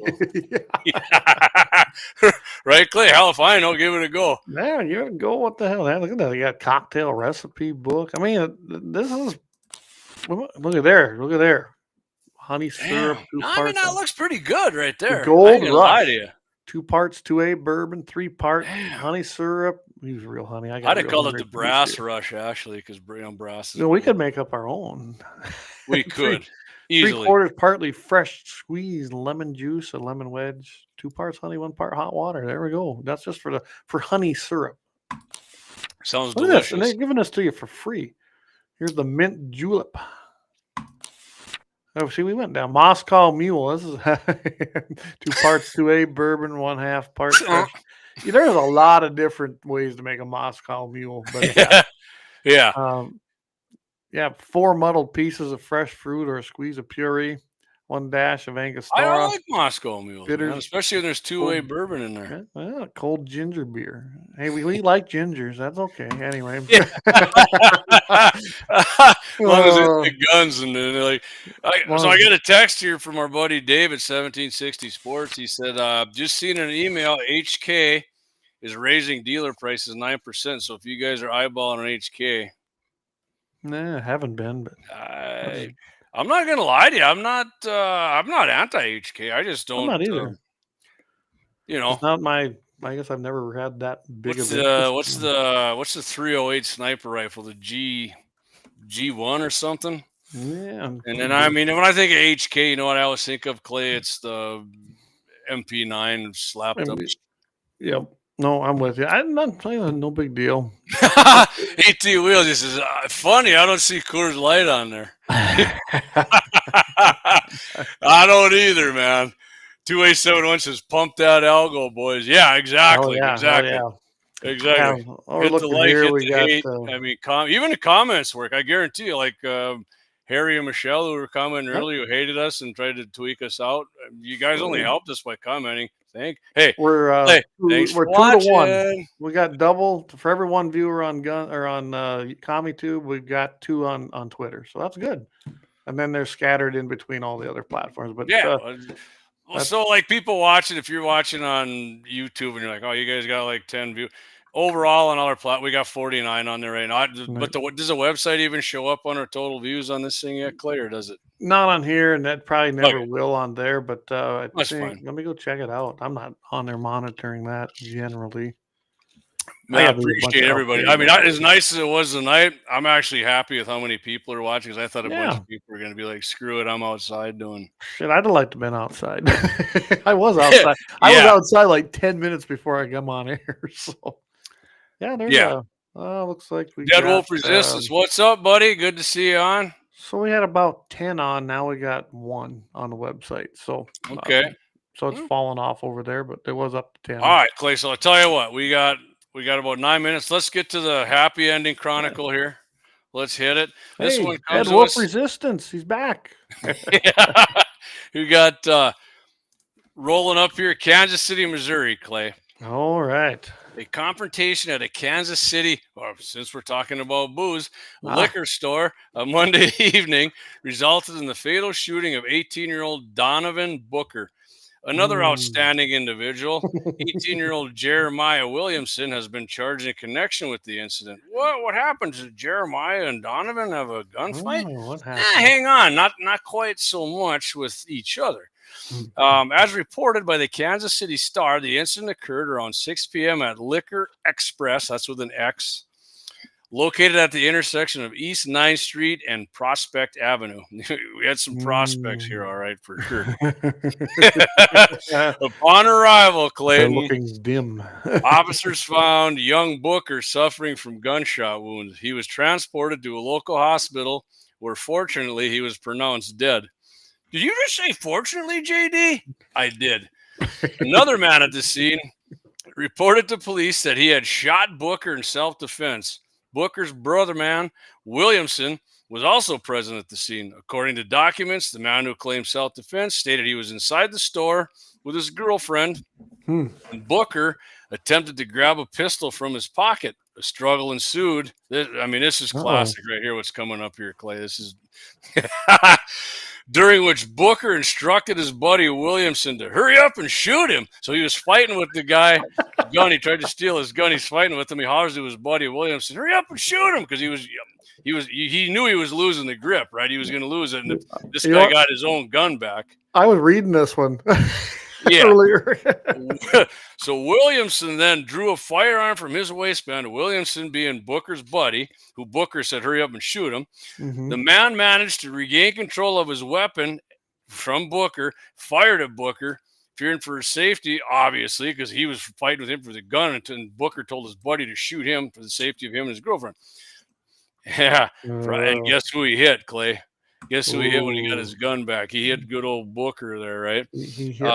[SPEAKER 3] Right, Clay? Hell if I know, give it a go.
[SPEAKER 2] Man, you gotta go. What the hell? Look at that. They got cocktail recipe book. I mean, this is. Look at there. Honey syrup.
[SPEAKER 3] That looks pretty good right there.
[SPEAKER 2] The Gold Rush.
[SPEAKER 3] 2
[SPEAKER 2] parts 2A bourbon, 3 part honey syrup. Use real honey.
[SPEAKER 3] I'd have called it the Brass Rush, actually, because brass is.
[SPEAKER 2] We could make up our own.
[SPEAKER 3] We could. Easily.
[SPEAKER 2] 3/4 partly fresh squeezed lemon juice, a lemon wedge, 2 parts honey, 1 part hot water. There we go. That's just for honey syrup.
[SPEAKER 3] Sounds
[SPEAKER 2] Look at this, and
[SPEAKER 3] delicious.
[SPEAKER 2] they're giving this to you for free. Here's the mint julep. Oh, see, we went down Moscow Mule. This is 2 parts 2A bourbon, 1/2 part fresh. Yeah, there's a lot of different ways to make a Moscow Mule, but
[SPEAKER 3] Yeah.
[SPEAKER 2] yeah, 4 muddled pieces of fresh fruit or a squeeze of puree, 1 dash of
[SPEAKER 3] I
[SPEAKER 2] Angostura,
[SPEAKER 3] like Moscow mules, man,
[SPEAKER 2] bitters,
[SPEAKER 3] especially when there's 2A
[SPEAKER 2] cold-
[SPEAKER 3] bourbon in there.
[SPEAKER 2] cold ginger beer. Hey, we like gingers. That's okay. Anyway.
[SPEAKER 3] Yeah. As long as it's the guns and they're like, so I got a text here from our buddy Dave at 1760 Sports. He said, just seen an email. HK is raising dealer prices 9%. So if you guys are eyeballing an HK,
[SPEAKER 2] Nah, I haven't been, but
[SPEAKER 3] I'm not gonna lie to you. I'm not anti HK. I just don't.
[SPEAKER 2] I'm not either. It's not my. I guess I've never had that big
[SPEAKER 3] What's
[SPEAKER 2] of a.
[SPEAKER 3] what's the 308 sniper rifle? The G1 or something?
[SPEAKER 2] Yeah.
[SPEAKER 3] And then I mean, when I think of HK, you know what I always think of, Clay? It's the MP9 slapped up.
[SPEAKER 2] Yep. No, I'm with you. I'm not saying no big deal.
[SPEAKER 3] AT Wheels just is funny. I don't see Coors Light on there. I don't either, man. 2A701 says pump that algo, boys. Yeah, exactly. Exactly.
[SPEAKER 2] Yeah,
[SPEAKER 3] Hit the like, hit the hate. I mean, even the comments work. I guarantee you, like Harry and Michelle, who were commenting earlier, who hated us and tried to tweak us out. You guys only helped us by commenting. Hey,
[SPEAKER 2] we're 2 to 1. We got double for every 1 viewer on CommieTube. We've got 2 on Twitter, so that's good. And then they're scattered in between all the other platforms. But
[SPEAKER 3] so like people watching, if you're watching on YouTube and you're like, oh, you guys got like 10 views. Overall on all our platforms, we got 49 on there right now. But does the website even show up on our total views on this thing yet, Clay, or does it?
[SPEAKER 2] Not on here, and that probably never will on there. But
[SPEAKER 3] that's fine.
[SPEAKER 2] Let me go check it out. I'm not on there monitoring that generally.
[SPEAKER 3] I appreciate everybody. I mean, as nice as it was tonight, I'm actually happy with how many people are watching, because I thought a bunch of people were going to be like, screw it, I'm outside doing.
[SPEAKER 2] Shit, I'd have liked to have been outside. I was outside. I was outside like 10 minutes before I come on air. So, there's looks like we
[SPEAKER 3] Dead Wolf Resistance. What's up, buddy? Good to see you on.
[SPEAKER 2] So we had about 10 on. Now we got 1 on the website. So,
[SPEAKER 3] okay.
[SPEAKER 2] So it's fallen off over there, but it was up to 10.
[SPEAKER 3] All right, Clay. So I'll tell you what, we got about 9 minutes. Let's get to the happy ending chronicle here. Let's hit it. This one comes
[SPEAKER 2] Dead Wolf Resistance. He's back.
[SPEAKER 3] We got rolling up here, Kansas City, Missouri, Clay.
[SPEAKER 2] All right.
[SPEAKER 3] A confrontation at a Kansas City, or since we're talking about booze, liquor store on Monday evening resulted in the fatal shooting of 18-year-old Donovan Booker. Another outstanding individual, 18-year-old Jeremiah Williamson, has been charged in connection with the incident. What happened? Did Jeremiah and Donovan have a gunfight?
[SPEAKER 2] What happened?
[SPEAKER 3] Hang on, not quite so much with each other. As reported by the Kansas City Star, the incident occurred around 6 p.m. at Liquor Express, that's with an X, located at the intersection of East 9th Street and Prospect Avenue. We had some prospects here, all right, for sure. Upon arrival, Clayton,
[SPEAKER 2] looking dim.
[SPEAKER 3] Officers found young Booker suffering from gunshot wounds. He was transported to a local hospital where, fortunately, he was pronounced dead. Did you just say fortunately, JD? I did. Another man at the scene reported to police that he had shot Booker in self-defense. Booker's brother, man, Williamson, was also present at the scene. According to documents, the man who claimed self-defense stated he was inside the store with his girlfriend. And Booker attempted to grab a pistol from his pocket. A struggle ensued. This is classic right here, what's coming up here, Clay. This is... During which Booker instructed his buddy Williamson to hurry up and shoot him. So he was fighting with the guy, gun. He tried to steal his gun. He's fighting with him. He hollers to his buddy Williamson, hurry up and shoot him, because he knew he was losing the grip, right? He was going to lose it, and this guy got his own gun back.
[SPEAKER 2] I was reading this one. earlier.
[SPEAKER 3] So Williamson then drew a firearm from his waistband, Williamson being Booker's buddy, who Booker said, hurry up and shoot him. The man managed to regain control of his weapon from Booker, fired at Booker, fearing for his safety, obviously, because he was fighting with him for the gun, and Booker told his buddy to shoot him for the safety of him and his girlfriend. Yeah, and guess who he hit, Clay? Guess who he hit when he got his gun back? He hit good old Booker there, right?
[SPEAKER 2] He hit,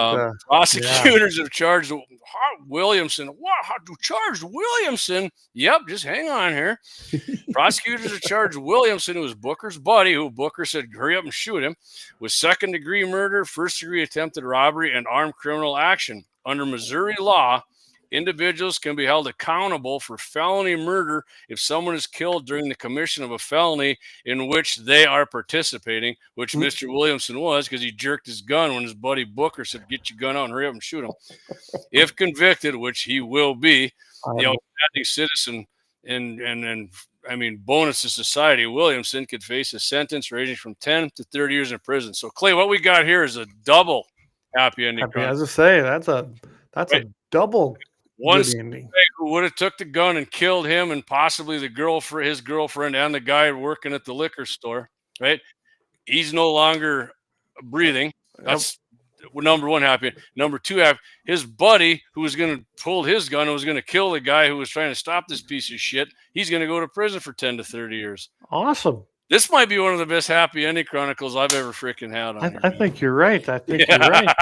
[SPEAKER 3] prosecutors have charged Williamson. What? Charged Williamson? Yep, just hang on here. Prosecutors have charged Williamson, who was Booker's buddy, who Booker said, hurry up and shoot him, with second-degree murder, first-degree attempted robbery, and armed criminal action. Under Missouri law, individuals can be held accountable for felony murder if someone is killed during the commission of a felony in which they are participating, which Mr. Williamson was, because he jerked his gun when his buddy Booker said, get your gun out and hurry up and shoot him. If convicted, which he will be, the outstanding citizen and I mean, bonus to society, Williamson could face a sentence ranging from 10 to 30 years in prison. So, Clay, what we got here is a double happy ending.
[SPEAKER 2] As I say, that's a double
[SPEAKER 3] one
[SPEAKER 2] ending.
[SPEAKER 3] Who would have took the gun and killed him and possibly his girlfriend and the guy working at the liquor store, right? He's no longer breathing. That's number one happy. Number two, his buddy who was going to pull his gun and was going to kill the guy who was trying to stop this piece of shit. He's going to go to prison for 10 to 30 years.
[SPEAKER 2] Awesome.
[SPEAKER 3] This might be one of the best happy ending chronicles I've ever freaking had on
[SPEAKER 2] I think you're right. I think you're right.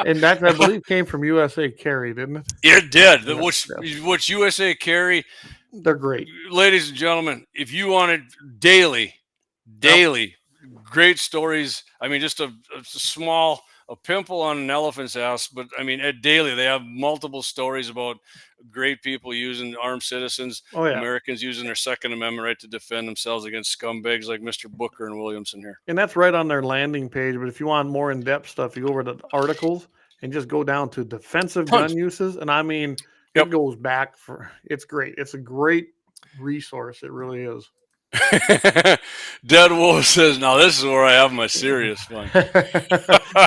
[SPEAKER 2] And that, I believe, came from USA Carry, didn't it?
[SPEAKER 3] It did. Which USA Carry.
[SPEAKER 2] They're great.
[SPEAKER 3] Ladies and gentlemen, if you wanted daily, great stories. I mean, just a pimple on an elephant's ass. But, I mean, at daily, they have multiple stories about great people using armed citizens, Americans using their Second Amendment right to defend themselves against scumbags like Mr. Booker and Williamson here.
[SPEAKER 2] And that's right on their landing page. But if you want more in-depth stuff, you go over to the articles and just go down to defensive gun uses. And I mean, it goes back it's great. It's a great resource. It really is.
[SPEAKER 3] Dead Wolf says, now this is where I have my serious fun.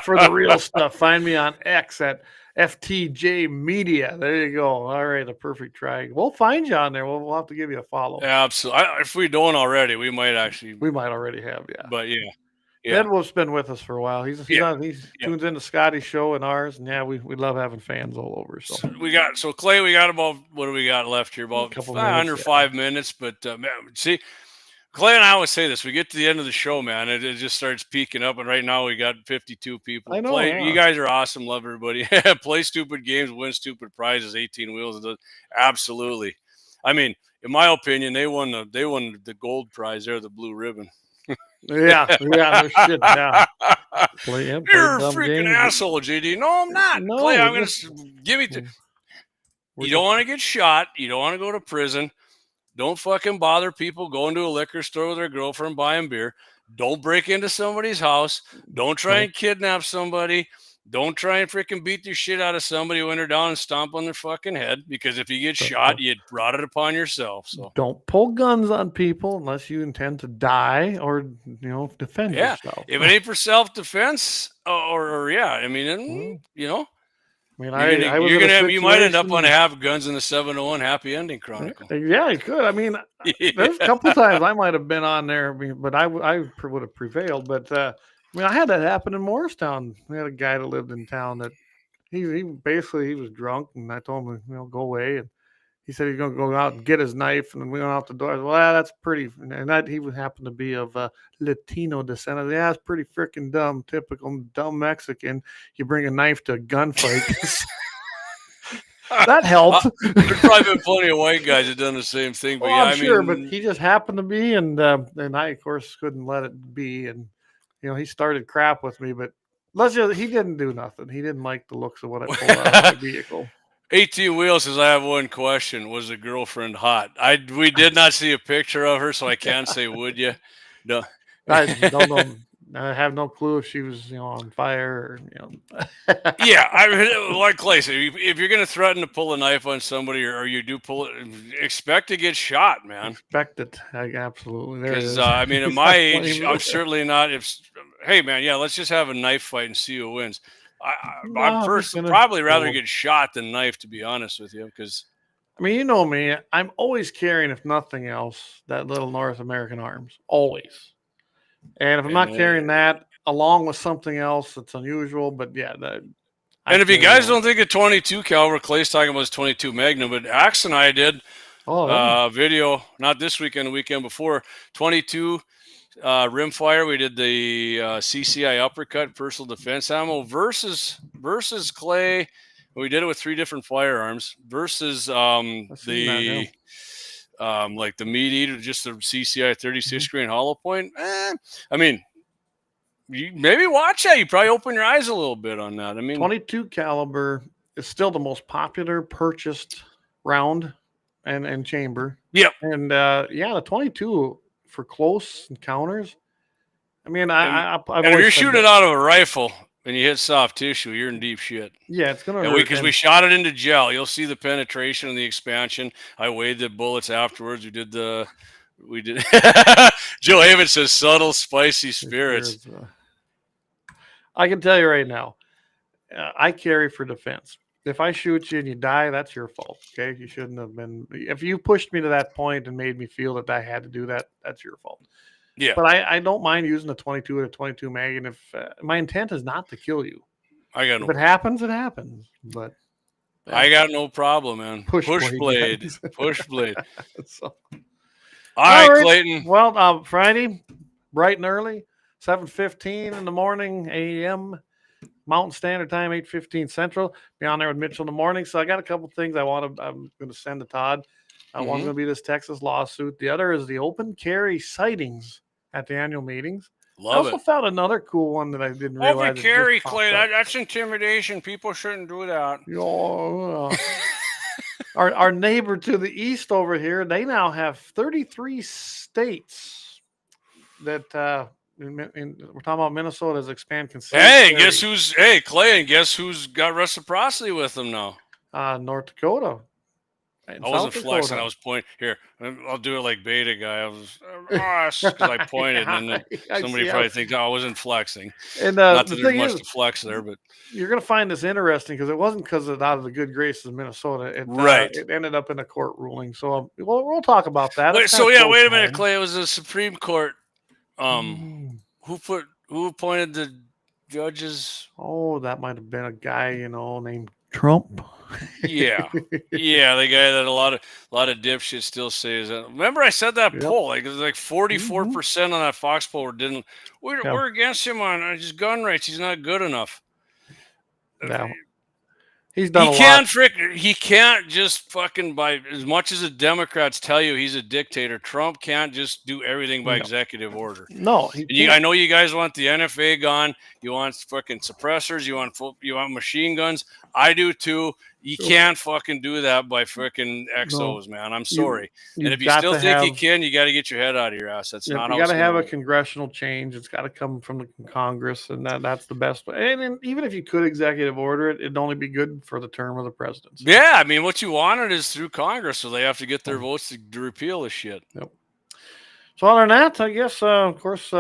[SPEAKER 2] For the real stuff, find me on X at FTJ Media. There you go. All right, a perfect triangle. We'll find you on there. We'll have to give you a follow.
[SPEAKER 3] Yeah, absolutely. If we don't already, we might
[SPEAKER 2] already have,
[SPEAKER 3] But yeah.
[SPEAKER 2] Dead Wolf's been with us for a while. He tunes into Scotty's show and ours, and we love having fans all over. So
[SPEAKER 3] Clay, we got about, what do we got left here? About under 5 minutes. But man, see, Clay and I always say this: we get to the end of the show, man, it just starts peaking up, and right now we got 52 people.
[SPEAKER 2] I know.
[SPEAKER 3] You guys are awesome. Love everybody. Play stupid games, win stupid prizes. 18 wheels. Absolutely. I mean, in my opinion, they won the gold prize there, the blue ribbon.
[SPEAKER 2] No shit. Yeah.
[SPEAKER 3] You're a freaking asshole, JD. No, I'm not.
[SPEAKER 2] No,
[SPEAKER 3] Clay, I'm gonna give me. You don't want to get shot. You don't want to go to prison. Don't fucking bother people going to a liquor store with their girlfriend buying beer. Don't break into somebody's house. Don't try and kidnap somebody. Don't try and freaking beat the shit out of somebody when they're down and stomp on their fucking head. Because if you get shot, you brought it upon yourself. So
[SPEAKER 2] don't pull guns on people unless you intend to die or defend yourself.
[SPEAKER 3] If it ain't for self-defense, I mean, you might end up on a have guns in the 701 happy ending chronicle.
[SPEAKER 2] Yeah, you could. I mean, there's a couple times I might have been on there, but I would have prevailed. But I had that happen in Morristown. We had a guy that lived in town that he was drunk, and I told him, go away. And he said he's going to go out and get his knife, and we went out the door. I said, well, that's pretty. And that he would happen to be of Latino descent. I said, yeah, it's pretty freaking dumb, typical dumb Mexican. You bring a knife to a gunfight. That helped.
[SPEAKER 3] There's probably been plenty of white guys that done the same thing. But
[SPEAKER 2] I'm sure, but he just happened to be, and I, of course, couldn't let it be. And he started crap with me, but he didn't do nothing. He didn't like the looks of what I pulled out of the vehicle.
[SPEAKER 3] 18 Wheels says, I have one question. Was the girlfriend hot? We did not see a picture of her, so I can't say, would you? No.
[SPEAKER 2] I don't know. I have no clue if she was, on fire or,
[SPEAKER 3] Yeah, I mean, like Clay said, if you're going to threaten to pull a knife on somebody or you do pull it, expect to get shot, man.
[SPEAKER 2] Expect it. Absolutely.
[SPEAKER 3] Because, I mean, at my age, I'm certainly not. Hey, man, let's just have a knife fight and see who wins. I'm probably rather get shot than knifed, to be honest with you, because
[SPEAKER 2] I mean, you know me, I'm always carrying, if nothing else, that little North American Arms, always. And if I'm not carrying that along with something else that's unusual, but yeah,
[SPEAKER 3] and if you guys don't think of 22 caliber, Clay's talking about his 22 Magnum, but Axe and I did video, not this weekend, the weekend before, 22 rimfire. We did the CCI uppercut personal defense ammo versus Clay. We did it with 3 different firearms versus like the meat eater, just the CCI 36 grain hollow point. I mean, you maybe watch that. You probably open your eyes a little bit on that. I mean,
[SPEAKER 2] 22 caliber is still the most popular purchased round and chamber.
[SPEAKER 3] Yep.
[SPEAKER 2] And the 22 for close encounters. I mean, and
[SPEAKER 3] if you're shooting it out of a rifle and you hit soft tissue, you're in deep shit.
[SPEAKER 2] Yeah, it's gonna
[SPEAKER 3] hurt. Because we shot it into gel. You'll see the penetration and the expansion. I weighed the bullets afterwards. We did. Joe Haven says subtle, spicy spirits.
[SPEAKER 2] I can tell you right now, I carry for defense. If I shoot you and you die, that's your fault. Okay, you shouldn't have been. If you pushed me to that point and made me feel that I had to do that, that's your fault.
[SPEAKER 3] Yeah,
[SPEAKER 2] but I don't mind using a 22 or a 22 mag, and if my intent is not to kill you, if it happens, it happens. But
[SPEAKER 3] I got no problem, man. Push blade. Push blade.
[SPEAKER 2] So,
[SPEAKER 3] all right, Clayton.
[SPEAKER 2] Well, Friday, bright and early, 7:15 in the morning a.m. Mountain Standard Time, 8:15 Central. Be on there with Mitchell in the morning. So I got a couple things I'm going to send to Todd. One's going to be this Texas lawsuit. The other is the open carry sightings at the annual meetings. I also found another cool one that I didn't realize.
[SPEAKER 3] Open carry, Clay. That's intimidation. People shouldn't do that.
[SPEAKER 2] Our neighbor to the east over here, they now have 33 states that we're talking about Minnesota has expanded considerably.
[SPEAKER 3] Hey, Clay, and guess who's got reciprocity with them now?
[SPEAKER 2] North Dakota.
[SPEAKER 3] I wasn't flexing. I was pointing. Here, I'll do it like Beta guy. I was because I pointed, and then somebody probably thinks I wasn't flexing.
[SPEAKER 2] And
[SPEAKER 3] not that there's much to flex there, but
[SPEAKER 2] you're going to find this interesting because it wasn't because out of the good graces of Minnesota. It ended up in a court ruling. So we'll talk about that.
[SPEAKER 3] Wait a minute, Clay. It was the Supreme Court. Who appointed the judges?
[SPEAKER 2] Oh, that might have been a guy named Trump.
[SPEAKER 3] Yeah, the guy that a lot of dipshits still say is that. Remember, I said that poll, like it was like 44% on that Fox poll we're against him on his gun rights. He's not good enough.
[SPEAKER 2] No. He's done a lot.
[SPEAKER 3] He can't just fucking, by as much as the Democrats tell you he's a dictator, Trump can't just do everything by executive order.
[SPEAKER 2] No,
[SPEAKER 3] I know you guys want the NFA gone. You want fucking suppressors. You want machine guns. I do too. You can't fucking do that by freaking XOs, man. I'm sorry. And if you still think you can, you got to get your head out of your ass. That's not how it's going to work. You got to have
[SPEAKER 2] a congressional change. It's got to come from the Congress, and that's the best way. And even if you could executive order it, it'd only be good for the term of the presidency.
[SPEAKER 3] Yeah, I mean, what you wanted is through Congress, so they have to get their votes to repeal this shit.
[SPEAKER 2] Yep. So other than that, I guess, of course,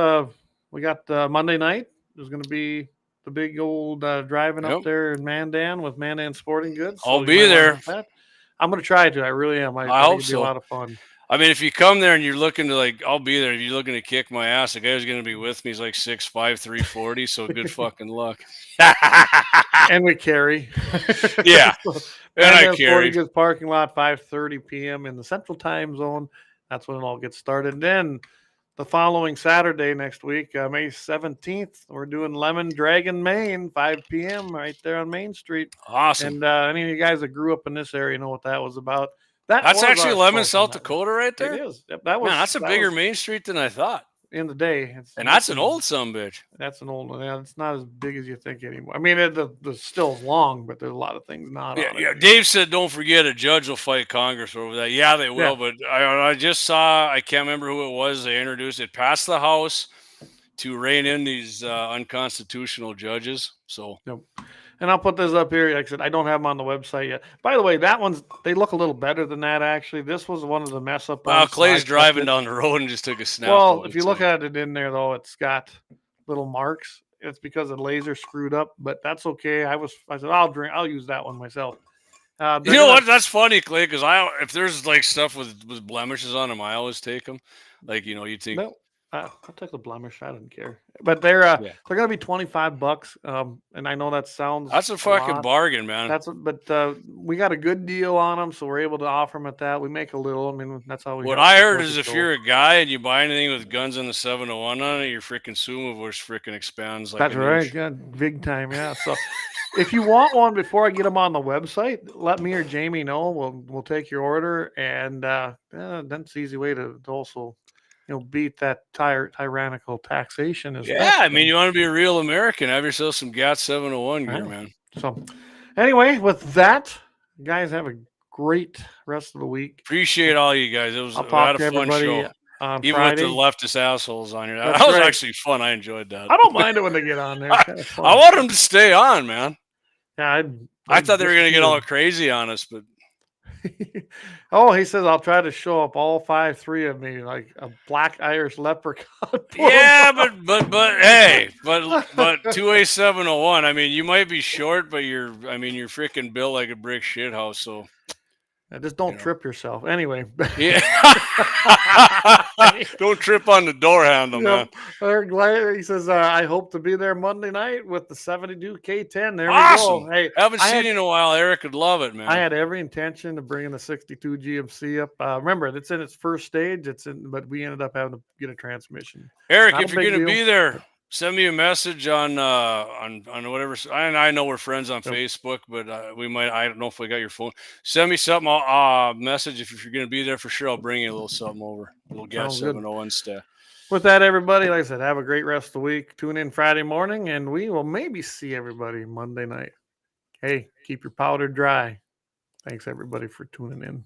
[SPEAKER 2] we got Monday night. There's going to be the big old driving up there in Mandan with Mandan Sporting Goods.
[SPEAKER 3] So I'll be there.
[SPEAKER 2] I'm going to try to. I really am. I hope so. It'll be a lot of fun.
[SPEAKER 3] I mean, if you come there and you're looking to I'll be there. If you're looking to kick my ass, the guy who's going to be with me is like 6'5", 340. So good fucking luck.
[SPEAKER 2] And we carry.
[SPEAKER 3] Yeah. And I carry.
[SPEAKER 2] Sporting Goods parking lot, 5:30 p.m. in the Central Time Zone. That's when it all gets started. And then the following Saturday next week, May 17th, we're doing Lemon Dragon, Maine, 5 p.m. right there on Main Street.
[SPEAKER 3] Awesome.
[SPEAKER 2] And any of you guys that grew up in this area know what that was about.
[SPEAKER 3] That's actually Lemon, South Dakota right there?
[SPEAKER 2] It is. Yep,
[SPEAKER 3] that's a bigger Main Street than I thought.
[SPEAKER 2] In the day.
[SPEAKER 3] And that's an old sumbitch.
[SPEAKER 2] That's an old one. Yeah, it's not as big as you think anymore. I mean, the still's long, but there's a lot of things not on it.
[SPEAKER 3] Yeah, Dave said, don't forget, a judge will fight Congress over that. Yeah, they will, but I just saw, I can't remember who it was, they introduced it past the House to rein in these unconstitutional judges. So.
[SPEAKER 2] Yep. And I'll put this up here. Like I said, I don't have them on the website yet. By the way, they look a little better than that, actually. This was one of the mess up.
[SPEAKER 3] Wow, Clay's driving down the road and just took a snap.
[SPEAKER 2] Well, if you look at it in there, though, it's got little marks. it's because the laser screwed up, but that's okay. I said I'll use that one myself.
[SPEAKER 3] You know what? That's funny, Clay. Because if there's like stuff with blemishes on them, I always take them. Like you think.
[SPEAKER 2] No, I'll take the blemish. I don't care. But they're going to be $25. And I know that sounds
[SPEAKER 3] that's a fucking bargain, man.
[SPEAKER 2] But we got a good deal on them, so we're able to offer them at that. We make a little. I mean, that's how we.
[SPEAKER 3] What I heard is if you're a guy and you buy anything with guns in the 701 on it, your freaking sumo voice freaking expands. Like
[SPEAKER 2] that's right, good, big time, yeah. So. If you want one before I get them on the website, let me or Jamie know. We'll take your order, and that's the easy way to also, beat that tyrannical taxation.
[SPEAKER 3] I mean, you want to be a real American, have yourself some GAT-701 gear, man.
[SPEAKER 2] So, anyway, with that, guys, have a great rest of the week.
[SPEAKER 3] Appreciate all you guys. It was a fun show. Even
[SPEAKER 2] Friday.
[SPEAKER 3] with the leftist assholes on here. That was actually fun. I enjoed that.
[SPEAKER 2] I don't mind it when they get on there.
[SPEAKER 3] I want them to stay on, man.
[SPEAKER 2] Yeah,
[SPEAKER 3] I thought they were going to get all crazy on us, but.
[SPEAKER 2] Oh, he says, I'll try to show up all 5'3" of me like a black Irish leprechaun.
[SPEAKER 3] Yeah, but hey, but 2A701. I mean, you might be short, but you're freaking built like a brick shithouse, so.
[SPEAKER 2] Just don't trip yourself. Anyway.
[SPEAKER 3] Yeah. Don't trip on the door handle, man.
[SPEAKER 2] He says, I hope to be there Monday night with the 72 K10. There
[SPEAKER 3] awesome.
[SPEAKER 2] we go. Hey,
[SPEAKER 3] haven't seen you in a while. Eric would love it, man.
[SPEAKER 2] I had every intention of bringing the 62 GMC up. Remember, it's in its first stage. But we ended up having to get a transmission.
[SPEAKER 3] Eric, if you're going to be there, send me a message on whatever. I know we're friends on Facebook, but we might. I don't know if we got your phone. Send me something. I'll message if you're going to be there for sure. I'll bring you a little something over. A little GAT-701 stuff.
[SPEAKER 2] With that, everybody, like I said, have a great rest of the week. Tune in Friday morning, and we will maybe see everybody Monday night. Hey, keep your powder dry. Thanks, everybody, for tuning in.